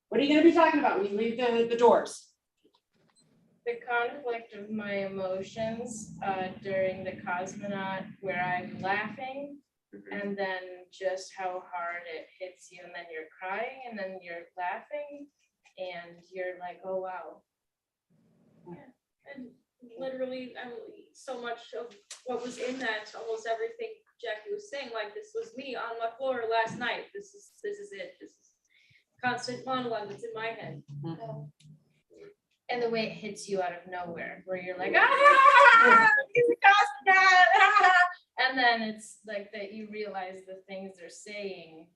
What are you going to be talking about when you leave the doors? The conflict of my emotions during the cosmonaut, where I'm laughing, and then just how hard it hits you, and then you're crying, and then you're laughing, and you're like, oh wow. And literally, so much of what was in that, almost everything Jackie was saying, like, this was me on my floor last night. This is it. This is constant monologue that's in my head. And the way it hits you out of nowhere, where you're like, ah, he's a cosmonaut, ah. And then it's like that you realize the things they're saying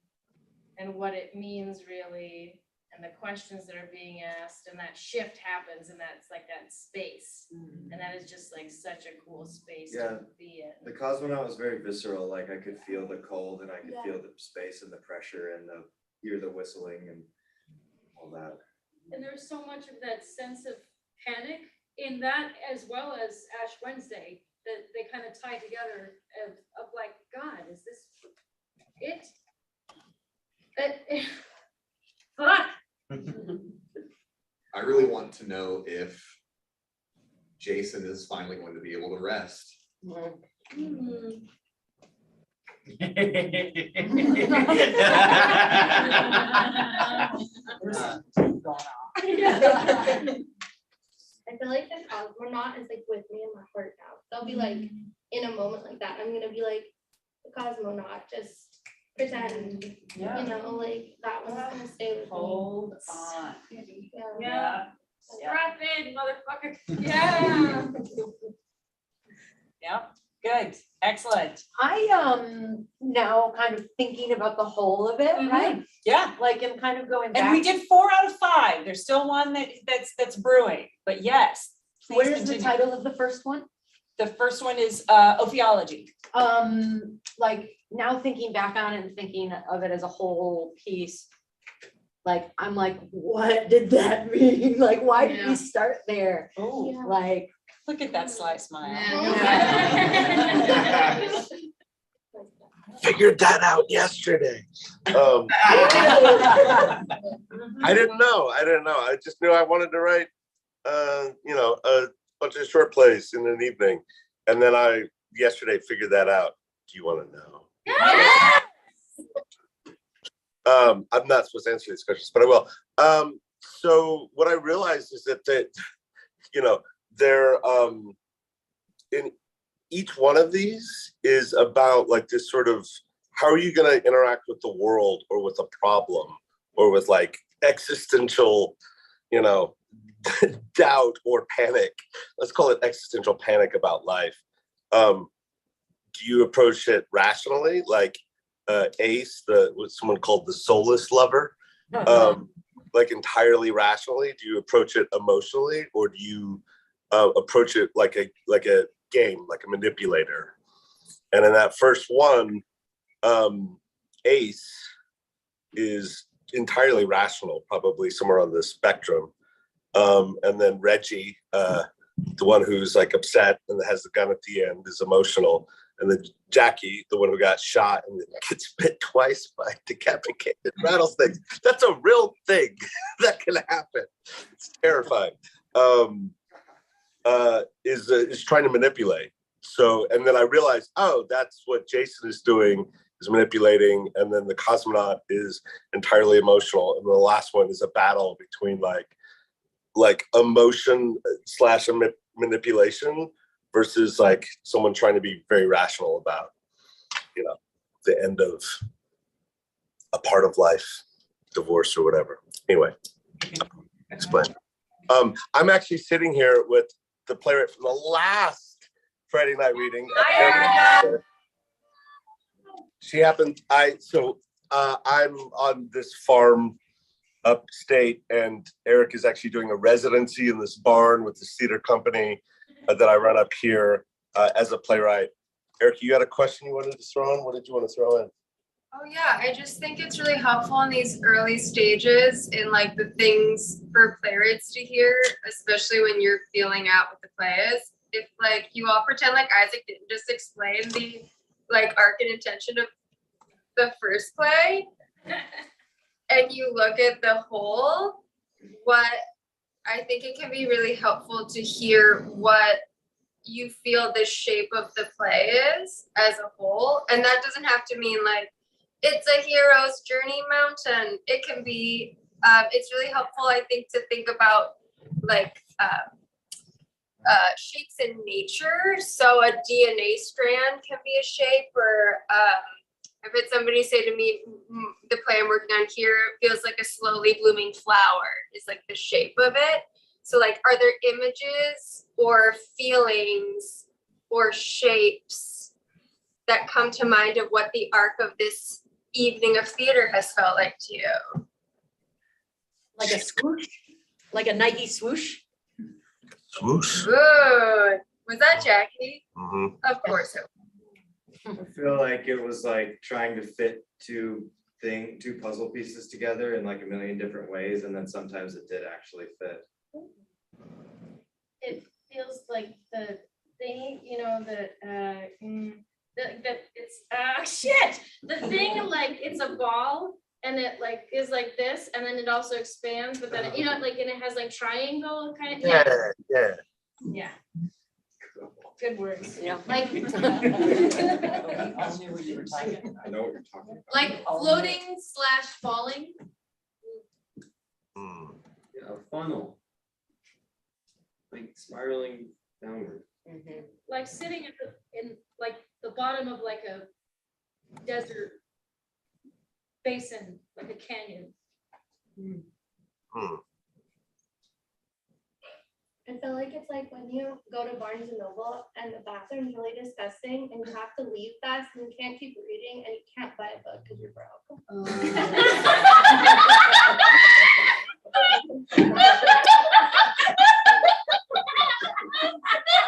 and what it means really, and the questions that are being asked, and that shift happens, and that's like that space. And that is just like such a cool space to be in. The cosmonaut was very visceral, like I could feel the cold and I could feel the space and the pressure and hear the whistling and all that. And there's so much of that sense of panic in that, as well as Ash Wednesday, that they kind of tie together of like, God, is this it? Fuck. I really want to know if Jason is finally going to be able to rest. I feel like the cosmonaut is like with me in my heart now. They'll be like, in a moment like that, I'm gonna be like, the cosmonaut, just pretend, you know, like that one's gonna stay with me. Hold on. Yeah. Strap in, motherfucker. Yeah. Yep. Good. Excellent. I now kind of thinking about the whole of it, right? Yeah. Like, and kind of going back. And we did 4 out of 5. There's still one that's brewing, but yes. What is the title of the first one? The first one is Ophiology. Like, now thinking back on it and thinking of it as a whole piece, like, I'm like, what did that mean? Like, why did we start there? Oh, like, look at that sly smile. Figured that out yesterday. I didn't know. I just knew I wanted to write, a bunch of short plays in an evening. And then I yesterday figured that out. Do you want to know? I'm not supposed to answer these questions, but I will. So what I realized is that they're in each one of these is about like this sort of, how are you going to interact with the world or with a problem or with like existential, doubt or panic. Let's call it existential panic about life. Do you approach it rationally, like Ace, what someone called the soulless lover, like entirely rationally? Do you approach it emotionally, or do you approach it like a game, like a manipulator? And in that first one, Ace is entirely rational, probably somewhere on the spectrum. And then Reggie, the one who's like upset and has the gun at the end, is emotional. And then Jackie, the one who got shot and gets bit twice by decapitated rattlesnakes. That's a real thing that can happen. It's terrifying. is trying to manipulate. So, and then I realized, oh, that's what Jason is doing, is manipulating, and then the cosmonaut is entirely emotional, and the last one is a battle between like emotion / manipulation versus like someone trying to be very rational about, the end of a part of life, divorce or whatever. Anyway, explain. I'm actually sitting here with the playwright from the last Friday night reading. She happened, I'm on this farm upstate, and Eric is actually doing a residency in this barn with this theater company that I run up here as a playwright. Eric, you got a question you wanted to throw in? What did you want to throw in? Oh yeah, I just think it's really helpful in these early stages in like the things for playwrights to hear, especially when you're feeling out what the play is. If like you all pretend like Isaac didn't just explain the like arc and intention of the first play, and you look at the whole, what I think it can be really helpful to hear what you feel the shape of the play is as a whole. And that doesn't have to mean like it's a hero's journey mountain. It can be, it's really helpful, I think, to think about like shapes in nature. So a DNA strand can be a shape, or I've had somebody say to me, the play I'm working on here feels like a slowly blooming flower is like the shape of it. So like, are there images or feelings or shapes that come to mind of what the arc of this evening of theater has felt like to you? Like a swoosh, like a Nike swoosh. Swoosh. Good. Was that Jackie? Mm-hmm. Of course it was. I feel like it was like trying to fit two puzzle pieces together in like a million different ways, and then sometimes it did actually fit. It feels like the thing, that it's shit. The thing like it's a ball and it like is like this, and then it also expands, but then and it has like triangle kind of yeah. Good words. Yeah. Like I know what you're talking about. Like floating / falling. Yeah, a funnel. Like spiraling downward. Like sitting in like the bottom of like a desert basin, like a canyon. I feel like it's like when you go to Barnes and Noble and the bathroom's really disgusting and you have to leave fast and you can't keep reading and you can't buy a book because you're broke. I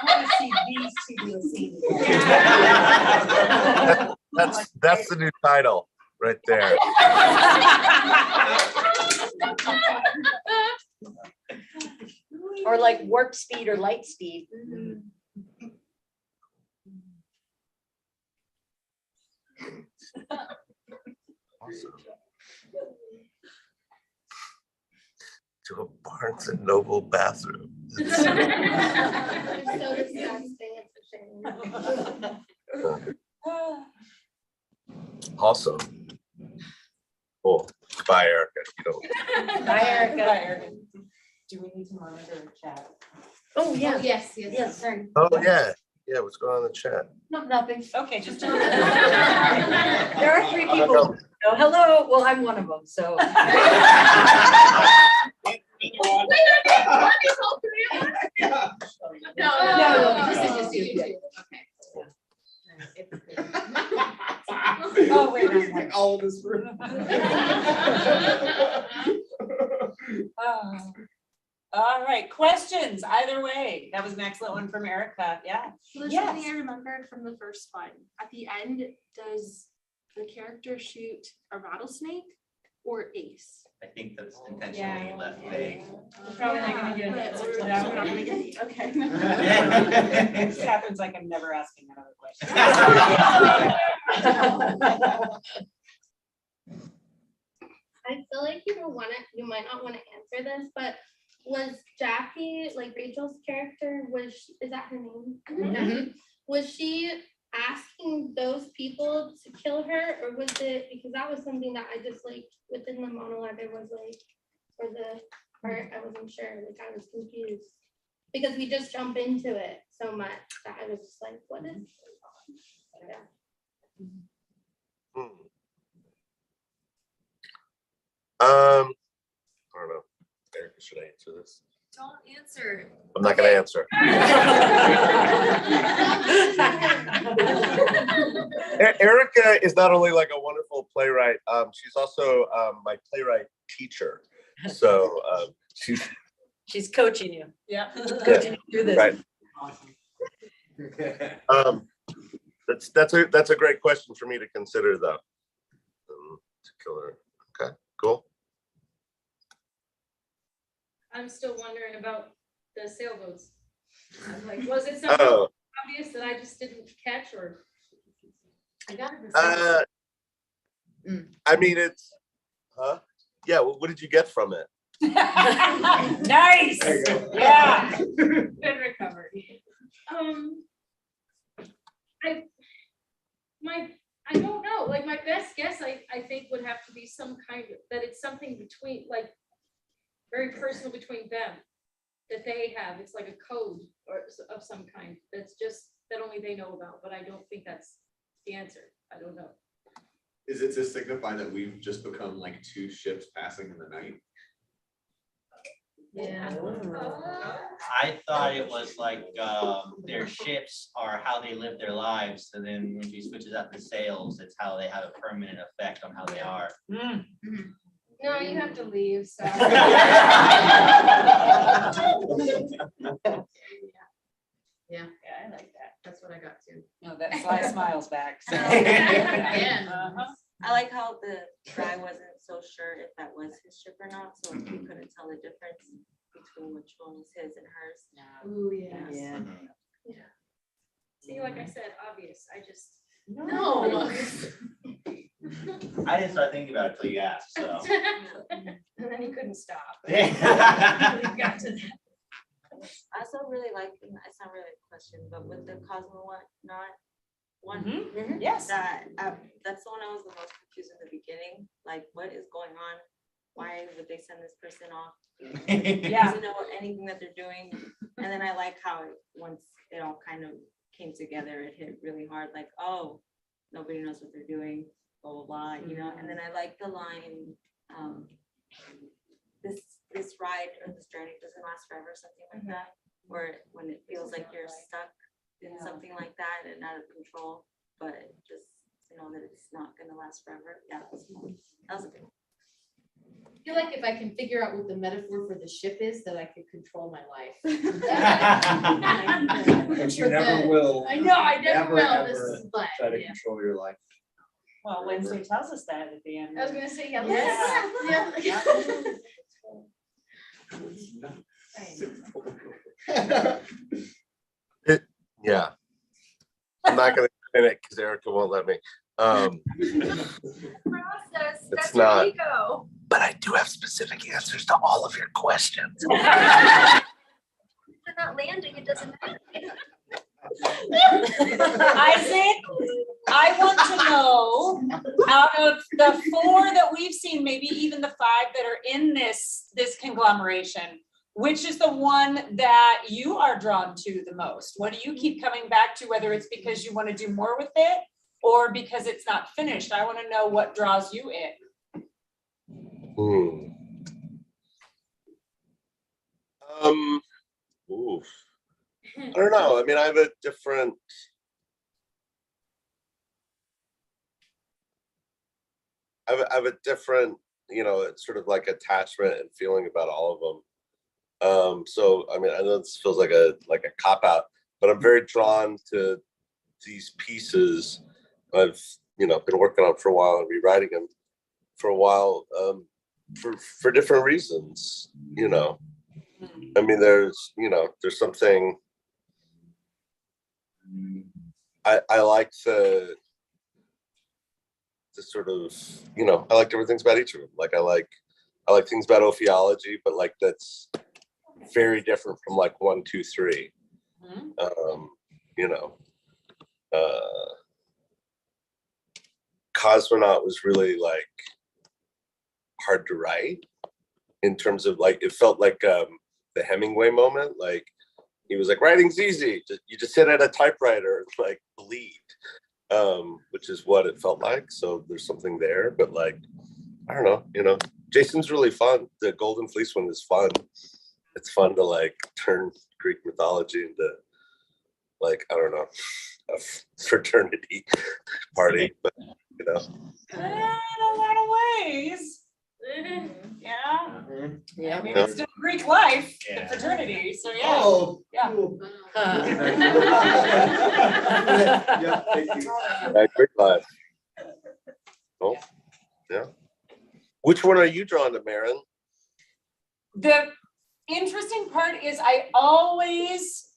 want to see these two do a scene together. That's the new title right there. Or like warp speed or light speed. Awesome. To a Barnes and Noble bathroom. It's so disgusting, it's a shame. Awesome. Cool. Bye, Erica. You don't. Bye, Erica. Do we need to monitor chat? Oh, yeah. Oh, yes. Yes, sorry. Oh, yeah. Yeah, what's going on in the chat? No, nothing. Okay, just. There are 3 people. Oh, hello. Well, I'm one of them, so. No, this is just you two. Oh, wait a minute. All of this room. All right, questions either way. That was an excellent one from Erica. Yeah. So there's Yes. something I remembered from the first one. At the end, does the character shoot a rattlesnake or Ace? I think that's intentionally left vague. We're probably not gonna get an answer to that. We're not gonna get okay. It just happens like I'm never asking another question. I feel like you might not want to answer this, but was Jackie, like Rachel's character, is that her name? Mhm. Was she asking those people to kill her, or was it, because that was something that I just like within the monologue, I was like, or the part, I wasn't sure, like I was confused. Because we just jump into it so much that I was just like, what is going on? Yeah. I don't know. Erica, should I answer this? Don't answer. I'm not gonna answer. Erica is not only like a wonderful playwright, she's also my playwright teacher. So She's coaching you. Yeah. Coaching you through this. Right. That's a great question for me to consider though. To kill her. Okay, cool. I'm still wondering about the sailboats. I'm like, was it something obvious that I just didn't catch, or? I mean, it's, yeah, what did you get from it? Nice. There you go. Yeah. Good recovery. I don't know, like my best guess, I think would have to be some kind of, that it's something between, like, very personal between them, that they have, it's like a code or of some kind, that's just, that only they know about, but I don't think that's the answer, I don't know. Is it to signify that we've just become like two ships passing in the night? Yeah. I thought it was like their ships are how they live their lives. So then when she switches out the sails, it's how they have a permanent effect on how they are. No, you have to leave, so. Yeah, I like that. that's what I got too. No, that Sly smiles back. So. Yeah. I like how the guy wasn't so sure if that was his ship or not, so he couldn't tell the difference between which one was his and hers. Ooh, yeah. Yeah. See, like I said, obvious, I just. No. I didn't start thinking about it till you asked, so. And then he couldn't stop. Yeah. He got to that. I also really like, it's not really a question, but with the cosmonaut one, Yes. that's the one I was the most confused in the beginning. Like, what is going on? Why would they send this person off? Yeah. Doesn't know anything that they're doing. And then I like how once it all kind of came together, it hit really hard. Like, oh, nobody knows what they're doing, blah blah blah. You know. And then I like the line, this ride or this journey doesn't last forever, something like that. Or when it feels like you're stuck in something like that and out of control, but just know that it's not gonna last forever. Yeah, that was cool. That was a good one. I feel like if I can figure out what the metaphor for the ship is, that I could control my life. But you never will. I know, I never will. ever This is but try to yeah. control your life. Well, Wednesday tells us that at the end. I was gonna say, yeah. Yeah. Yeah. I'm not gonna explain it because Erica won't let me. Process, It's that's not. your ego. But I do have specific answers to all of your questions. If they're not landing, it doesn't matter. Isaac, I want to know, out of the 4 that we've seen, maybe even the 5 that are in this conglomeration, which is the one that you are drawn to the most? What do you keep coming back to, whether it's because you want to do more with it or because it's not finished? I want to know what draws you in. Oof. I don't know. I mean, I have a different. I have a different, it's sort of like attachment and feeling about all of them. So I mean, I know this feels like a cop out, but I'm very drawn to these pieces. I've been working on for a while and rewriting them for a while for different reasons. I mean, there's something. I like the sort of, I like different things about each of them. Like I like things about ophiology, but like that's very different from like 1, 2, 3. You know, Cosmonaut was really like hard to write in terms of like, it felt like the Hemingway moment. Like he was like, writing's easy. You just sit at a typewriter and like bleed, which is what it felt like. So there's something there, but like, I don't know, you know, Jason's really fun. The Golden Fleece one is fun. It's fun to like turn Greek mythology into like, I don't know, a fraternity party, but you know. In a lot of ways. Yeah. Yeah. I mean, it's still Greek life, the fraternity, so yeah. Oh, yeah. Yeah, thank you. Great life. Oh, yeah. Which one are you drawn to, Maren? The interesting part is I always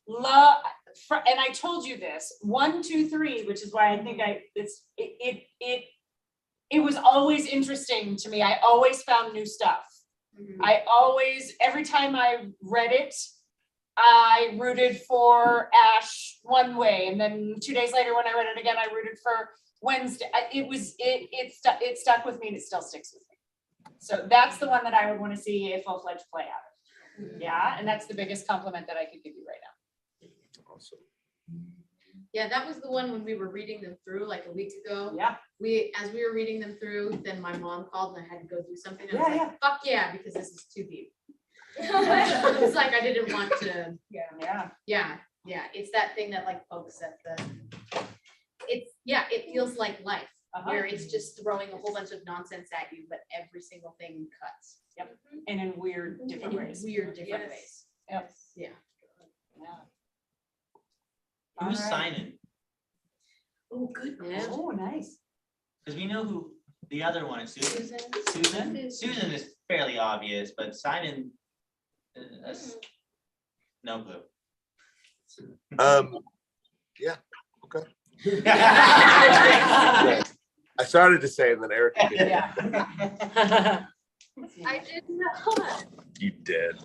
love, and I told you this, 1, 2, 3, which is why I think it was always interesting to me. I always found new stuff. I always, every time I read it, I rooted for Ash one way, and then 2 days later when I read it again, I rooted for Wednesday. It stuck with me, and it still sticks with me. So that's the one that I would want to see a full-fledged play out of. Yeah, and that's the biggest compliment that I could give you right now. Awesome. Yeah, that was the one when we were reading them through like a week ago. Yeah. As we were reading them through, then my mom called and I had to go do something. I was Yeah, like, fuck yeah, because this is too deep. It's like I didn't want to. Yeah. It's that thing that like pokes at the. It feels like life, where it's just throwing a whole bunch of nonsense at you, but every single thing cuts. Yep. And in weird different ways. Ways. Yep. Yeah. Who's Alright. signing? Oh, good. Oh, nice. Because we know who the other one is. Susan. Susan. Susan is fairly obvious, but Simon, no clue. Yeah. Okay. I started to say, and then Eric. Yeah. I did not. You did.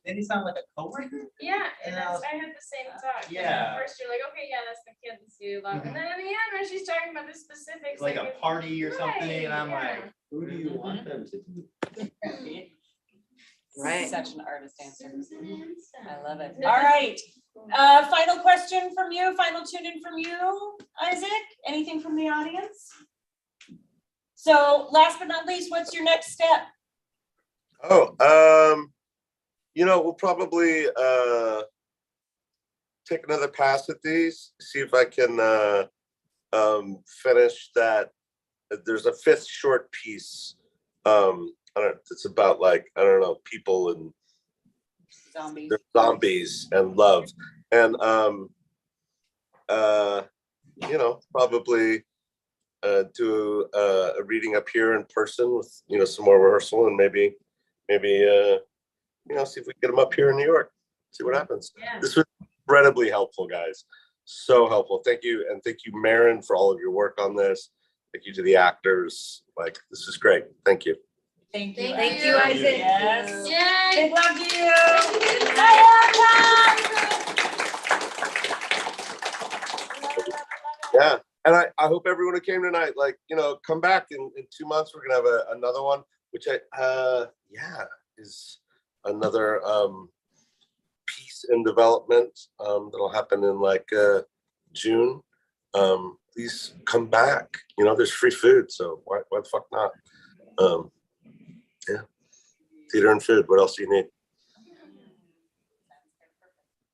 Didn't he sound like a coworker? Yeah, And and I was- I had the same thought. 'Cause Yeah. At first you're like, okay, yeah, that's the kid that's you love. And then in the end, when she's talking about the specifics. Like a it's- party or something, and I'm Right, like, who do you want them to do? Right. Such an artist answer. I love it. All right. Final question from you, final tune in from you, Isaac? Anything from the audience? So last but not least, what's your next step? Oh, you know, we'll probably take another pass at these, see if I can finish that. There's a 5th short piece. It's about like, I don't know, people and Zombies. they're zombies and love. And you know, probably do a reading up here in person with, you know, some more rehearsal, and maybe you know, see if we can get them up here in New York, see what happens. Yeah. This was incredibly helpful, guys. So helpful. Thank you. And thank you, Maren, for all of your work on this. Thank you to the actors. Like, this is great. Thank you. Thank you. Thank you, Isaac. Yes. Yay. Big love to you. Yeah. And I hope everyone who came tonight, like, you know, come back in 2 months. We're going to have another one, which is another piece in development that'll happen in like June. Please come back. You know, there's free food, so why the fuck not? Yeah, theater and food. What else do you need?